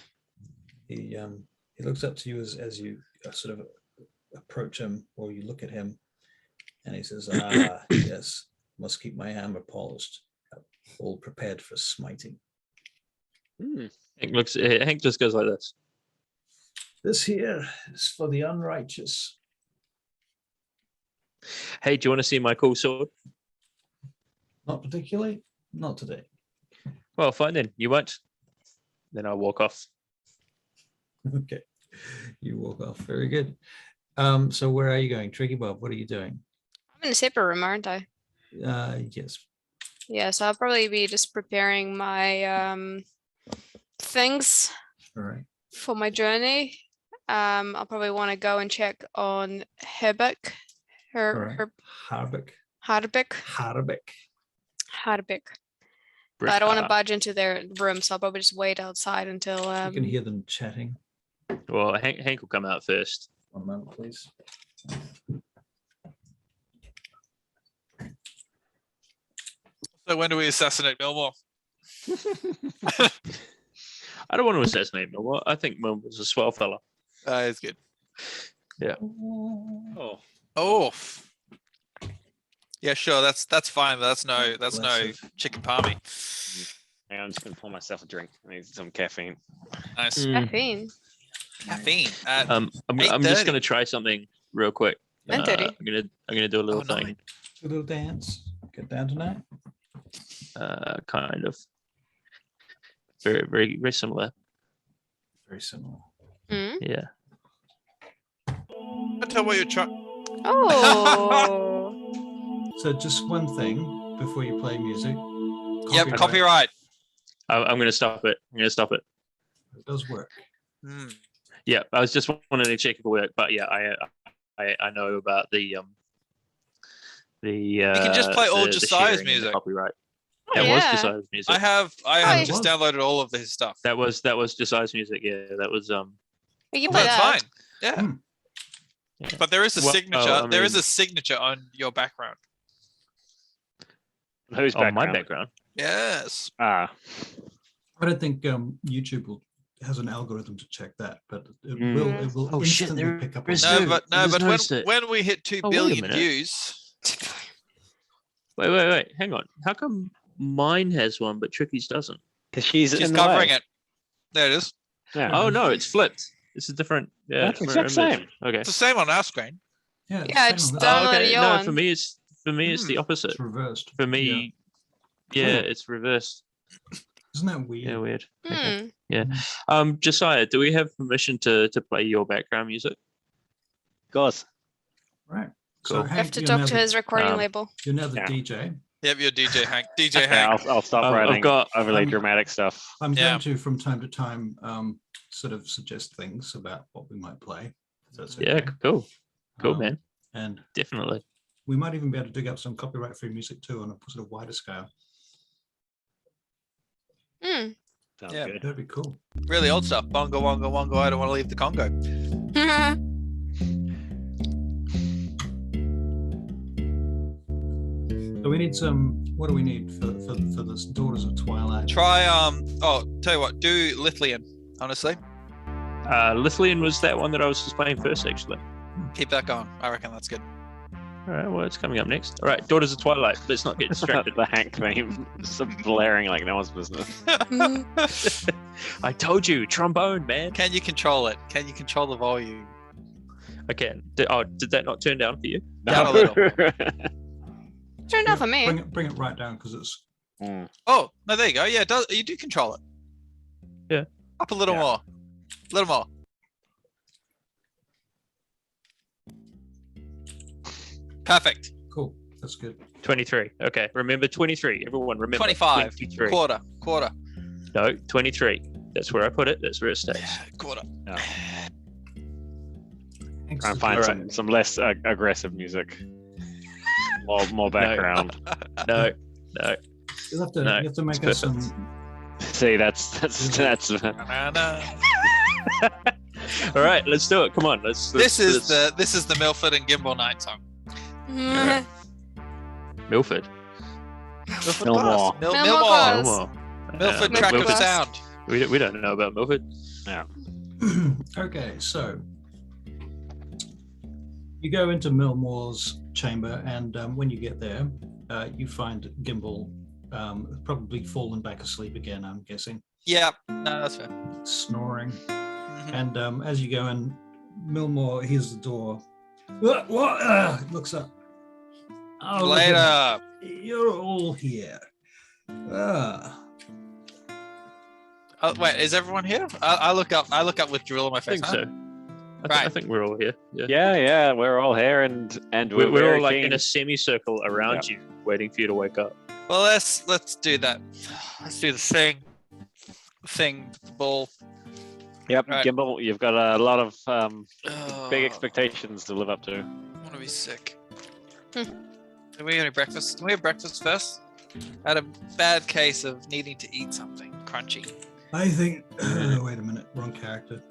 He looks up to you as you sort of approach him, or you look at him, and he says, yes, must keep my hammer polished, all prepared for smiting. Hank just goes like this. This here is for the unrighteous. Hey, do you want to see my cool sword? Not particularly, not today. Well, fine then. You won't. Then I'll walk off. Okay, you walk off. Very good. So where are you going, Tricky Bob? What are you doing? I'm in a separate room, aren't I? Yes. Yeah, so I'll probably be just preparing my things All right. for my journey. I'll probably want to go and check on Herbeck. All right. Harbeck. Harbeck. But I don't want to budge into their room, so I'll probably just wait outside until You can hear them chatting. Well, Hank will come out first. One moment, please. So when do we assassinate Milmore? I don't want to assassinate Milmore. I think Milmore's a swell fella. It's good. Yeah. Oh. Yeah, sure. That's fine. But that's no chicken palmy. Hang on, I'm just gonna pour myself a drink. I need some caffeine. Nice. caffeine. Caffeine. I'm just 8:30. gonna try something real quick. 9:30. I'm gonna do a little Oh, thing. nine. A little dance. Get down tonight. Kind of. Very, very, very similar. Very similar. Mm? Yeah. I tell what you're trying. Oh. So just one thing before you play music. Yep, copyright. I'm gonna stop it. It does work. Mm. Yeah, I was just wanting to check if it worked, but yeah, I know about the You can just play all the Josiah's sharing and the music. copyright. Oh, That was yeah. Josiah's music. I have yeah. just downloaded all of his stuff. That was Josiah's music. Yeah, that was We can Oh, play that's that. fine. Yeah. Hmm. Yeah. But there is a Well, signature. I There is mean- a signature on your background. Who's on my background. Yes. Ah, I don't think YouTube has an algorithm to check that, but it Mm. will. It will Oh, shit, instantly there pick up. is on no- it. No, but noticed it. when we hit 2 Oh, wait a billion minute. views, Wait, hang on. How come mine has one, but Tricky's doesn't. Because she's She's in the covering way. it. There it is. Yeah. Oh no, it's flipped. It's a different. Yeah, That's different exact image. same. Okay. It's the same on our screen. Yeah, Yeah, same it's on that. done. Oh, okay. your No, one. for me it's the opposite. It's reversed. For me, yeah, it's reversed. Isn't that weird? Yeah, weird. Okay. Hmm. Josiah, do we have permission to play your background music? Of course. Right. Cool. So You have Hank, to you're talk now to the- his recording um, label. You're now the Yeah. DJ. Yep, you're DJ Hank. DJ Yeah, Hank. I'll stop I've writing got- overly I'm- dramatic stuff. I'm Yeah. going to, from time to time, sort of suggest things about what we might play. If that's Yeah, okay. cool, Um, man, And definitely. we might even be able to dig up some copyright-free music too on a sort of wider scale. Hmm. Sounds Yeah. good. That'd be cool. Really old stuff. Bongo, wongo, wongo. I don't want to leave the Congo. So we need some. What do we need for this Daughters of Twilight? Try oh, tell you what, do Lithlian, honestly. Lithlian was that one that I was just playing first, actually. Keep that going. I reckon that's good. All right, well, it's coming up next. All right, Daughters of Twilight. Let's not get distracted. The Hank theme is blaring like no one's business. I told you, trombone, man. Can you control it? Can you control the volume? I can. Did that not turn down for you? Down a little. Turned off for me. Bring it right down because it's. Mm. Oh, no, there you go. Yeah, you do control it. Yeah. Up a little Yeah. more. A little more. Perfect. Cool. That's good. 23. Okay, remember 23. Everyone remember 25. 23. Quarter. No, 23. That's where I put it. That's where it stays. Quarter. Thanks Try and to find Alright. some less aggressive music. More background. No. You'll have to, No, you have to make it's us some. See, that's Na-na. All right, let's do it. Come on, let's. This is the Milford and Gimbal night song. Hmm. Milford. Milford Milmore. Glass. Milmore Milmore. Glass. Milford Milford track of Glass. sound. We don't know about Milford. Okay, so you go into Milmore's chamber, and when you get there, you find Gimbal probably fallen back asleep again. I'm guessing, Yeah, no, that's fair. snoring. Mhm. And as you go in, Milmore hears the door. What? Looks up. Oh, look at Later. it. You're all here. Ah. Oh, wait, is everyone here? I look up with drill on my I face. think huh? so. I Right. think we're all here. Yeah. yeah, we're all here and We're very all like keen. in a semicircle around you, waiting for you to wake up. Well, let's do that. Let's do the thing. The ball. Yep, Right. Gimbal, you've got a lot of big Oh, expectations to live up to. I want to be sick. Hmm. Are we having breakfast? Can we have breakfast first? I had a bad case of needing to eat something crunchy. I think. Wait a minute, wrong character.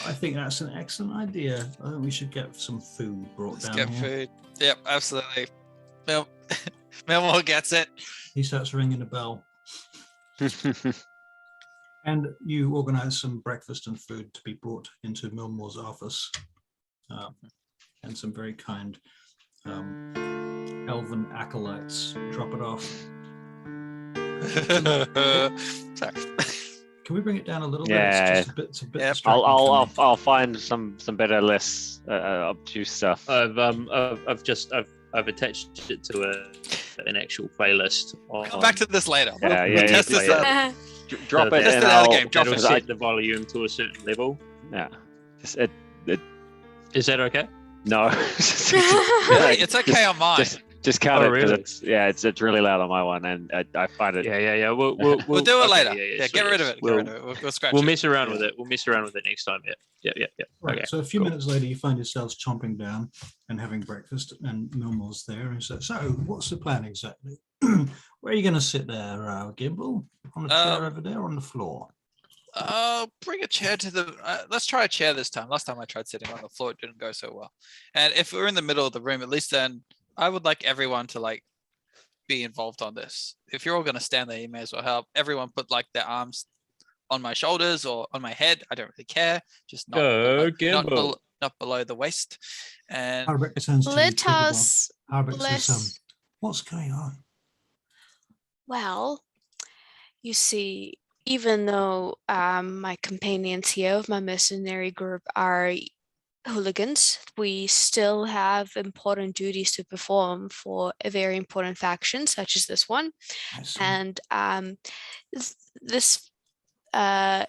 I think that's an excellent idea. I think we should get some food brought Let's down get here. food. Yep, absolutely. Milmore gets it. He starts ringing a bell, and you organise some breakfast and food to be brought into Milmore's office, and some very kind elven acolytes drop it off. Sorry. Can we bring it down a little Yeah. bit? It's a bit Yep. distracting for me. I'll find some better, less obtuse stuff. I've attached it to an actual playlist. Come back to this later. Yeah, We'll yeah, test yeah, this yeah. out. Drop it Test and it out I'll, again, drop That'll it. set the volume to a certain level. yeah. Just, Is that okay? no. Really? It's okay on mine. Just count Oh, it because really? it's really loud on my one, and I find it. Yeah. We'll do it okay, later. Yeah, Get rid of it. We'll, We'll scratch we'll it. mess around with it. We'll mess around with it next time. Yeah. Right, Okay. so a few cool. minutes later, you find yourselves chomping down and having breakfast, and Milmore's there. And so, what's the plan exactly? Where are you going to sit there, Gimbal? On the chair over there, or on the floor? Bring a chair to the. Let's try a chair this time. Last time I tried sitting on the floor, it didn't go so well. And if we're in the middle of the room, at least then I would like everyone to like be involved on this. If you're all going to stand there, you may as well help. Everyone put like their arms on my shoulders or on my head. I don't really care. Just not Go, below, Gimbal. not below the waist. And Hardwick turns to you, Let Gimbal. us Hardwick says, bless What's going on? Well, you see, even though my companions here of my mercenary group are hooligans, we still have important duties to perform for a very important faction, such as this one. I see. And this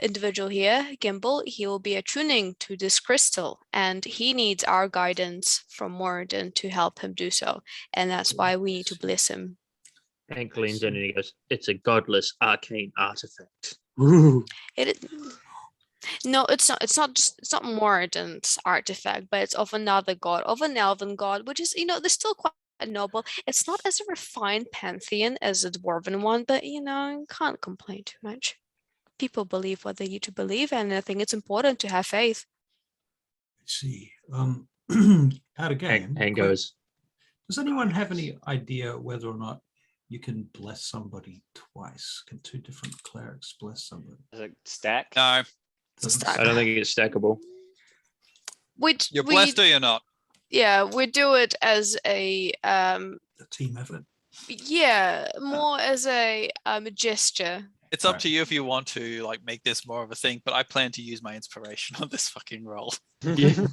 individual here, Gimbal, he will be attuning to this crystal, and he needs our guidance from Moradin to help him do so. And that's why we need to bless him. Hank leans in and he goes, "It's a godless arcane artifact." No, it's not. It's not Moradin's artifact, but it's of another god, of an elven god, which is, they're still quite noble. It's not as a refined pantheon as a dwarven one, but can't complain too much. People believe what they need to believe, and I think it's important to have faith. I see. Out of game. Hank goes, Does anyone have any idea whether or not you can bless somebody twice? Can two different clerics bless somebody? Is it stack? No, Doesn't Stack. "I don't think it's stackable." you're blessed or you're not. Yeah, we do it as a a team effort. more as a gesture. It's up Right. to you if you want to like make this more of a thing, but I plan to use my inspiration on this fucking roll. Yeah.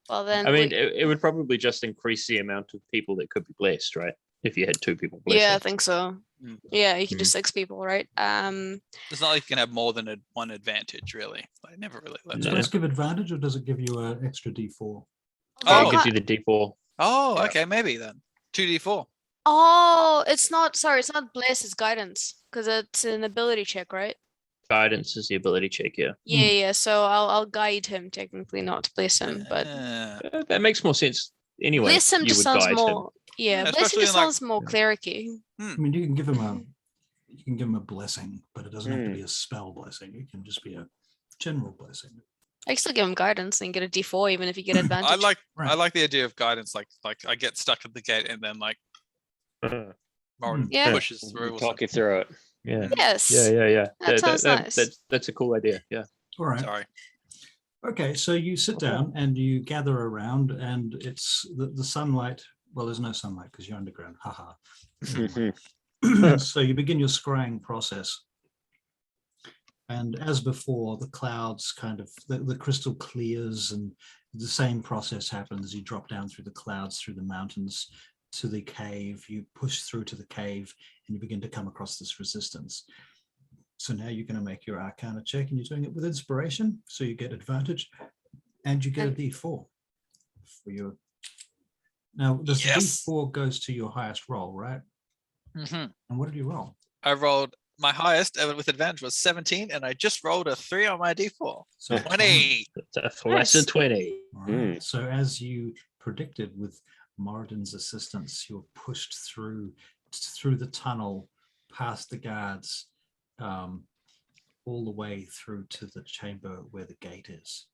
Well, then I mean, it would probably just increase the amount of people that could be blessed, right? If you had two people blessed. yeah, I think so. Mm. Yeah, you can do Mm. 6 people, right? It's not like you can have more than one advantage, really. I never really learned Does No. this give advantage, or does it give you an extra D4? Yeah, Oh. it gives you the D4. Oh, Yeah. okay, maybe then. 2d4. Oh, it's not bless, it's guidance, because it's an ability check, right? Guidance is the ability check, yeah. Yeah. So I'll guide him technically, not to bless him, but That makes more sense. Anyway, bless him you just would sounds guide more. Yeah, Yeah, blessing especially just in, like- sounds more Yeah. clericy. I mean, you can give him a blessing, but it doesn't have to be a spell blessing. It can just be a general blessing. I can still give him guidance and get a D4 even if you get advantage. I like Right. the idea of guidance, like I get stuck at the gate and then like him. Morin Yeah. pushes through. Or Talk you something. through it. Yeah. Yes. Yeah. That sounds nice. That's a cool idea. Yeah. All right. Sorry. Okay, so you sit down and you gather around, and it's the sunlight. Well, there's no sunlight because you're underground. Haha. So you begin your scrying process. And as before, the clouds kind of, the crystal clears, and the same process happens. You drop down through the clouds, through the mountains to the cave. You push through to the cave and you begin to come across this resistance. So now you're going to make your Arcana check, and you're doing it with inspiration. So you get advantage and you get a D4 for your. Now, this Yes. D4 goes to your highest roll, right? hmm And what did you roll? I rolled my highest ever with advantage was 17, and I just rolled a 3 on my d4. So 20. It's a flaccid 20. All right. So as you predicted, with Moradin's assistance, you're pushed through the tunnel, past the guards, all the way through to the chamber where the gate is.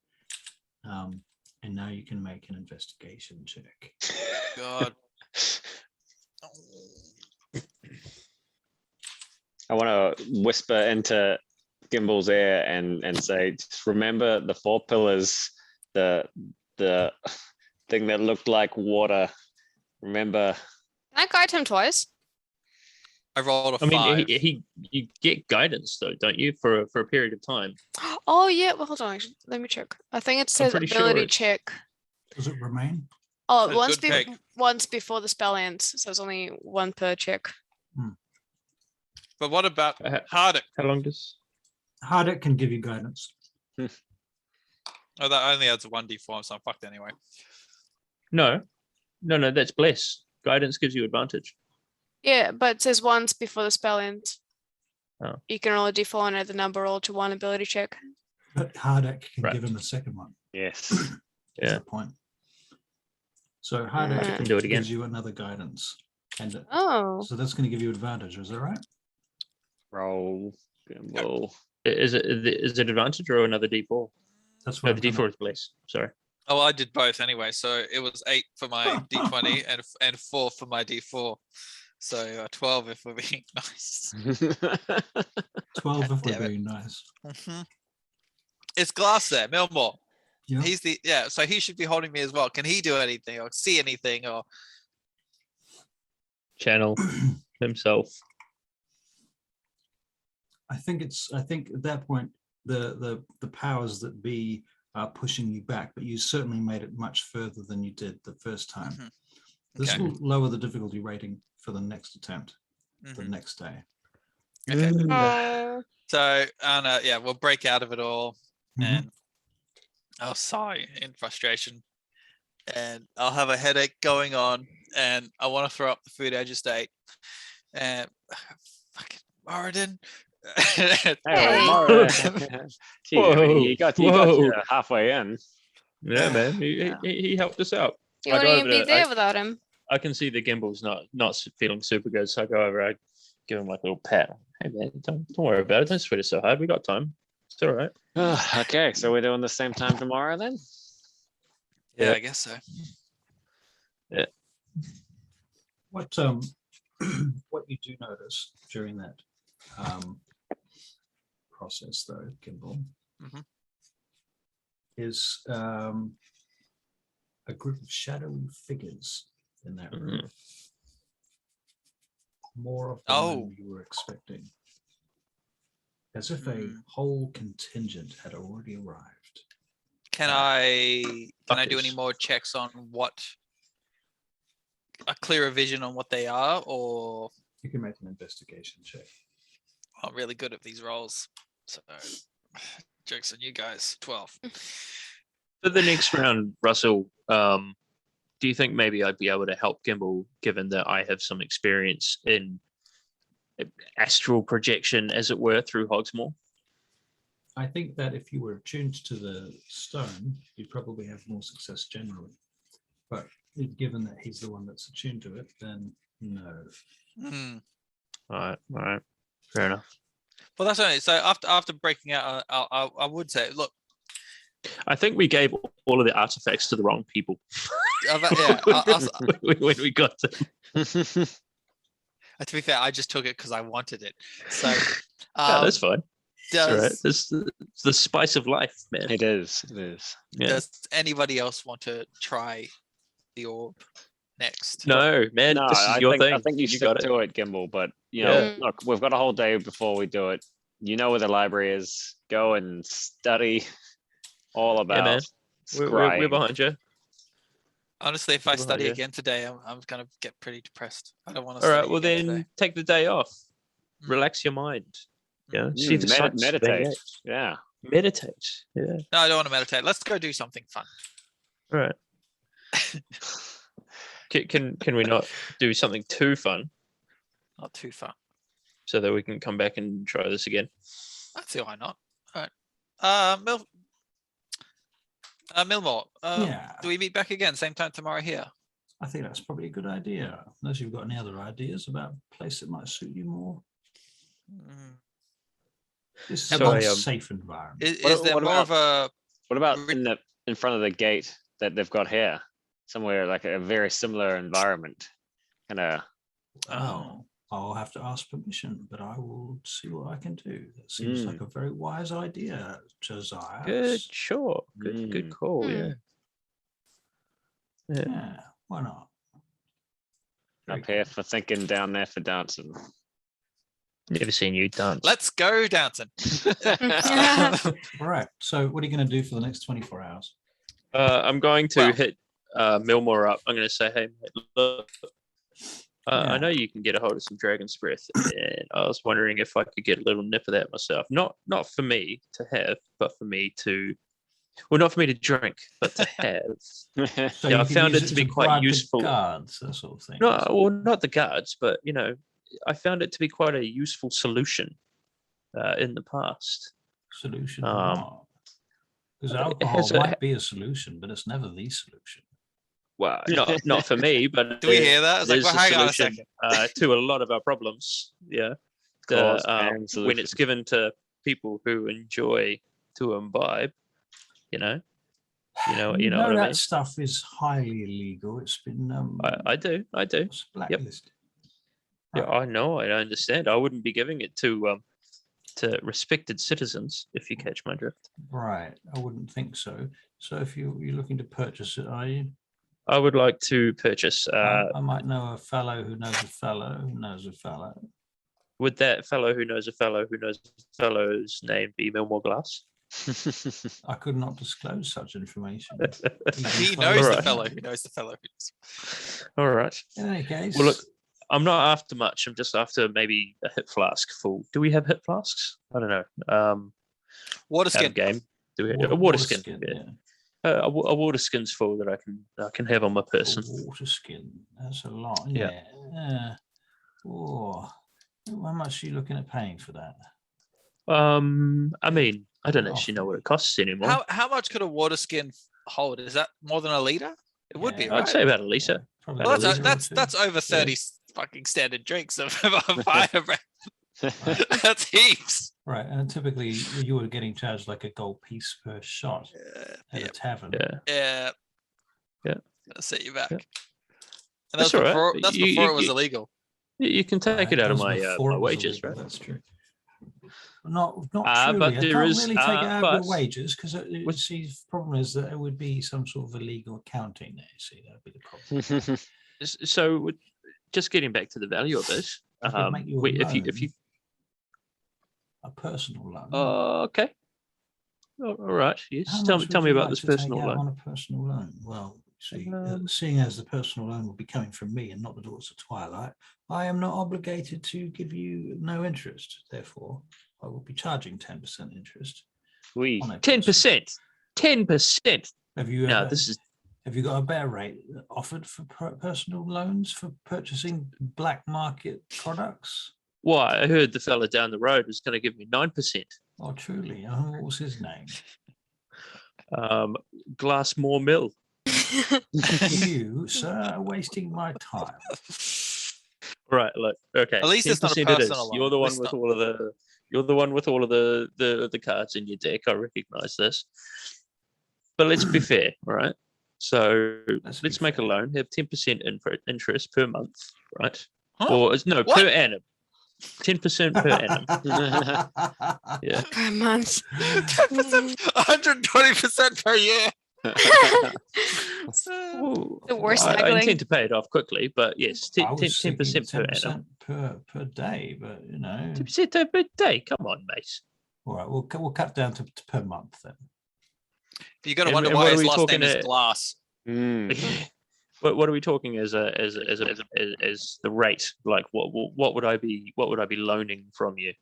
And now you can make an investigation check. God. I want to whisper into Gimbal's ear and say, just remember the 4 pillars, the thing that looked like water. Remember. Can I guide him twice? I rolled a I mean, 5. you get guidance though, don't you, for a period of time? Oh yeah, well hold on, actually, let me check. I think it says pretty sure ability it's- check. Does it remain? Oh, Good once take. once before the spell ends, so it's only 1 per check. But what about Uh, Hardic? How long does? Hardic can give you guidance. Oh, that only adds a 1d4, so I'm fucked anyway. No, that's bless. Guidance gives you advantage. Yeah, but it says once before the spell ends. Oh. You can roll a d4 and add the number roll to 1 ability check. But Hardic can Right. give him a second one. Yes. That's Yeah. the point. So Hardic Can do it again. gives you another guidance. And Oh. so that's going to give you advantage, is that right? Roll. Gimbal. Is it advantage or another D4? That's No, what the D4 is bless. Sorry. Oh, well, I did both anyway, so it was 8 for my d20 and 4 for my d4. So 12 if we're being nice. 12 if we're damn it. being nice. Mhm. It's Glass there, Milmore. Yeah. So he should be holding me as well. Can he do anything or see anything or? channel himself. I think at that point the powers that be are pushing you back, but you certainly made it much further than you did the first time. Mhm. This Okay. will lower the difficulty rating for the next attempt, the Mhm. next day. Okay. Oh, So, and yeah, we'll break out of it all, Mhm. and I'll sigh in frustration, and I'll have a headache going on, and I want to throw up the food I just ate, and fucking Moradin. Hey, Hey. Mario. Gee, I mean, Whoa, you got whoa. you halfway in. Yeah, man, he helped us out. you I wouldn't go even over be to- there without him. I can see the gimbal's not feeling super good, so I go over. I give him like a little pat. Hey man, don't worry about it. Don't sweat it so hard. We got time. It's all right. Okay, so we're doing the same time tomorrow then? Yeah, Yeah. I guess so. What what you do notice during that process, though, Kimball, Mhm. is a group of shadowy figures in that room. Mhm. More of them than you were expecting. As if a Mm. whole contingent had already arrived. Can I do any Fuckers. more checks on what a clearer vision on what they are, or You can make an investigation check. I'm really good at these rolls? So jokes on you guys. 12. For the next round, Russell, do you think maybe I'd be able to help Gimbal, given that I have some experience in astral projection, as it were, through Hogsmoor? I think that if you were attuned to the stone, you'd probably have more success generally. But given that he's the one that's attuned to it, then no. Hmm. All right, fair enough. Well, that's only so. After breaking out, I would say, look, I think we gave all of the artifacts to the wrong people yeah. when we got them. To be fair, I just took it because I wanted it. So Yeah, that's fine. That's all right. does It's the spice of life, man. It is. It is. Yeah. does anybody else want to try the orb next? No, man, No, this is I your think thing. I think you stick got it. to it, Gimbal. But you Yeah. know, look, we've got a whole day before we do it. You know where the library is. Go and study all Yeah, man. about We're scrying. behind you. Honestly, if I Behind study you. again today, I'm gonna get pretty depressed. I don't want to All study right, well again then today. take the day off. Mm. Relax your mind. Yeah, see the sights. Meditate. Yeah. Meditate. Yeah. No, I don't want to meditate. Let's go do something fun. All right. Can we not do something too fun Not too far. so that we can come back and try this again? I'd see why not. All right. Millmore. Yeah. Do we meet back again same time tomorrow here? I think that's probably a good idea. Unless you've got any other ideas about a place that might suit you more. Mm. This is So a I, safe environment. Is there what more of a? What about Rid- in front of the gate that they've got here? Somewhere like a very similar environment. Kind of. Oh, I'll have to ask permission, but I will see what I can do. That seems like a very wise idea, Josiah. Good, sure. Good call. Hmm. Yeah. Yeah. Yeah, why not? Very Up here good. for thinking, down there for dancing. Never seen you dance. Let's go, Downton. All right. So, what are you going to do for the next 24 hours? I'm going to Well- hit Millmore up. I'm going to say, hey, mate, look, I Yeah. know you can get a hold of some dragon's breath, and I was wondering if I could get a little nip of that myself. Not for me to have, but for me to, well, not for me to drink, but to have. So Yeah, you I can found use it to be quite bribe the useful. guards, that sort of thing. No, well, not the guards, but I found it to be quite a useful solution in the past. Solution to Um, what? Because it alcohol has a- might be a solution, but it's never the solution. Well, not for me, but Do we hear that? It's like, there's well, a hang on a solution second. to a lot of our problems. Yeah, Cause The, and when it's solution. given to people who enjoy to imbibe, you know No, what I mean. that stuff is highly illegal. It's been I do. it's blacklisted. Yeah, Right. I know. I understand. I wouldn't be giving it to respected citizens, if you catch my drift. Right. I wouldn't think so. So if you're looking to purchase it, are you? I would like to purchase. I might know a fellow who knows a fellow who knows a fellow. Would that fellow who knows a fellow who knows a fellow's name be Millmore Glass? I could not disclose such information. He knows the Right. fellow who knows the fellow who knows. All right. In any case, Well, look, I'm not after much. I'm just after maybe a hit flask full. Do we have hit flasks? I don't know. Water Out of skin. game. Do we a water skin? skin, Yeah. A water skin's full that I can have on my person. A water skin. That's a lot. Yeah. Yeah. Oh, how much are you looking at paying for that? I mean, I don't actually know what it costs anymore. How much could a water skin hold? Is that more than a liter? It would be, Yeah. right? I'd say about a liter. Probably Well, a liter or that's two. over 30 fucking standard drinks of fire breath. That's heaps. Right, and typically you were getting charged like a gold piece per shot at a tavern. Yeah. I'll set you back. Yeah. And that's That's all right. before, that's You- before it was you- illegal. You can take it out of my Before it was wages, illegal, right? That's true. Not Ah, truly. but I there can't is- really take it out of but- your wages because What- see, the problem is that it would be some sort of illegal accounting there. See, that would be the problem. So, just getting back to the value of it, I could make you a if you a personal loan. okay, all right, yes, How tell much me would you about like this to take personal out loan. on a personal loan. Well, see, Um, seeing as the personal loan will be coming from me and not the Daughters of Twilight, I am not obligated to give you no interest. Therefore, I will be charging 10% interest. We on a 10%, 10%. Have you No, ever, this is have you got a better rate offered for personal loans for purchasing black market products? why I heard the fella down the road was going to give me 9%. Oh, truly? What was his name? Glassmore Mill. You, sir, are wasting my time. Right, look, okay. At least it's not a 10% it is. personal loan. You're the At one least with not- all of the. You're the one with all of the cards in your deck. I recognize this. But let's be fair, right? So Let's be let's make a fair. loan. Have 10% interest per month, right? Huh? Or no, What? per annum. 10% per annum. Yeah. Per month. 120% per year. Ooh, The worst I haggling. intend to pay it off quickly, but yes, I was 10% thinking per annum. 10% per day, but 10% per day. Come on, mate. all right, we'll cut down to per month then. You got to And- wonder and why what are his we last talking name is at- Glass. What are we talking as the rate? Like what would I be loaning from you?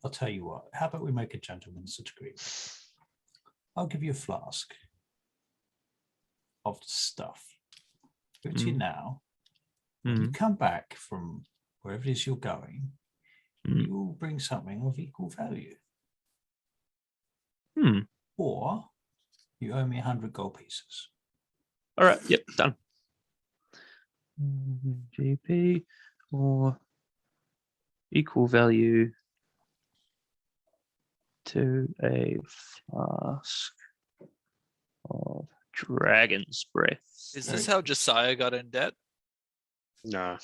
I'll tell you what. How about we make a gentleman's agreement? I'll give you a flask of stuff. Give it to you now. When you come back from wherever it is you're going, you will bring something of equal value. Or you owe me 100 gold pieces. All right. Yep. Done. GP or equal value to a flask of dragon's breath. Is this how Josiah got in debt? No.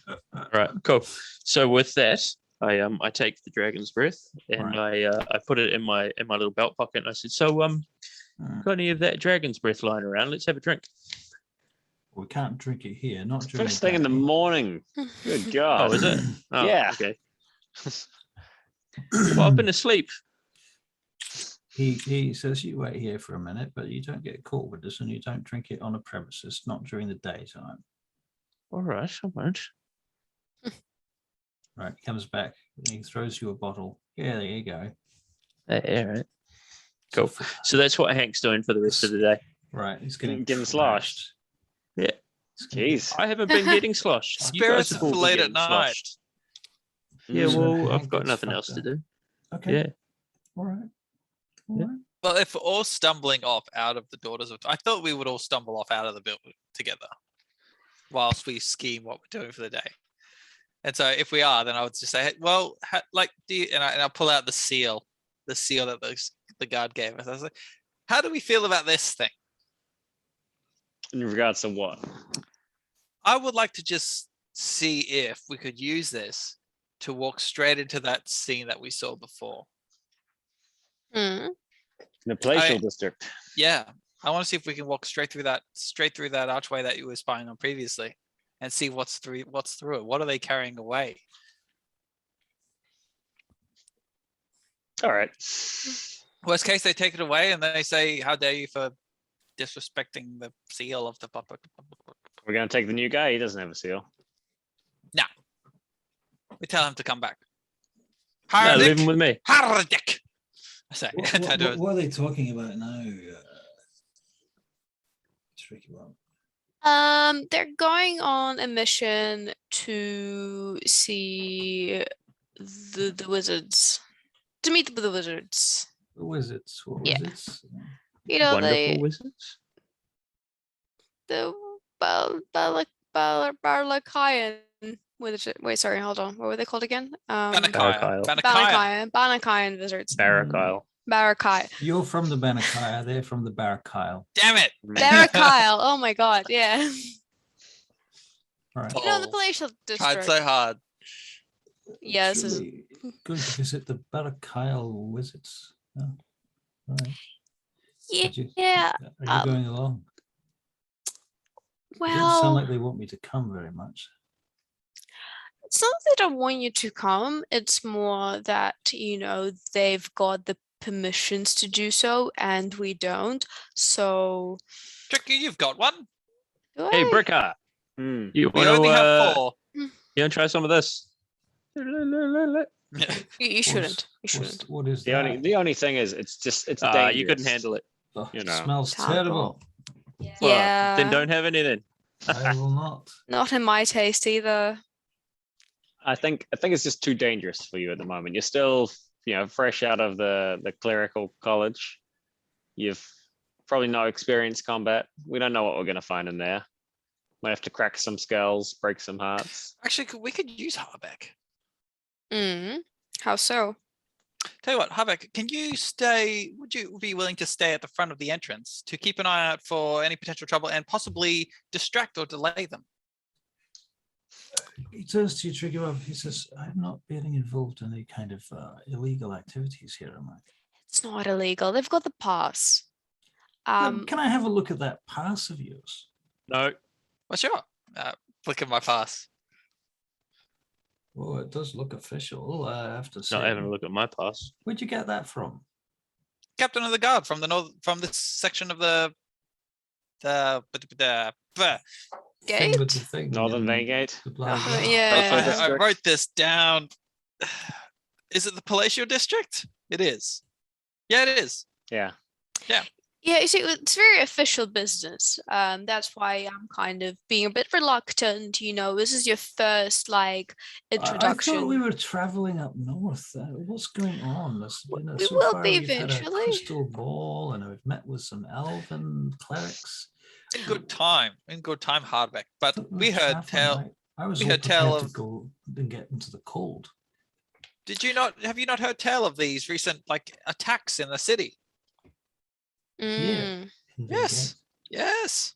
All right. Cool. So with that, I take the dragon's breath and I put it in my little belt pocket and I said, so got any of that dragon's breath lying around? Let's have a drink. We can't drink it here, not during First thing in the day. morning. Good God. Oh, is it? Oh, Yeah. Okay. Well, I've been asleep. He says you wait here for a minute, but you don't get caught with this and you don't drink it on a premises, not during the daytime. All right, I won't. Right, he comes back and he throws you a bottle. Yeah, there you go. All right. Cool. So that's what Hank's doing for the rest of the day. Right, he's getting Getting sloshed. Yeah. He's gonna get- Jeez. I haven't been getting sloshed. You guys Spirits have all been for late at getting night. sloshed. Yeah, So well, I've Hank got gets nothing fucked else to up. do. Okay. Yeah. All right. All Yeah. right. Well, if we're all stumbling off out of the Daughters of, I thought we would all stumble off out of the building together, whilst we scheme what we're doing for the day. And so, if we are, then I would just say, hey, well, like, do you? And I'll pull out the seal that the guard gave us. I was like, how do we feel about this thing? In regards to what? I would like to just see if we could use this to walk straight into that scene that we saw before. Hmm. In the palatial I- district. Yeah, I want to see if we can walk straight through that archway that you were spying on previously, and see what's through it. What are they carrying away? All right. Worst case, they take it away and they say, "How dare you for disrespecting the seal of the puppet." We're gonna take the new guy. He doesn't have a seal. We tell him to come back. No, leave him Hardik! with me. Hardik! I say, What are they talking about now? Tricky one. They're going on a mission to see the wizards, to meet the wizards. The wizards. What Yeah. wizards? You know, Wonderful wizards. the Barlakian wizard. Wait, sorry, hold on. What were they called again? Banakaya. Banakayan wizards. Barakyle. Barakai. You're from the Banakaya. They're from the Barakyle. Damn it! Barakyle. Oh my god, yeah. All right. You know, the Oh, palatial tried district. so hard. Yes. Should we go to visit the Barakyle wizards? No. All right. Yeah. Are you going along? It doesn't sound Well, like they want me to come very much. it's not that I want you to come. It's more that, you know, they've got the permissions to do so and we don't. So Tricky, you've got one. do Hey, I? Bricker. You We want only have to? 4. You want to try some of this? You shouldn't. You shouldn't. What is The that? only thing is it's dangerous. You couldn't handle it. Oh, you it know. smells It's terrible. Well, Yeah. then don't have any then. I will not. Not in my taste either. I think it's just too dangerous for you at the moment. You're still, fresh out of the clerical college. You've probably no experience combat. We don't know what we're gonna find in there. Might have to crack some skulls, break some hearts. Actually, we could use Harbeck. How so? Tell you what, Harbeck, can you stay? Would you be willing to stay at the front of the entrance to keep an eye out for any potential trouble and possibly distract or delay them? He turns to you, Tricky Bob. He says, I'm not getting involved in any kind of illegal activities here, am I? It's not illegal. They've got the pass. Can I have a look at that pass of yours? No. Well, sure. Look at my pass. Oh, it does look official, I have to say. Not having a look at my pass. Where'd you get that from? Captain of the guard from this section of the Gate? With the thing Northern and Vangate. the blah, blah. Yeah. I wrote this down. Is it the Palatial District? It is. Yeah, it is. Yeah. Yeah, you see, it's very official business. That's why I'm kind of being a bit reluctant. You know, this is your first introduction. I thought we were traveling up north. What's going on? We will be we've had a eventually. crystal ball, and I've met with some elven clerics. In good time, Hardback. But Thought we were heard traveling, tell. right? I was we all heard tell prepared to of- go and get into the cold. Did you not? Have you not heard tell of these recent attacks in the city? Mm. In Yes. Vegas. Yes.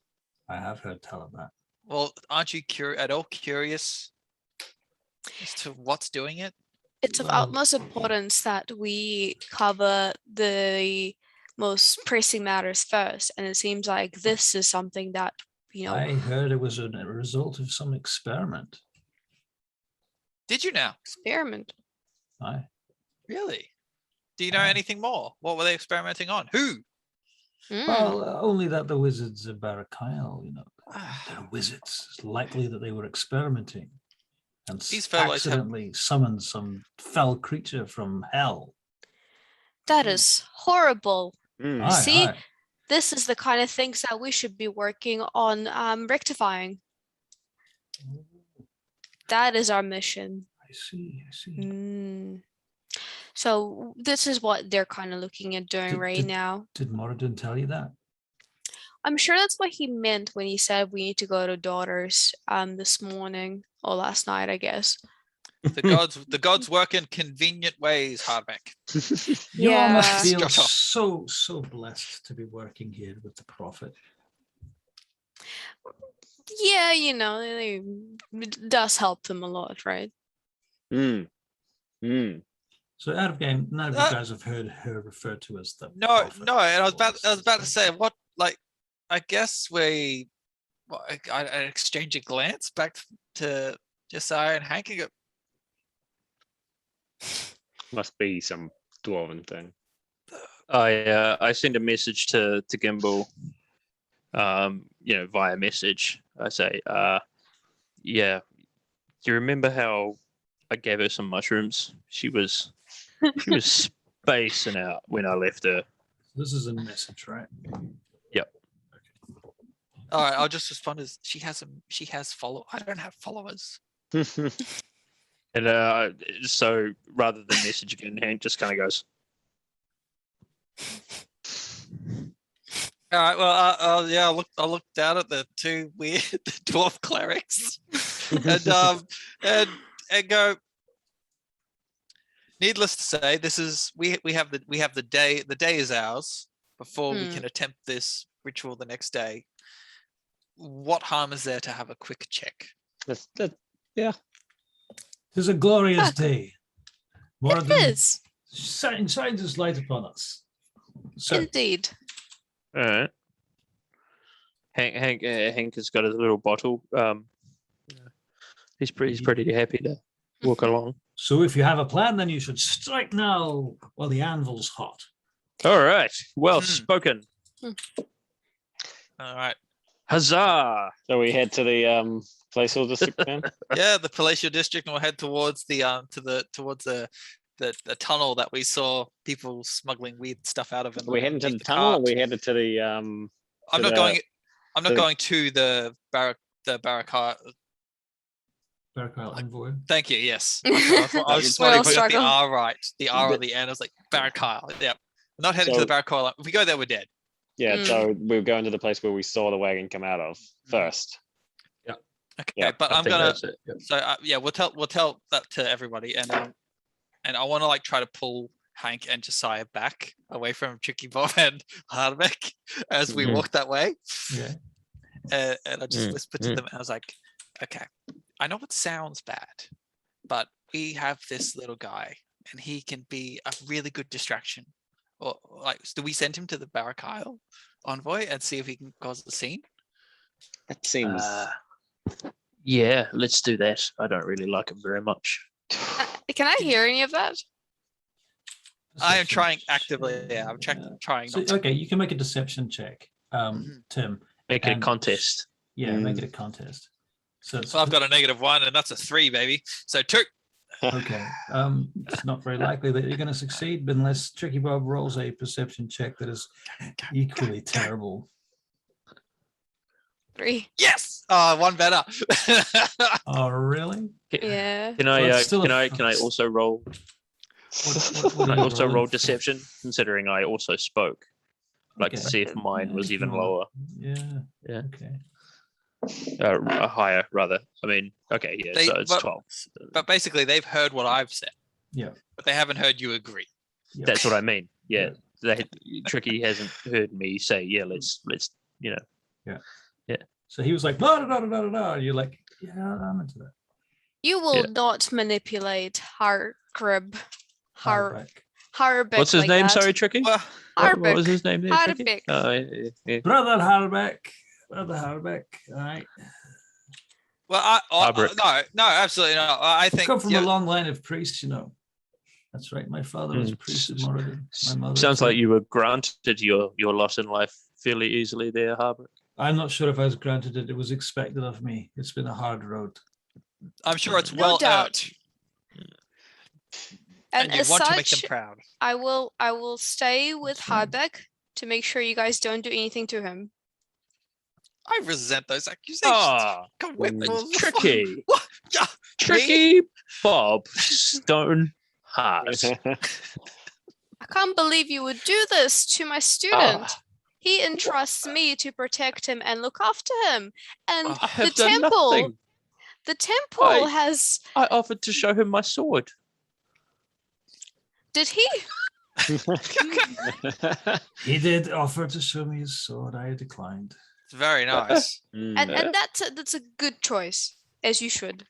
I have heard tell of that. Well, aren't you at all curious as to what's doing it? It's of Well- utmost importance that we cover the most pressing matters first. And it seems like this is something that, I heard it was a result of some experiment. Did you now? experiment. Aye. Really? Do you know anything more? What were they experimenting on? Who? Mm. Well, only that the wizards of Barakyle, they're wizards. It's likely that they were experimenting and These fellows have- accidentally summoned some fell creature from hell. That is horrible. Mm. Aye, See? aye. This is the kind of things that we should be working on rectifying. That is our mission. I see. Mm. So this is what they're kind of looking at doing Did- right did- now. Did Moradin tell you that? I'm sure that's what he meant when he said we need to go to Daughters this morning or last night, I guess. The gods work in convenient ways, Hardback. You all must Yeah. feel Strut off. so blessed to be working here with the prophet. Yeah, it does help them a lot, right? Mm. Mm. So out of game, none of you guys have heard her referred to as the No, prophet no, and I was before. about to say what, like, I guess I exchange a glance back to Josiah and Hank and go, Must be some dwarven thing. I send a message to Gimbal, via message. I say, yeah, do you remember how I gave her some mushrooms? She was spacing out when I left her. This is a message, right? Yep. all right, I'll just respond as she has I don't have followers. And so rather than message again, Hank just kind of goes, All right, well, yeah, I'll look down at the two weird dwarf clerics, and go. Needless to say, this is we have the day. The day is ours before we can attempt this ritual the next day. What harm is there to have a quick check? Yeah. Tis a glorious day. More It than is shines its light upon us. So, indeed. all right. Hank has got his little bottle. He's pretty happy to walk along. so if you have a plan, then you should strike now while the anvil's hot. All right. Well spoken. All right. Huzzah! So we head to the glacial district then. Yeah, the palatial district, and we'll head towards the tunnel that we saw people smuggling weird stuff out of. Are we heading to the tunnel, or we headed to the I'm not going to the barricade. Barricade envoy. Thank you. Yes. I was just wondering if I got the struggle. R right. The R on the end. I was like barricade. Yeah. I'm not heading to So- the barricade. If we go there, we're dead. Yeah, so we're going to the place where we saw the wagon come out of first. Okay, Yeah, but I I'm think gonna. that's it, yep. So yeah, we'll tell that to everybody, and I want to like try to pull Hank and Josiah back away from Tricky Bob and Hardbeck as we walk that way. Yeah. And I just whispered to them, and I was like, okay, I know it sounds bad, but we have this little guy, and he can be a really good distraction. Or like, do we send him to the barricade envoy and see if he can cause a scene? That seems. Yeah, let's do that. I don't really like him very much. Can I hear any of that? I am trying actively. Yeah, I'm trying. So, Not to. okay, you can make a deception check, Tim. Make it a And- contest. Yeah, make it a contest. So, So I've got a -1, and that's a 3, baby. So 2. okay. It's not very likely that you're going to succeed unless Tricky Bob rolls a perception check that is equally terrible. 3. Yes. 1 better. Oh, really? Yeah. Can So I it's still a can I also roll? What Can are I you also roll rolling? deception, considering I also spoke? I'd like to Okay. see if mine Yeah, was if even you want. lower, Yeah. Yeah. Okay. higher rather. I mean, okay, yeah, They- so it's but- 12. But basically, they've heard what I've said, Yeah. but they haven't heard you agree. Yeah. That's what I mean. Yeah, Tricky hasn't heard me say, yeah, let's So he was like, no, no, no, no, no, no. You're like, yeah, I'm into that. You will Yeah. not manipulate Harbeck. Harbeck. What's his like name? that. Sorry, Tricky. Well, What was his name there, Tricky? Harbeck. Oh, yeah. Brother Harbeck. All right. well, Harbeck. no, absolutely not. I I think come from yeah, a long line of priests, you know. That's right. My father was a priest of Moradin. My mother. Sounds too. like you were granted your lot in life fairly easily there, Harbour. I'm not sure if I was granted it. It was expected of me. It's been a hard road. I'm sure it's No well doubt. earned, And and you as want to make them such, proud. I will stay with That's fine. Harbeck to make sure you guys don't do anything to him. I resent those accusations. Ah, Come with me. Tricky. What? Yeah, Tricky Bob Stoneheart. I can't believe you would do this to my student. Ah. He entrusts me to protect him and look after him. And I the have done temple, nothing. the temple has. I offered to show him my sword. Did he? He did offer to show me his sword. I declined. It's very nice. And that's a good choice, as you should.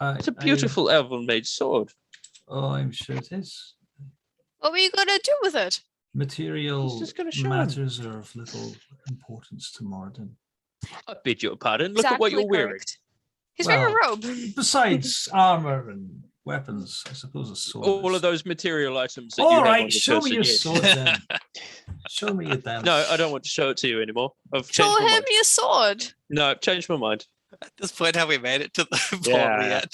It's a beautiful elven made sword. Oh, I'm sure it is. What were you gonna do with it? Material just gonna show him. matters are of little importance to Moradin. I beg your pardon. Look at what you're wearing. Correct. He's wearing Well, a robe. Besides armor and weapons, I suppose a sword. All is- of those material items that you All have on right, your show me person, your yes. sword then. Show me your damn. No, I don't want to show it to you anymore. I've Show changed my him mind. your sword. No, I've changed my mind. At this point, have we made it to the Yeah. border yet?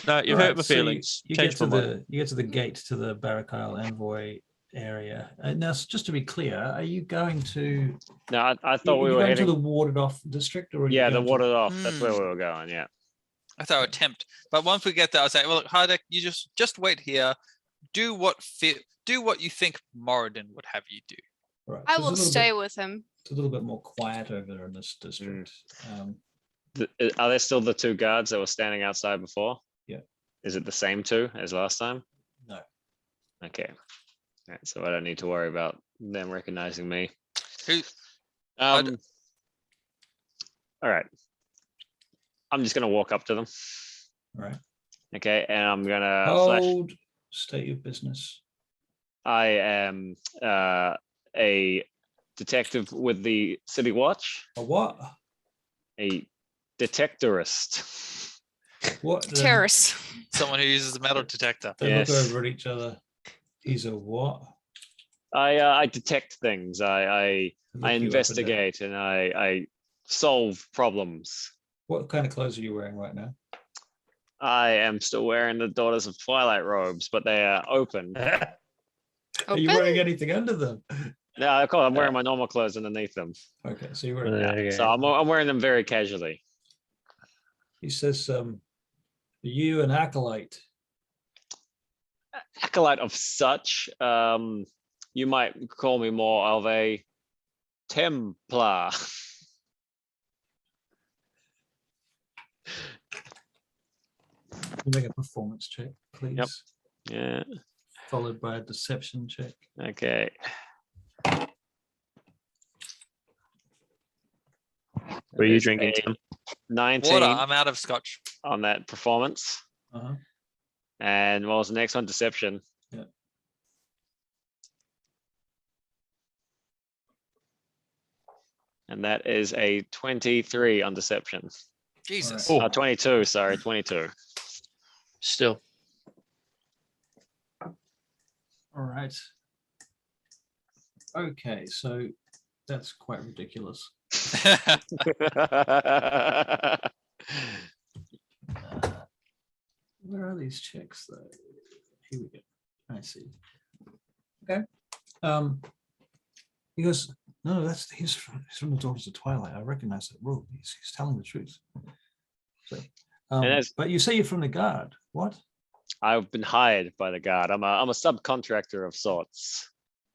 No, you All hurt right, my so feelings. You get Changed to my mind. the gate to the Barakyle envoy area. Now, just to be clear, are you going to? No, I thought we you were going heading. to the warded off district, or are you Yeah, the going to- watered off. That's where we Hmm. were going. Yeah. That's our attempt. But once we get there, I'll say, well, look, Hardek, you just wait here. Do what you think Moradin would have you do. Right, I so will it's a little stay bit- with him. It's a little bit more quiet over there in this district. Are there still the two guards that were standing outside before? Yeah. Is it the same two as last time? No. Okay. All right, so I don't need to worry about them recognizing me. Who- I d- All right. I'm just gonna walk up to them. Right. Okay, and I'm gonna flash. Hold. State your business. I am a detective with the City Watch, A what? a detectorist. What? Terrace. Someone who uses a metal detector. They Yes. look over at each other. He's a what? I detect things. I Look you up and down. investigate and I solve problems. What kind of clothes are you wearing right now? I am still wearing the Daughters of Twilight robes, but they are open. Are you Open? wearing anything under them? No, of course, I'm wearing my normal clothes underneath them. Okay, so you're wearing. Okay. So I'm wearing them very casually. He says, "Are you an acolyte?" Acolyte of such, you might call me more of a Templar. You make a performance check, please. Yeah. Followed by a deception check. Okay. What are you There's drinking, a Tim? 19 Water, I'm out of scotch. on that performance. Uh-huh. And what was the next one? Deception. Yeah. And that is a 23 on deception. Jesus. Oh. 22, sorry, 22. Still. All right. Okay, so that's quite ridiculous. Where are these checks though? Here we go. I see. Okay. He goes, no, he's from the Daughters of Twilight. I recognize that robe. He's telling the truth. So, as- but you say you're from the guard. What? I've been hired by the guard. I'm a subcontractor of sorts.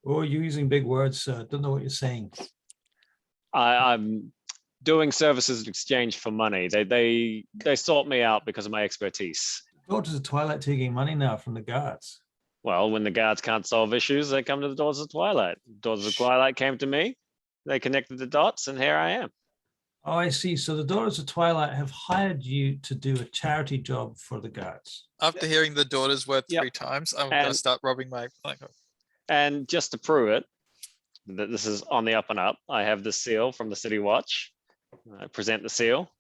Oh, you're using big words, sir. Don't know what you're saying. I'm doing services in exchange for money. They sought me out because of my expertise. Daughters of Twilight taking money now from the guards. Well, when the guards can't solve issues, they come to the Daughters of Twilight. Daughters of Twilight came to me. They connected the dots, and here I am. Oh, I see. So the Daughters of Twilight have hired you to do a charity job for the guards. After hearing the daughter's word Yep. 3 times, I'm going to And- start robbing my. And just to prove it, that this is on the up and up, I have the seal from the City Watch. I present the seal.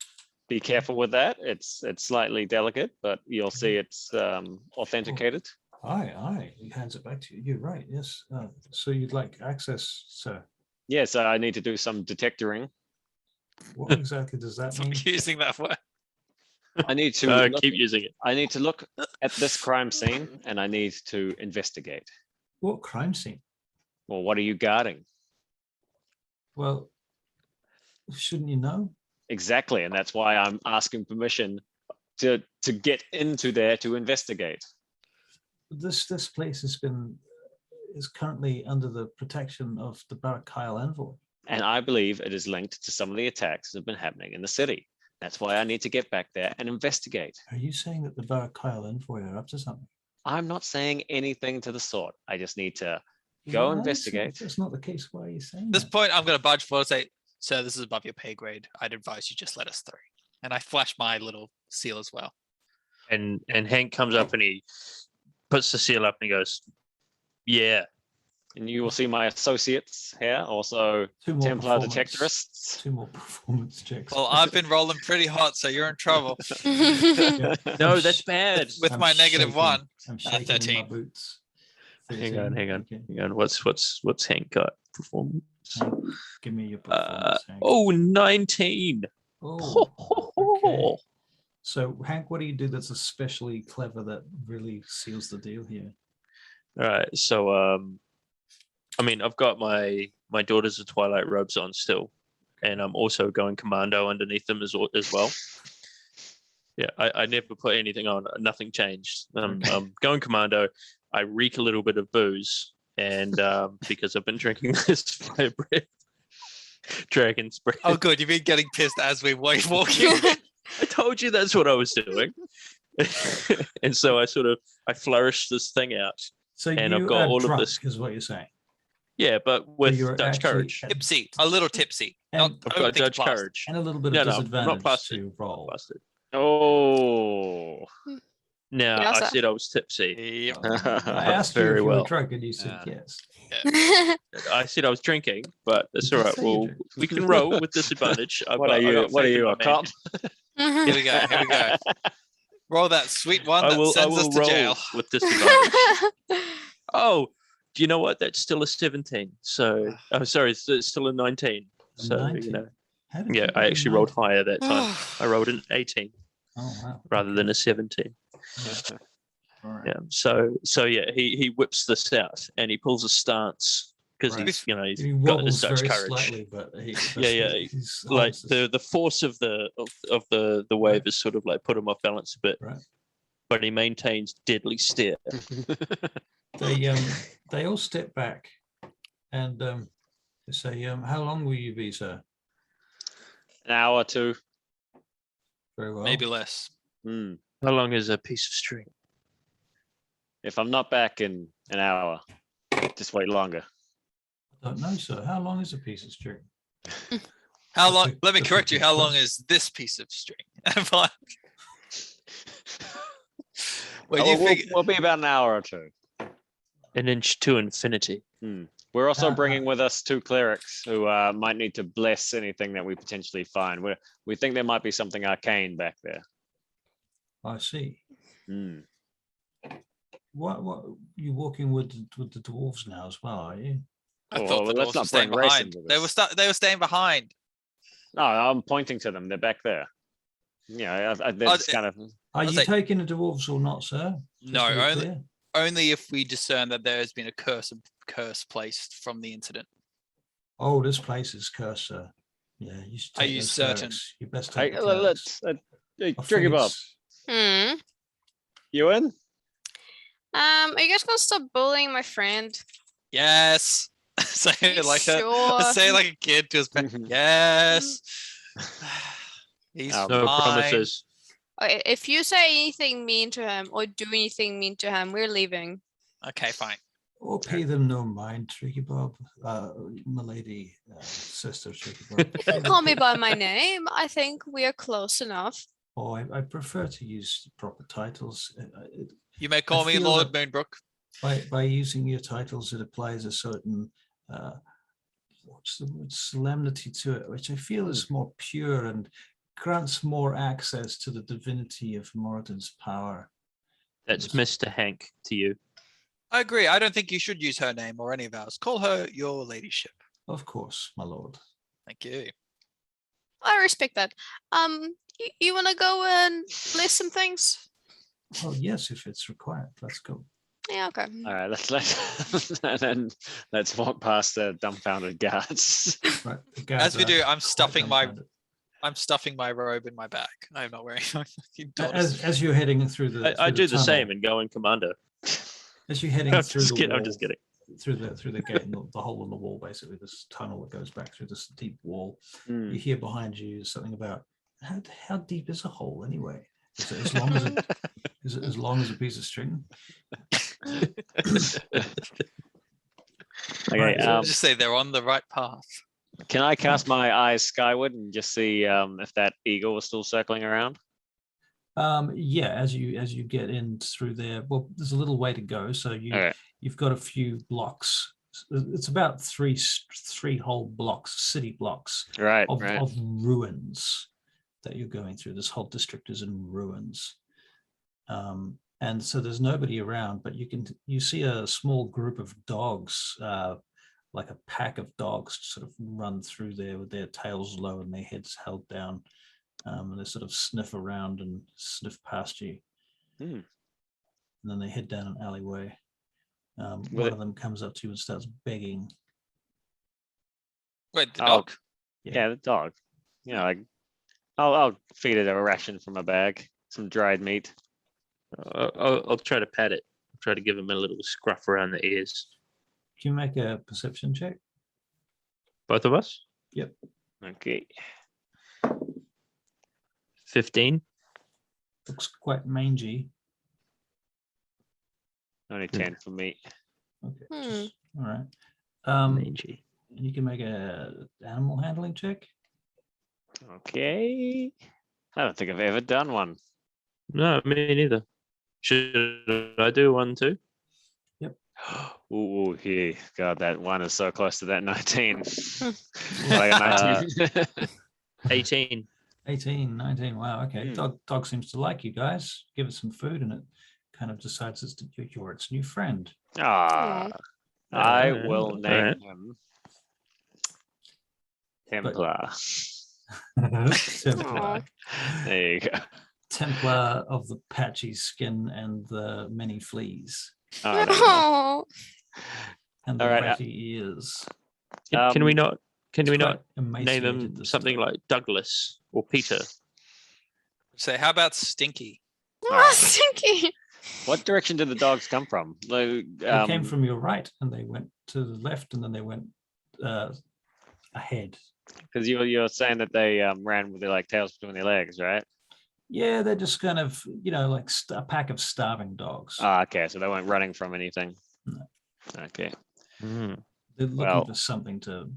Be careful with that. It's slightly delicate, but you'll see it's authenticated. Aye. He hands it back to you. You're right. Yes. So you'd like access, sir. Yes, I need to do some detectoring. What exactly does that mean? Using that word. I need to No, look, keep using it. I need to look at this crime scene and I need to investigate. What crime scene? Well, what are you guarding? Well, shouldn't you know? Exactly, and that's why I'm asking permission to get into there to investigate. This place is currently under the protection of the Barakyle envoy. And I believe it is linked to some of the attacks that have been happening in the city. That's why I need to get back there and investigate. Are you saying that the Barakyle envoy are up to something? I'm not saying anything to the sort. I just need to Well, go I don't see- investigate. If that's not the case, why are you saying At this that? point, I'm going to budge forward and say, sir, this is above your pay grade. I'd advise you just let us through. And I flash my little seal as well. And Hank comes up and he puts the seal up and he goes, Yeah. And you will see my associates here, also 2 more Templar performance- Detectorists. 2 more performance checks. Well, I've been rolling pretty hot, so you're in trouble Yeah. No, I'm that's sh- bad. with I'm my negative shaking. 1. I'm shaking in my 13. boots. Hang on. 13, okay. Hang on. What's Hank got? Performance. Hank, give me your performance, Hank. 19. Oh, okay. So, Hank, what do you do that's especially clever that really seals the deal here? All right. So, I mean, I've got my Daughters of Twilight robes on still, and I'm also going commando underneath them as well. Yeah, I never put anything on. Nothing changed. I'm going commando. I reek a little bit of booze, and because I've been drinking this fire breath dragon's breath. Oh, good. You've been getting pissed as we were walking. I told you that's what I was doing. And so I flourished this thing out. So And you I've got are all of drunk, this- is what you're saying. Yeah, but with you're Dutch actually- courage. Tipsy. A little tipsy. And- I've I don't got think Dutch plastered. courage. And a little bit No, of no, I'm not disadvantage plastered. to roll. Busted. Oh. Now Yeah, I so- said I was tipsy. Yep. I asked you Very if you were well. drunk and you said Yeah. yes. I said I was drinking, but that's You all did right. say you Well, drink. we can roll with disadvantage. What are you? What are you, a cop? Here we go. Here we go. Roll that sweet one I that will sends us to roll jail. with disadvantage. Oh, do you know what? That's still a 17. So, oh, sorry, it's still a 19. A So 19? you know, How did yeah, you I get a actually rolled 19? higher that time. I rolled an 18 Oh wow. rather than a 17. All right. Yeah. So yeah, he whips this out and he pulls a stance because Right. he's He got this wobbles Dutch very courage. slightly, but Yeah. he's Like holds the force of the wave Right. is sort of like put him off balance a bit, Right. but he maintains deadly stare. They all step back and they say, "How long will you be, sir?" An hour or two. Very well. Maybe less. Hmm. How long is a piece of string? If I'm not back in an hour, just wait longer. I don't know, sir. How long is a piece of string? How That's long? a- Let me that's a correct you. good How long question. is this piece of string? When Oh, you we'll, figure, we'll be about an hour or two. An inch to infinity. We're also Uh-huh. bringing with us 2 clerics who might need to bless anything that we potentially find. We think there might be something arcane back there. I see. Hmm. What you walking with the dwarves now as well? Are you? I Oh, thought the well, let's dwarves were not staying bring race behind. into They were this. they were staying behind. No, I'm pointing to them. They're back there. Yeah, they're Oh, just kind of. Are I'll you say- taking the dwarves or not, sir? Just No, to be only clear. only if we discern that there has been a curse placed from the incident. Oh, this place is cursed, sir. Yeah, you should Are take you those certain? clerics. You best Hey, take the clerics. hey, I Tricky think Bob, it's- you in? Are you guys gonna stop bullying my friend? Yes. Say You it like sure? say it like a kid to his parents. Yes. He's No fine. promises. Okay, if you say anything mean to him or do anything mean to him, we're leaving. Okay, fine. Oh, pay them no mind, Tricky Bob. Milady, sister Tricky Bob. You can call me by my name. I think we are close enough. Oh, I prefer to use proper titles. You may call me feel Lord that- Moonbrook. By using your titles, it applies a certain what's the word, solemnity to it, which I feel is more pure and grants more access to the divinity of Moradin's power. That's Yes. Mr. Hank to you. I agree. I don't think you should use her name or any of ours. Call her your ladyship. Of course, my lord. Thank you. I respect that. You wanna go and bless some things? Oh yes, if it's required, let's go. Yeah, okay. All right, and then let's walk past the dumbfounded guards. Right, the As guards we are do, I'm quite stuffing my dumbfounded. robe in my bag. I'm not wearing my fucking daughters. As you're heading through the, I through do the tunnel, same and go in commando. as you're heading I'm through just the kidding. wall, I'm just kidding. through the gate, and the hole in the wall, basically this tunnel that goes back through this deep wall. Hmm. You hear behind you something about how deep is a hole anyway? Is it as long as is it as long as a piece of string? Okay, Right, so Just say they're on the right path. can I cast my eyes skyward and just see if that eagle is still circling around? Yeah, as you get in through there, well, there's a little way to go. So you've got a few blocks. It's about three whole blocks, city blocks, of ruins that you're going through. This whole district is in ruins, and so there's nobody around. But you see a small group of dogs, like a pack of dogs, sort of run through there with their tails low and their heads held down. And they sort of sniff around and sniff past you. And then they head down an alleyway. One of them comes up to you and starts begging. Wait, the dog? Yeah, the dog. I'll feed it a ration from a bag, some dried meat. I'll try to pat it. I'll try to give him a little scruff around the ears. Can you make a perception check? Both of us? Yep. Okay. 15. Looks quite mangy. Only 10 for me. Okay. All right. Mangy. And you can make a animal handling check. Okay. I don't think I've ever done one. No, me neither. Should I do one too? Yep. Ooh, yeah. God, that one is so close to that 19. Like a 19. 18. 18, 19. Wow. Okay. Dog seems to like you guys. Give it some food, and it kind of decides you're its new friend. I will name him Templar. Templar. There you go. Templar of the patchy skin and the many fleas. Oh, And the All right, ratty ears. Can we not Quite name emaciated, him this something dog. like Douglas or Peter? Say, how about Stinky? Stinky. What direction did the dogs come from? They came from your right, and they went to the left, and then they went ahead. Because you're saying that they ran with their like tails between their legs, right? Yeah, they're just kind of, like a pack of starving dogs. Okay, so they weren't running from anything. No. Okay. They're looking for something to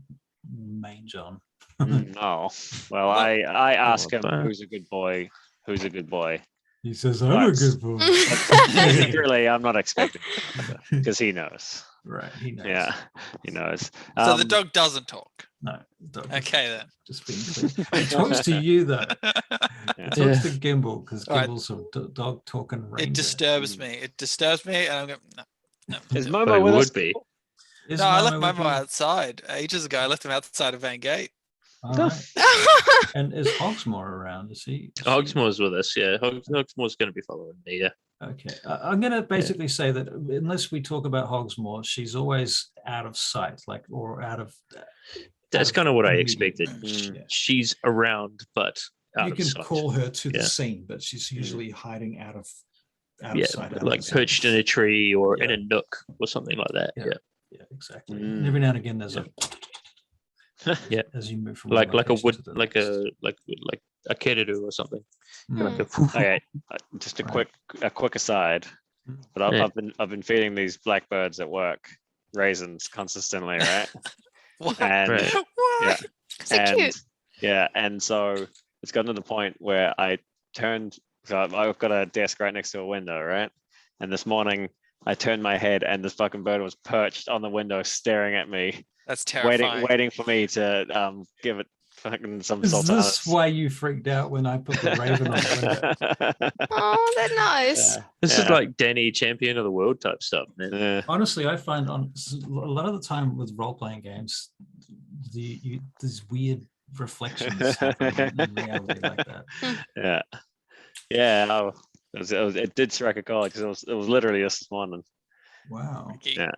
mange on. No. Well, I ask him who's a good boy. Who's a good boy? He says, I'm a good boy. Secretly, I'm not expecting because he knows. Right, he knows. Yeah, he knows. So the dog doesn't talk. No, the dog Okay then. just being clear. He talks to you though. Yeah. He talks to Gimbal because All right. Gimbal's a dog talking ranger. It disturbs me. It disturbs me, and I'm going. No. Is But Momo it with us? would be. Is No, I left with Momo you? outside ages ago. I left him outside of Van Gate. All right. And is Hogsmore around? Is he? Hogsmore's with us, yeah. Hogsmore's going to be following me, yeah. Okay. I'm going to basically say that unless we talk about Hogsmore, she's always out of sight, or out of. That's kind of what I immediate expected. range, yeah. She's around, but out You of can sight. call her to the Yeah. scene, but she's usually hiding out of Yeah, sight. out of like sight. perched in a tree or in Yeah. a nook or something like that. Yeah. Yeah, Yeah, exactly. And every now and again, there's Yeah. as you move from like one a location wood, to the like next. a keridu or something. Mm. Like a Okay, just a Right. quick aside. But Yeah. I've been feeding these blackbirds at work raisins consistently, right? What? And Right. yeah, So and cute. yeah, and so it's gotten to the point where I turned. So I've got a desk right next to a window, right? And this morning I turned my head, and this fucking bird was perched on the window, staring at me, That's terrifying. waiting for me to give it fucking some Is salt. this why you freaked out when I put the raven on the window? Oh, they're nice. This is like Danny, champion of the world type stuff, man. Yeah. Honestly, I find a lot of the time with role-playing games, these weird reflections happen in reality like that. Yeah. It did strike a chord because it was literally just this morning. Wow. Yeah.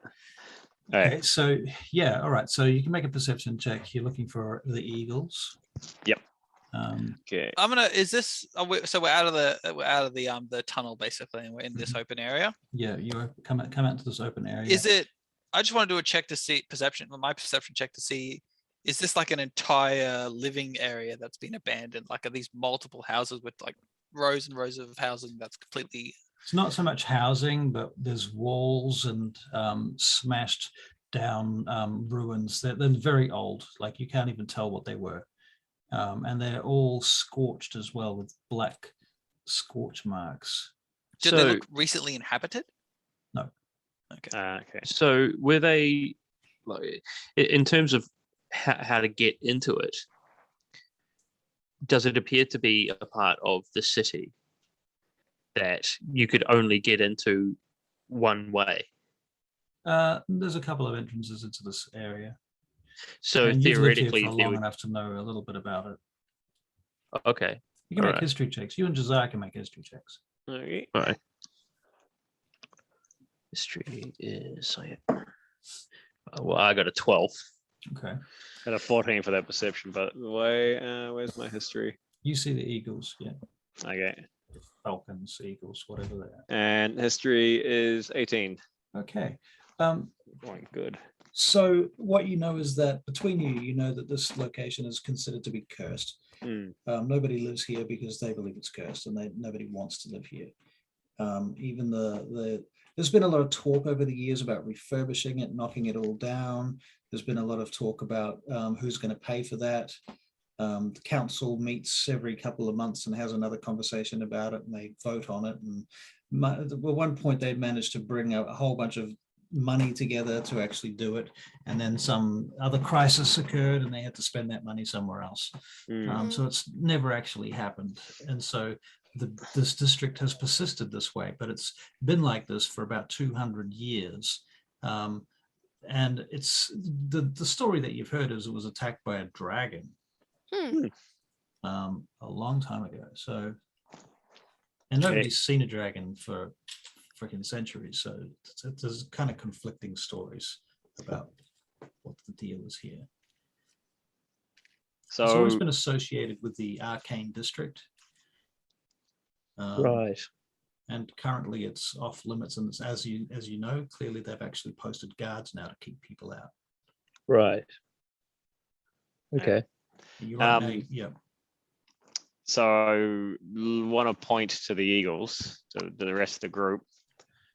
All right. Okay, so yeah, all right. So you can make a perception check. You're looking for the eagles. Yep. Okay. I'm gonna. Is this? So we're out of the tunnel basically, and we're in this open area. Yeah, you come out to this open area. Is it? I just want to do a check to see my perception check to see. Is this like an entire living area that's been abandoned? Like, are these multiple houses with like rows and rows of housing that's completely? It's not so much housing, but there's walls and smashed down ruins. They're very old. Like you can't even tell what they were. And they're all scorched as well with black scorch marks. Did they look recently inhabited? No. Okay. Okay. So were they, like, in terms of how to get into it, does it appear to be a part of the city that you could only get into one way? There's a couple of entrances into this area. So And you've lived here theoretically, for there long would. enough to know a little bit about it. Okay. You can All make right. history checks. You and Josiah can make history checks. Okay. All right. History is. Well, I got a 12. Okay. Got a 14 for that perception, but where's my history? You see the eagles, yeah. Okay. Falcons, eagles, whatever they are. And history is 18. Okay. Going good. So what you know is that between you, you know that this location is considered to be cursed. Nobody lives here because they believe it's cursed, and nobody wants to live here. Even there's been a lot of talk over the years about refurbishing it, knocking it all down. There's been a lot of talk about who's going to pay for that. The council meets every couple of months and has another conversation about it, and they vote on it. And at one point, they managed to bring a whole bunch of money together to actually do it, and then some other crisis occurred, and they had to spend that money somewhere else. So it's never actually happened, and so this district has persisted this way, but it's been like this for about 200 years. And it's the story that you've heard is it was attacked by a dragon a long time ago. So, and nobody's seen a dragon for freaking centuries. So there's kind of conflicting stories about what the deal is here. So it's always been associated with the arcane district. Right. And currently it's off limits, and it's, as you know, clearly they've actually posted guards now to keep people out. Right. Okay. You're right now, yeah. So I want to point to the eagles, to the rest of the group.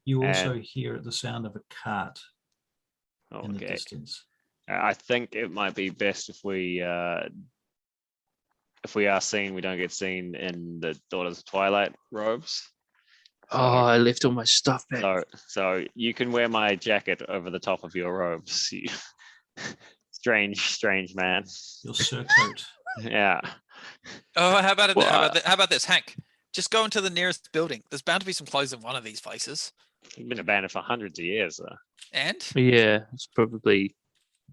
You also hear the sound of a cart in the Okay. distance. I think it might be best if we are seen, we don't get seen in the Daughters of Twilight robes. Oh, I left all my stuff back. So you can wear my jacket over the top of your robes. Strange man. Your surcoat. Yeah. Oh, how about it? Well, how about this, Hank? Just go into the nearest building. There's bound to be some clothes in one of these places. You've been abandoned for hundreds of years, though. And Yeah, it's probably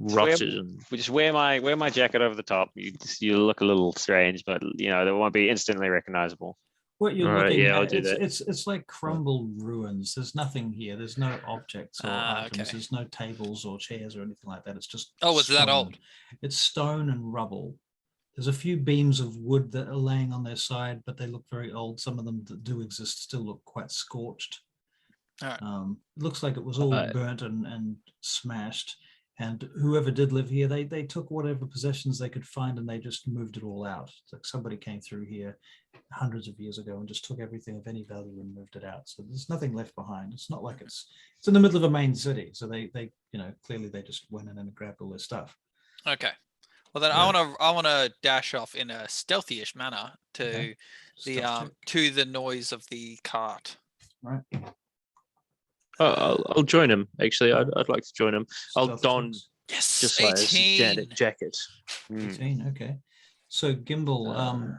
rotted. And We just wear my jacket over the top. You look a little strange, but you know, they won't be instantly recognizable. What you're All right, looking yeah, I'll at, do that. it's like crumbled ruins. There's nothing here. There's no objects or items. Okay. There's no tables or chairs or anything like that. It's just Oh, it's that stone. old? It's stone and rubble. There's a few beams of wood that are laying on their side, but they look very old. Some of them that do exist still look quite scorched. All right. It looks like it was all burnt and smashed. And whoever did live here, they took whatever possessions they could find and they just moved it all out. It's like somebody came through here hundreds of years ago and just took everything of any value and moved it out. So there's nothing left behind. It's not like it's in the middle of a main city. So they clearly they just went in and grabbed all their stuff. Okay. Well, then I want to dash off in a stealthy-ish manner to to the noise of the cart. Right. I'll join him. Actually, I'd like to join him. I'll Stealth don checks. Yes, Josiah's 18. jacket. 18, okay. So Gimbal,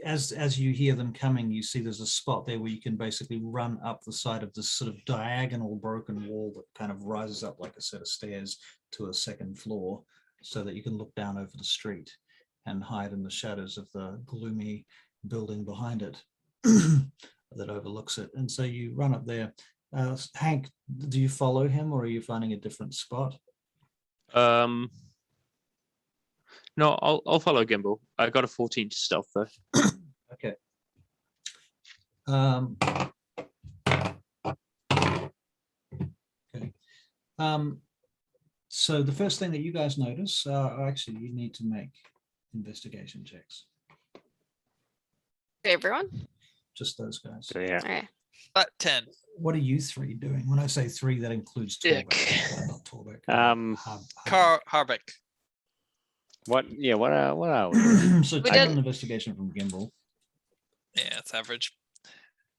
as you hear them coming, you see there's a spot there where you can basically run up the side of this sort of diagonal broken wall that kind of rises up like a set of stairs to a second floor, so that you can look down over the street and hide in the shadows of the gloomy building behind it that overlooks it. And so you run up there. Hank, do you follow him, or are you finding a different spot? No, I'll follow Gimbal. I got a 14 to stealth though. Okay. Okay. So the first thing that you guys notice, actually, you need to make investigation checks. Everyone? Just those guys. So yeah. All right. But 10. What are you three doing? When I say three, that includes Dick. Torbeck, not Torbeck. Harbeck. What are we? So We take did- an investigation from Gimbal. Yeah, it's average.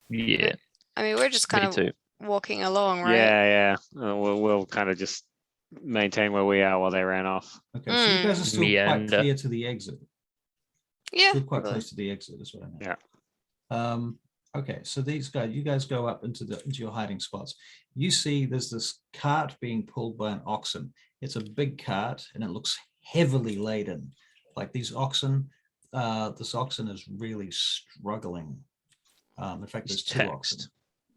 Yeah, I mean, we're just me kind of too. walking along, right? Yeah. We'll kind of just maintain where we are while they ran off. Okay, so you guys are still quite Meander. clear to the exit. Yeah. Still quite probably. close to the exit is what I mean. Yeah. Okay, so you guys go up into your hiding spots. You see there's this cart being pulled by an oxen. It's a big cart and it looks heavily laden. Like these oxen, this oxen is really struggling. In fact, there's It's two oxen. taxed.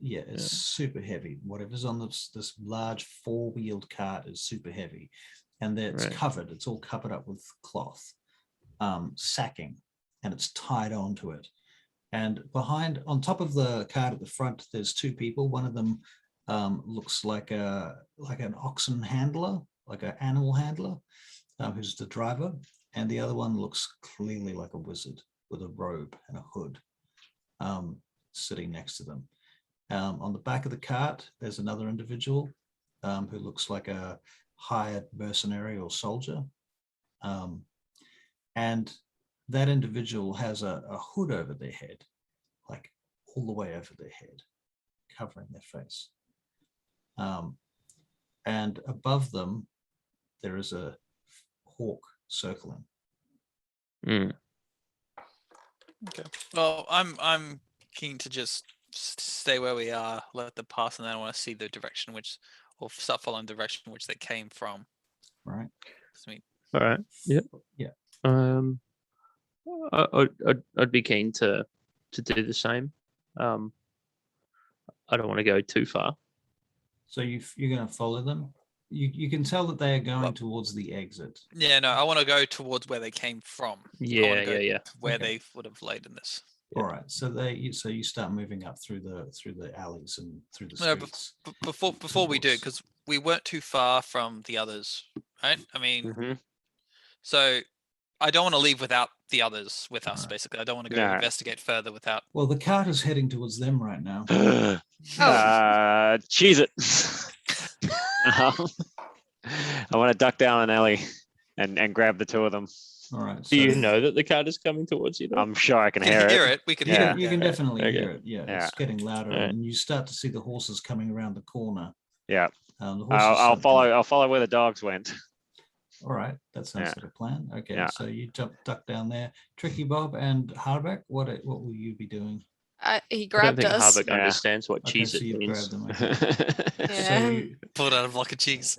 Yeah, it's super heavy. Whatever's on this large four-wheeled cart is super heavy, and it's Right. covered. It's all covered up with cloth, sacking, and it's tied onto it. And on top of the cart at the front, there's two people. One of them looks like an oxen handler, like an animal handler, who's the driver, and the other one looks clearly like a wizard with a robe and a hood, sitting next to them. On the back of the cart, there's another individual who looks like a hired mercenary or soldier, and that individual has a hood over their head, like all the way over their head, covering their face. And above them, there is a hawk circling. Mm. Okay. Well, I'm keen to just stay where we are, let them pass, and then I want to see the direction or start following the direction which they came from. Right. Sweet. All right. Yep. Yeah. I'd be keen to do the same. I don't want to go too far. So you're going to follow them. You can tell that they are going Well- towards the exit. Yeah, no, I want to go towards where they came from. I wanna go Yeah. to where Okay. they would have laid in this. All right. So you start moving up through the alleys and through the No, streets. Before we do, towards- because we weren't too far from the others, right? I mean, Mhm. so I don't want to leave without the others with us. Alright. Basically, I don't want to go No. investigate further without. Well, the cart is heading towards them right now. Cheese it. I want to duck down an alley and grab the two of them. All right. Do you so know that the cart is coming towards you? Though? I'm sure I can We can hear it. We can You hear can, it. you can yeah. definitely Okay. hear it. Yeah, Yeah. it's getting louder, Alright. and you start to see the horses coming around the corner. Yeah. The horses I'll start to- follow. I'll follow where the dogs went. All right, that sounds Yeah. like a plan. Okay, Yeah. so you duck down there. Tricky Bob and Harbeck, what will you be doing? He I don't grabbed think us. Harbeck Yeah. understands what Okay, cheese so it you means. grab them. Okay. Yeah. So you, Pulled out a block of cheese.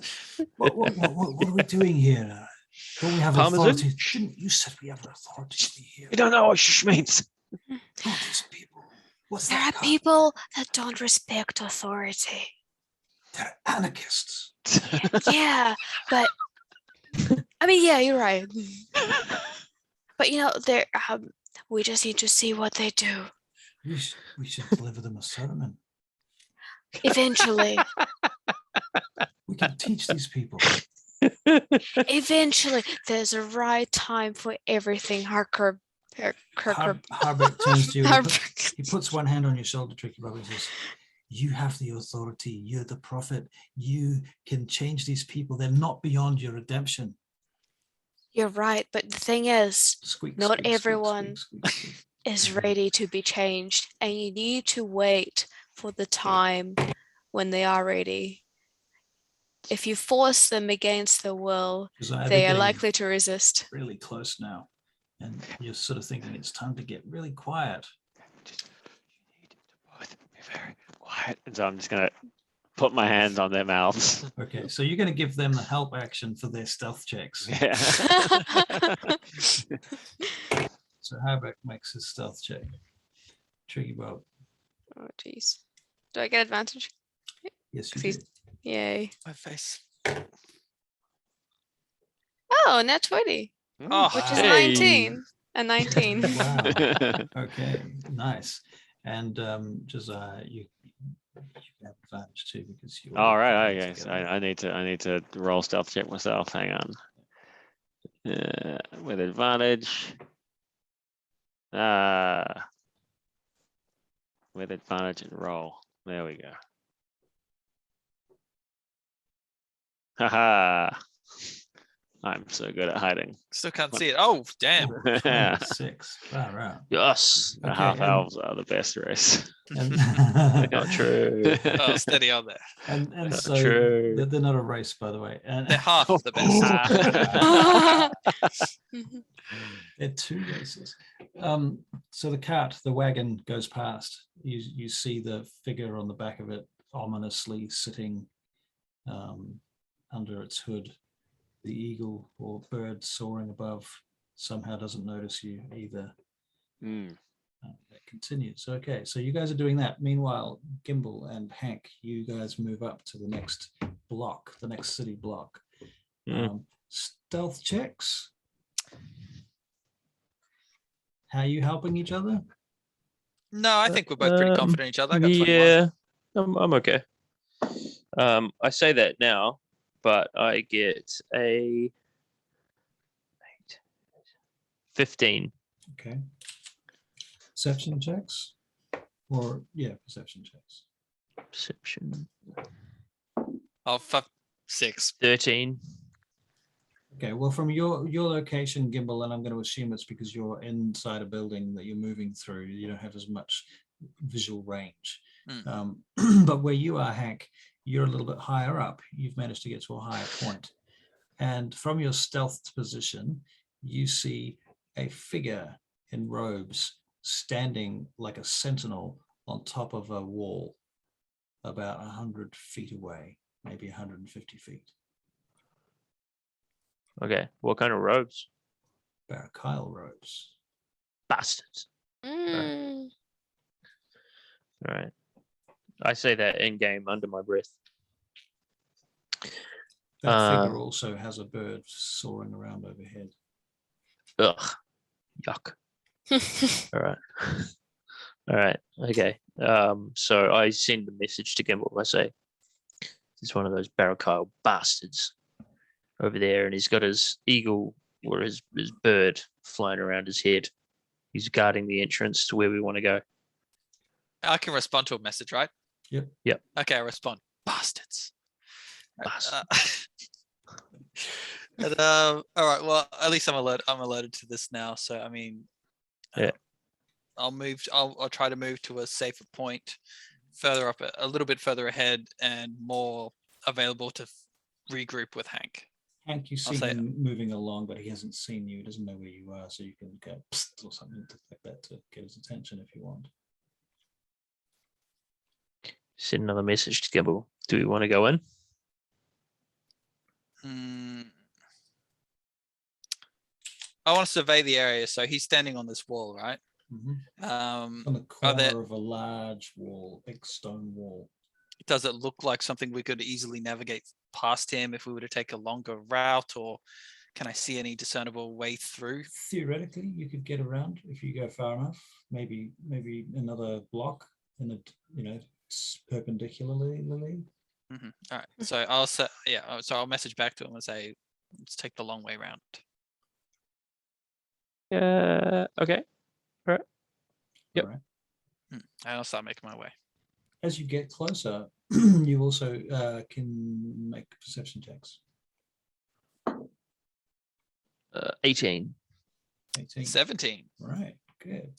what are we doing here? Don't we have Parmesan? authority? Didn't you said we have authority to be here? You don't know what shush means. Who are these people? What's There that are car? people that don't respect authority. They're anarchists. Yeah, but I mean, yeah, you're right. But they're we just need to see what they do. We should deliver them a sermon. Eventually, We can teach these people. eventually, there's a right time for everything. Harbeck Harbeck turns to you. And Harbeck. he puts one hand on your shoulder, Tricky Bob, and says, "You have the authority. You're the prophet. You can change these people. They're not beyond your redemption." You're right, but the thing is, Squeak, Not squeak, squeak, everyone squeak, squeak, squeak. is ready to be changed, and you need to wait for the time when they are ready. If you force them against their will, Josiah, they they're are getting likely to resist. really close now, and you're sort of thinking it's time to get really quiet. You need to both be very quiet. And so I'm just gonna put my hands on their mouths. Okay, so you're going to give them the help action for their stealth checks. Yeah. So Harbeck makes his stealth check. Tricky Bob, Oh, jeez. Do I get advantage? yes, you He's- do. Yay. My face. Oh, net 20, Oh, which is Hey. 19. A 19. Wow. Okay, nice. And Josiah, you have advantage too because you. All right, okay. So I need to roll stealth check myself. Hang on. With advantage. With advantage and roll. There we go. Haha. I'm so good at hiding. Still can't see it. Oh, damn. 26. Far out. Yes. The Okay, half and- elves are the best race. And, Not true. Oh, steady on there. and so True. they're not a race, by the way. And They're half of the best. they're 2 races. So the wagon goes past. You see the figure on the back of it ominously sitting under its hood. The eagle or bird soaring above somehow doesn't notice you either. That continues. Okay, so you guys are doing that. Meanwhile, Gimbal and Hank, you guys move up to the next block, the next city block. Stealth checks. How are you helping each other? No, I think we're both pretty confident in each other. I got 21. Yeah, I'm okay. I say that now, but I get a 15. Okay. Perception checks? Or, yeah, perception checks. Perception. Oh, 6. 13. Okay, well, from your location, Gimbal, and I'm going to assume it's because you're inside a building that you're moving through, you don't have as much visual range. But where you are, Hank, you're a little bit higher up. You've managed to get to a higher point. And from your stealth position, you see a figure in robes standing like a sentinel on top of a wall about 100 feet away, maybe 150 feet. Okay, what kind of robes? Barakyle robes. Bastards. Mm. All right. I say that in game under my breath. That figure also has a bird soaring around overhead. Ugh. Yuck. All right. All right. Okay. So I send the message to Gimbal. I say, it's one of those Barakyle bastards over there, and he's got his eagle or his bird flying around his head. He's guarding the entrance to where we want to go. I can respond to a message, right? Yep. Okay, I respond. Bastards. Bastards. And, all right. Well, at least I'm alerted to this now. So I mean, Yeah. I'll try to move to a safer point, further up, a little bit further ahead, and more available to regroup with Hank. Hank, you see him moving along, but he hasn't seen you. He doesn't know where you are, so you can go psst or something like that to get his attention if you want. Send another message to Gimbal. Do we want to go in? I want to survey the area. So he's standing on this wall, right? Mm-hmm. On the corner of a large wall, big stone wall. Does it look like something we could easily navigate past him if we were to take a longer route, or can I see any discernible way through? Theoretically, you could get around if you go far enough. Maybe another block in the perpendicularly. Mm-hmm. All right. So I'll say, so I'll message back to him and say, let's take the long way round. Okay. All right. Yep. All right. And I'll start making my way. As you get closer, you also can make perception checks. 18. 18. 17. Right, good.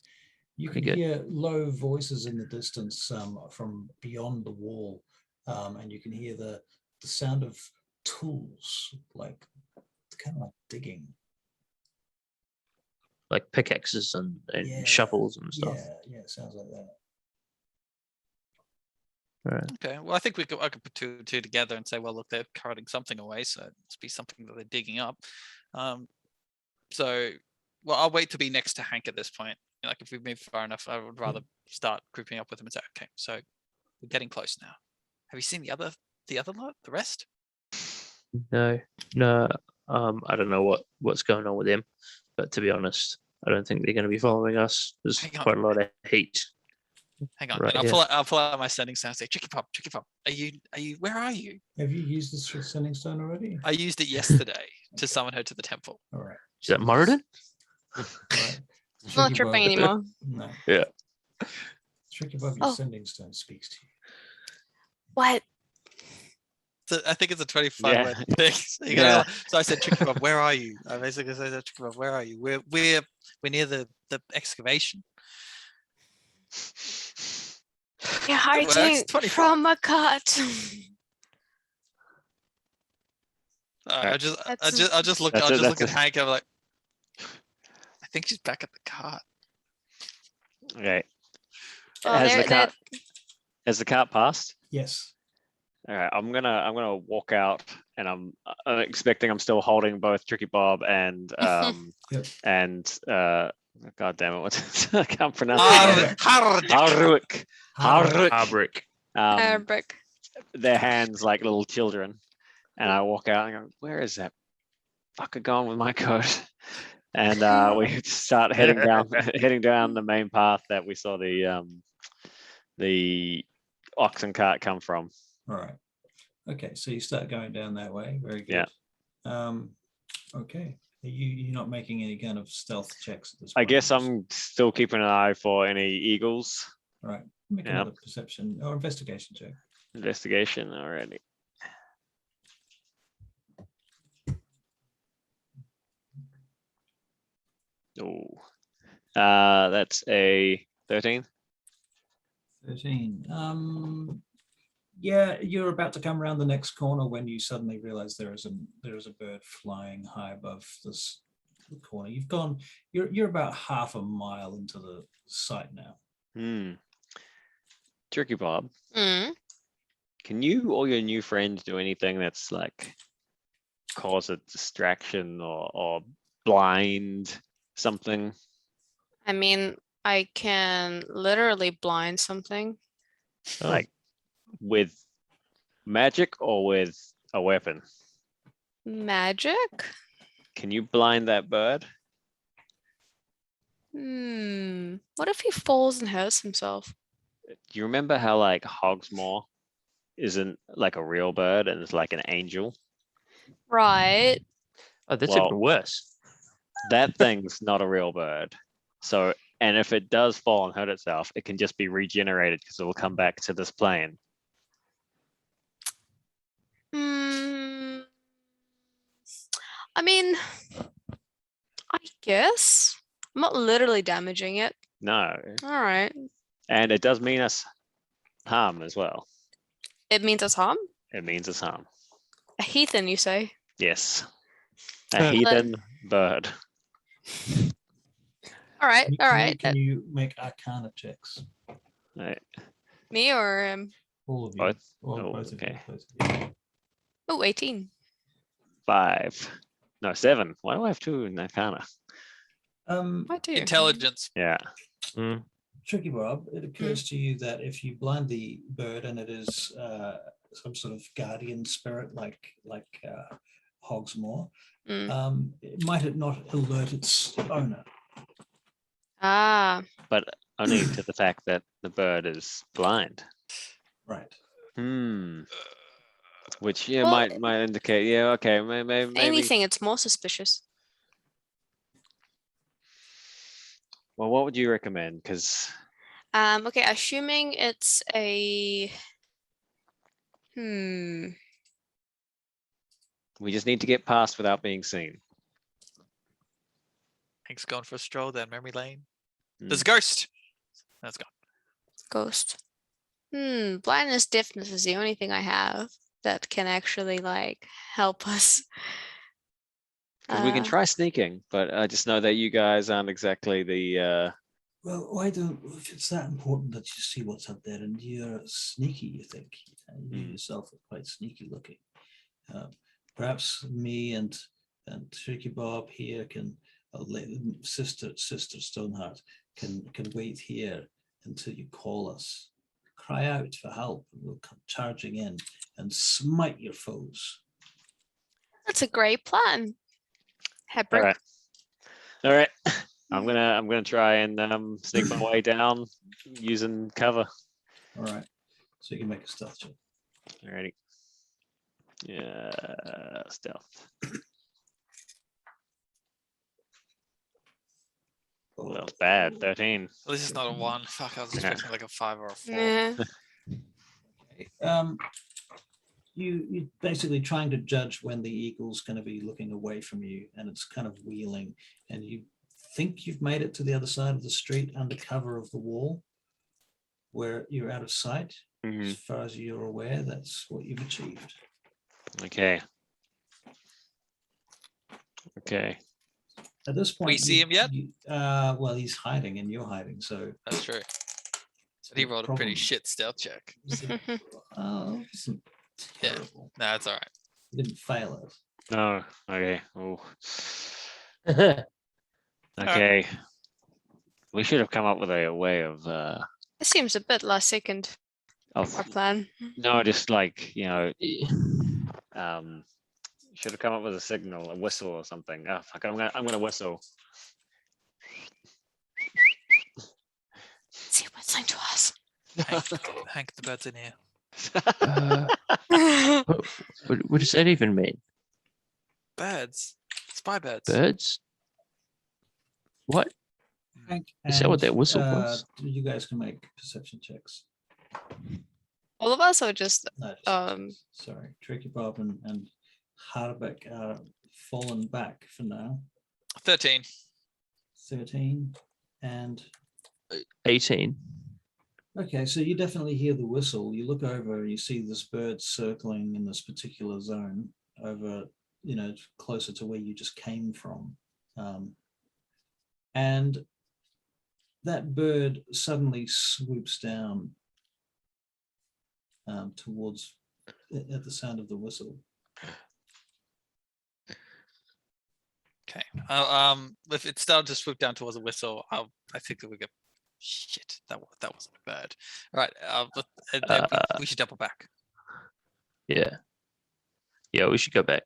You Pretty can good. hear low voices in the distance from beyond the wall, and you can hear the sound of tools, like kind of like digging. Like pickaxes and shovels and stuff. Yeah, it sounds like that. Right. Okay. Well, I think I could put two together and say, well, look, they're carting something away, so it must be something that they're digging up. So, I'll wait to be next to Hank at this point. Like, if we've moved far enough, I would rather start grouping up with him and say, okay, so we're getting close now. Have you seen the other lot, the rest? No. I don't know what's going on with them, but to be honest, I don't think they're going to be following us. There's quite a lot of heat. Hang on, Right, and I'll pull out my sending stone and say, Chicky Pop, are you, where are you? Have you used this sending stone already? I used it yesterday to summon her to the temple. All right. Is that Moradin? Right. Not tripping anymore. No. Yeah. Tricky Bob, your sending stone speaks to you. What? I think it's a 25 Yeah. word thing. So, Yeah. so I said, Tricky Bob, where are you? I basically said, Tricky Bob, where are you? We're near the excavation. You're It works, hiding 25. from a cut. I just look That's at it. Hank. I'm like, I think she's back at the cart. Okay. Well, Has the cart passed? Yes. All right, I'm gonna walk out, and I'm expecting I'm still holding both Tricky Bob and Yep. and God damn it, what's I can't pronounce it. Hardik. Hardik. Harbrick. brick. Their hands like little children, and I walk out and go, where is that fucker going with my coat? And we start heading down the main path that we saw the oxen cart come from. All right. Okay, so you start going down that way. Very good. Yeah. Okay. You're not making any kind of stealth checks at this I point? guess I'm still keeping an eye for any eagles. All right. Make Yep. another perception or investigation check. Investigation already. Oh, that's a 13. 13. Yeah, you're about to come around the next corner when you suddenly realize there is a bird flying high above this corner. You're about half a mile into the site now. Tricky Bob, Mm. can you or your new friend do anything that's like cause a distraction or blind something? I mean, I can literally blind something. Like with magic or with a weapon? Magic? Can you blind that bird? What if he falls and hurts himself? Do you remember how like Hogsmoor isn't like a real bird and it's like an angel? Right. Oh, that's Well, even worse. That thing's not a real bird. So, and if it does fall and hurt itself, it can just be regenerated because it will come back to this plane. I mean, I guess. I'm not literally damaging it. No. All right. And it does mean us harm as well. It means us harm? It means us harm. A heathen, you say? Yes. A heathen bird. All right. All right. Can you make Arcana checks? Right. Me or All of you. Both? Well, Oh, both okay. of you. Oh, 18. 5. No, 7. Why do I have 2 in Arcana? I do. Intelligence. Yeah. Tricky Bob, it occurs to you that if you blind the bird and it is some sort of guardian spirit like Hogsmoor, might it not alert its owner? Ah. But only to the fact that the bird is blind. Right. Which Well, might indicate, yeah, okay, maybe. Anything, it's more suspicious. Well, what would you recommend? Because Okay, assuming it's a we just need to get past without being seen. Hank's going for a stroll down memory lane. There's a ghost. That's gone. ghost. Blindness, deafness is the only thing I have that can actually like help us. Because we can try sneaking, but I just know that you guys aren't exactly the. Well, why don't, if it's that important that you see what's up there and you're sneaky, you think, you yourself are quite sneaky looking. Perhaps me and Tricky Bob here can, Sister Stoneheart can wait here until you call us. Cry out for help and we'll come charging in and smite your foes. That's a great plan. Hebrick. All right. I'm gonna try and sneak my way down using cover. All right. So you can make a stealth check. Alrighty. Yeah, stealth. Well, that was bad. 13. Well, this is not a 1. Fuck, I was expecting like a 5 or a 4. Yeah. Okay. you're basically trying to judge when the eagle's going to be looking away from you, and it's kind of wheeling, and you think you've made it to the other side of the street under cover of the wall where you're out of sight. As far as you're aware, that's what you've achieved. Okay. Okay. At this point, We see him yet? Well, he's hiding and you're hiding, so That's true. it's But he big rolled a pretty problem. shit stealth check. Oh, it wasn't Yeah. terrible. No, that's all right. You didn't fail it. No. Okay. Oh. right. Okay. We should have come up with a way of It seems a bit less second our plan. no, just like, should have come up with a signal, a whistle or something. Oh fuck, I'm gonna whistle. See what's linked to us. Hank, the bird's in here. What does that even mean? Birds. Spy birds. Birds? What? Hank Is that what and, that whistle was? You guys can make perception checks. All of us are just No, just- sorry, Tricky Bob and Harbeck are fallen back for now. 13. 13 and 18. okay, so you definitely hear the whistle. You look over and you see this bird circling in this particular zone over, closer to where you just came from. And that bird suddenly swoops down towards at the sound of the whistle. Okay. If it started to swoop down towards a whistle, I think that we go. Shit, that wasn't a bird. All right. We should double back. Yeah. Yeah, we should go back.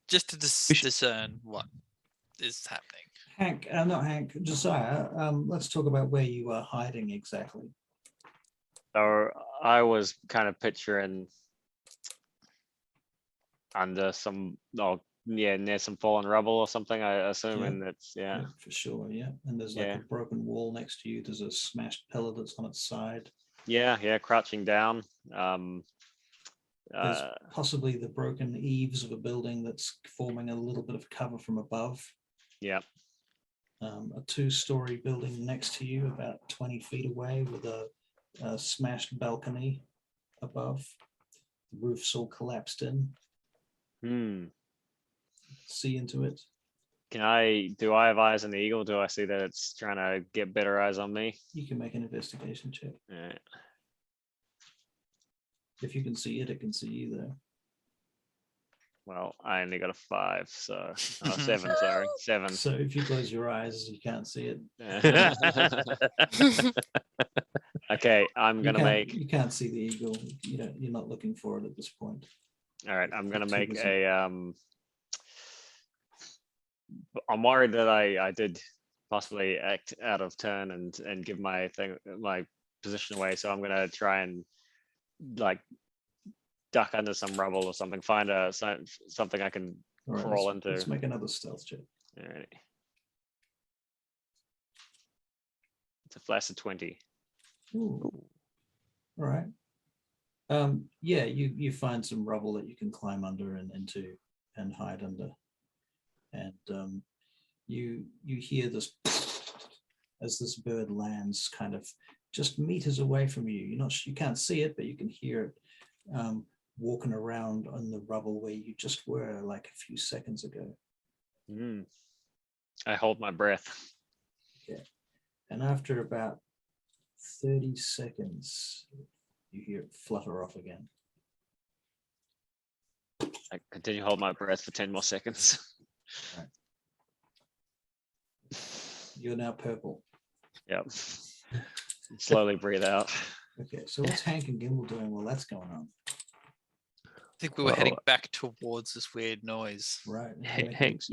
Just to discern what is happening. Hank, not Hank, Josiah, let's talk about where you are hiding exactly. So I was kind of picturing under some, near some fallen rubble or something. I assume, Yeah. and it's Yeah, for sure, yeah. And there's like Yeah. a broken wall next to you. There's a smashed pillar that's on its side. yeah, crouching down. There's possibly the broken eaves of a building that's forming a little bit of cover from above. Yeah. A two-story building next to you, about 20 feet away, with a smashed balcony above. The roof's all collapsed in. See into it. Do I have eyes on the eagle? Do I see that it's trying to get better eyes on me? You can make an investigation check. Alright. If you can see it, it can see you though. Well, I only got a 5, so 7. Sorry, 7. So if you close your eyes, you can't see it. Okay, I'm gonna make. You can't see the eagle. You're not looking for it at this point. All right, I'm gonna Too make busy. a. I'm worried that I did possibly act out of turn and give my position away. So I'm gonna try and like duck under some rubble or something. Find something I can All right, crawl let's into. make another stealth check. All right. It's a flash of 20. Ooh. All right. Yeah, you find some rubble that you can climb under and into and hide under, and you hear this as this bird lands, kind of just meters away from you. You can't see it, but you can hear it walking around on the rubble where you just were like a few seconds ago. I hold my breath. And after about 30 seconds, you hear it flutter off again. I continue to hold my breath for 10 more seconds. You're now purple. Yep. Slowly breathe out. Okay, so what's Hank and Gimbal doing while that's going on? I think we were heading back towards this weird noise. Right. Hank's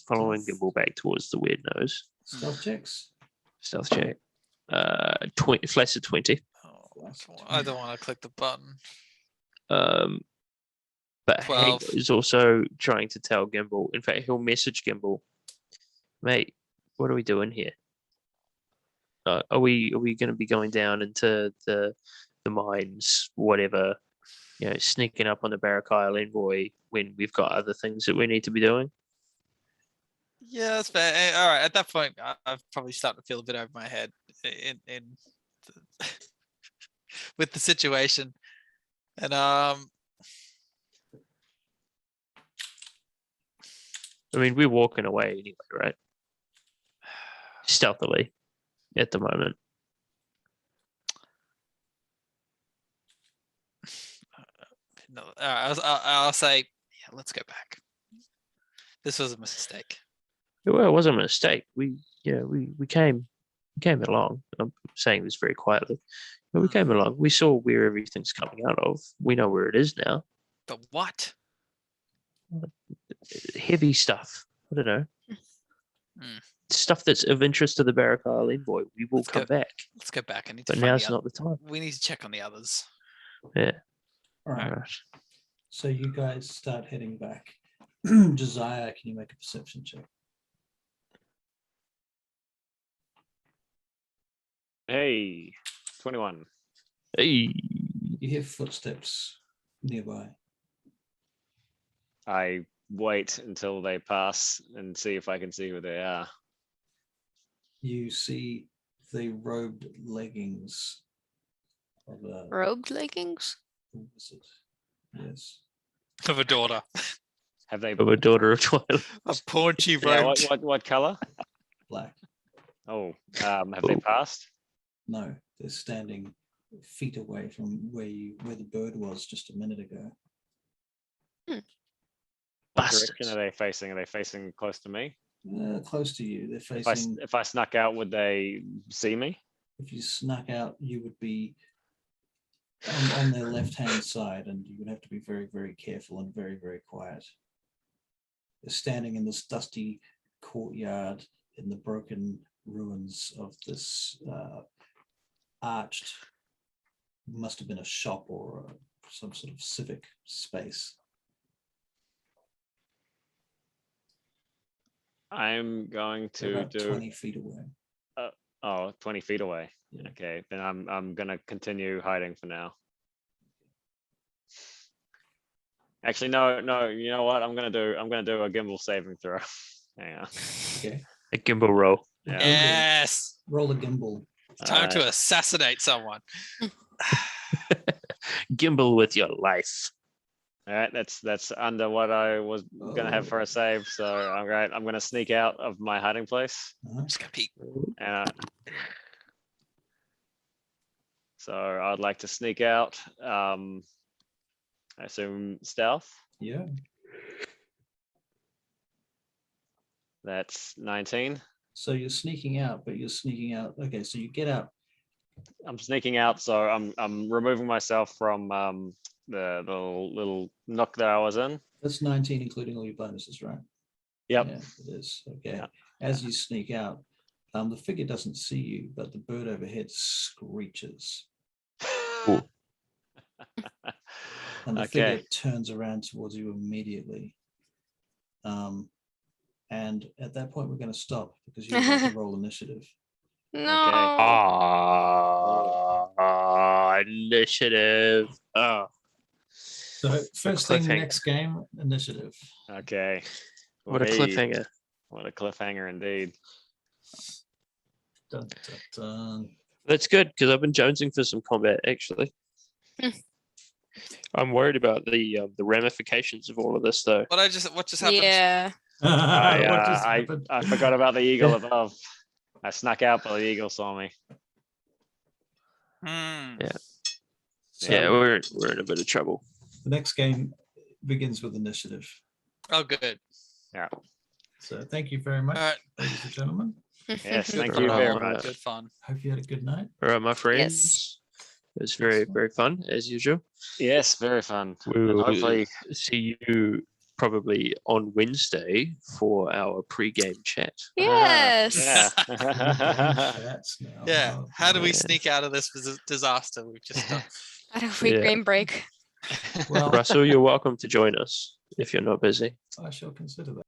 following Gimbal back towards the weird nose. Stealth checks. Stealth check. 20 flash of 20. Oh, I don't want to click the button. But 12. Hank is also trying to tell Gimbal. In fact, he'll message Gimbal, mate, what are we doing here? Are we going to be going down into the the mines, whatever, sneaking up on the Barrack Isle envoy when we've got other things that we need to be doing. Yeah, that's fair. All right, at that point, I'm probably starting to feel a bit over my head with the situation, and I mean, we're walking away anyway, right? Stealthily at the moment. no, I'll say, yeah, let's go back. This was a mistake. Well, it wasn't a mistake. We came along. I'm saying this very quietly, but we came along. We saw where everything's coming out of. We know where it is now. But what? Heavy stuff. I don't know. Hmm. Stuff that's of interest to the Barrack Isle envoy. We will come back. Let's go back. I need to But find now's the not the time. We need to check on the others. Yeah. All right. All right. So you guys start heading back. Josiah, can you make a perception check? Hey, 21. Hey. You hear footsteps nearby. I wait until they pass and see if I can see who they are. You see the robed leggings of a Robed leggings? wizard. Yes. Of a daughter. Have they? Of a Daughter of Twilight. A paunchy Yeah, robed. what color? Black. Oh, have they passed? No, they're standing feet away from where the bird was just a minute ago. What Bastards. direction are they facing? Are they facing close to me? Close to you. They're If I, facing. if I snuck out, would they see me? If you snuck out, you would be on their left-hand side, and you would have to be very, very careful and very, very quiet. They're standing in this dusty courtyard in the broken ruins of this arched, must have been a shop or some sort of civic space. I'm going They're to about do 20 feet away. 20 feet away. Yeah. Okay, then I'm gonna continue hiding for now. Actually, no. You know what? I'm gonna do a gimbal saving throw. Hang on. Okay. A gimbal roll. Yeah. Yes. Roll a gimbal. It's time to assassinate someone. Gimbal with your life. All right, that's under what I was gonna have for a save. So all right, I'm gonna sneak out of my hiding place. Just gonna peek. So I'd like to sneak out. I assume stealth. Yeah. That's 19. So you're sneaking out, but you're sneaking out. Okay, so you get out. I'm sneaking out, so I'm removing myself from the little nook that I was in. That's 19, including all your bonuses, right? Yep. Yeah, it is. Okay. Yeah. As you sneak out, the figure doesn't see you, but the bird overhead screeches. Ooh. And the Okay. figure turns around towards you immediately. And at that point, we're going to stop because you have to roll initiative. No. Initiative. Oh. So first thing, cliffhanger. next game, initiative. Okay. What a Hey, cliffhanger. What a cliffhanger indeed. Dun, dun, dun. That's good because I've been jonesing for some combat actually. I'm worried about the ramifications of all of this though. What just happened? Yeah. What just happened? I forgot about the eagle above. I snuck out, but the eagle saw me. Yeah. So Yeah, we're in a bit of trouble. the next game begins with initiative. Oh, good. Yeah. So thank you very much, All right. ladies and gentlemen. Yes, Good thank fun. you very Oh, much. Good fun. Hope you had a good night. All right, my friends. It was very, very fun as usual. Yes, very fun. We And will hopefully, see you probably on Wednesday for our pre-game chat. Yes. yeah. Chats now. Yeah. Oh, How do we yeah. sneak out of this disaster we've just done? At a free Yeah. game break. well, Russell, you're welcome to join us if you're not busy. I shall consider that.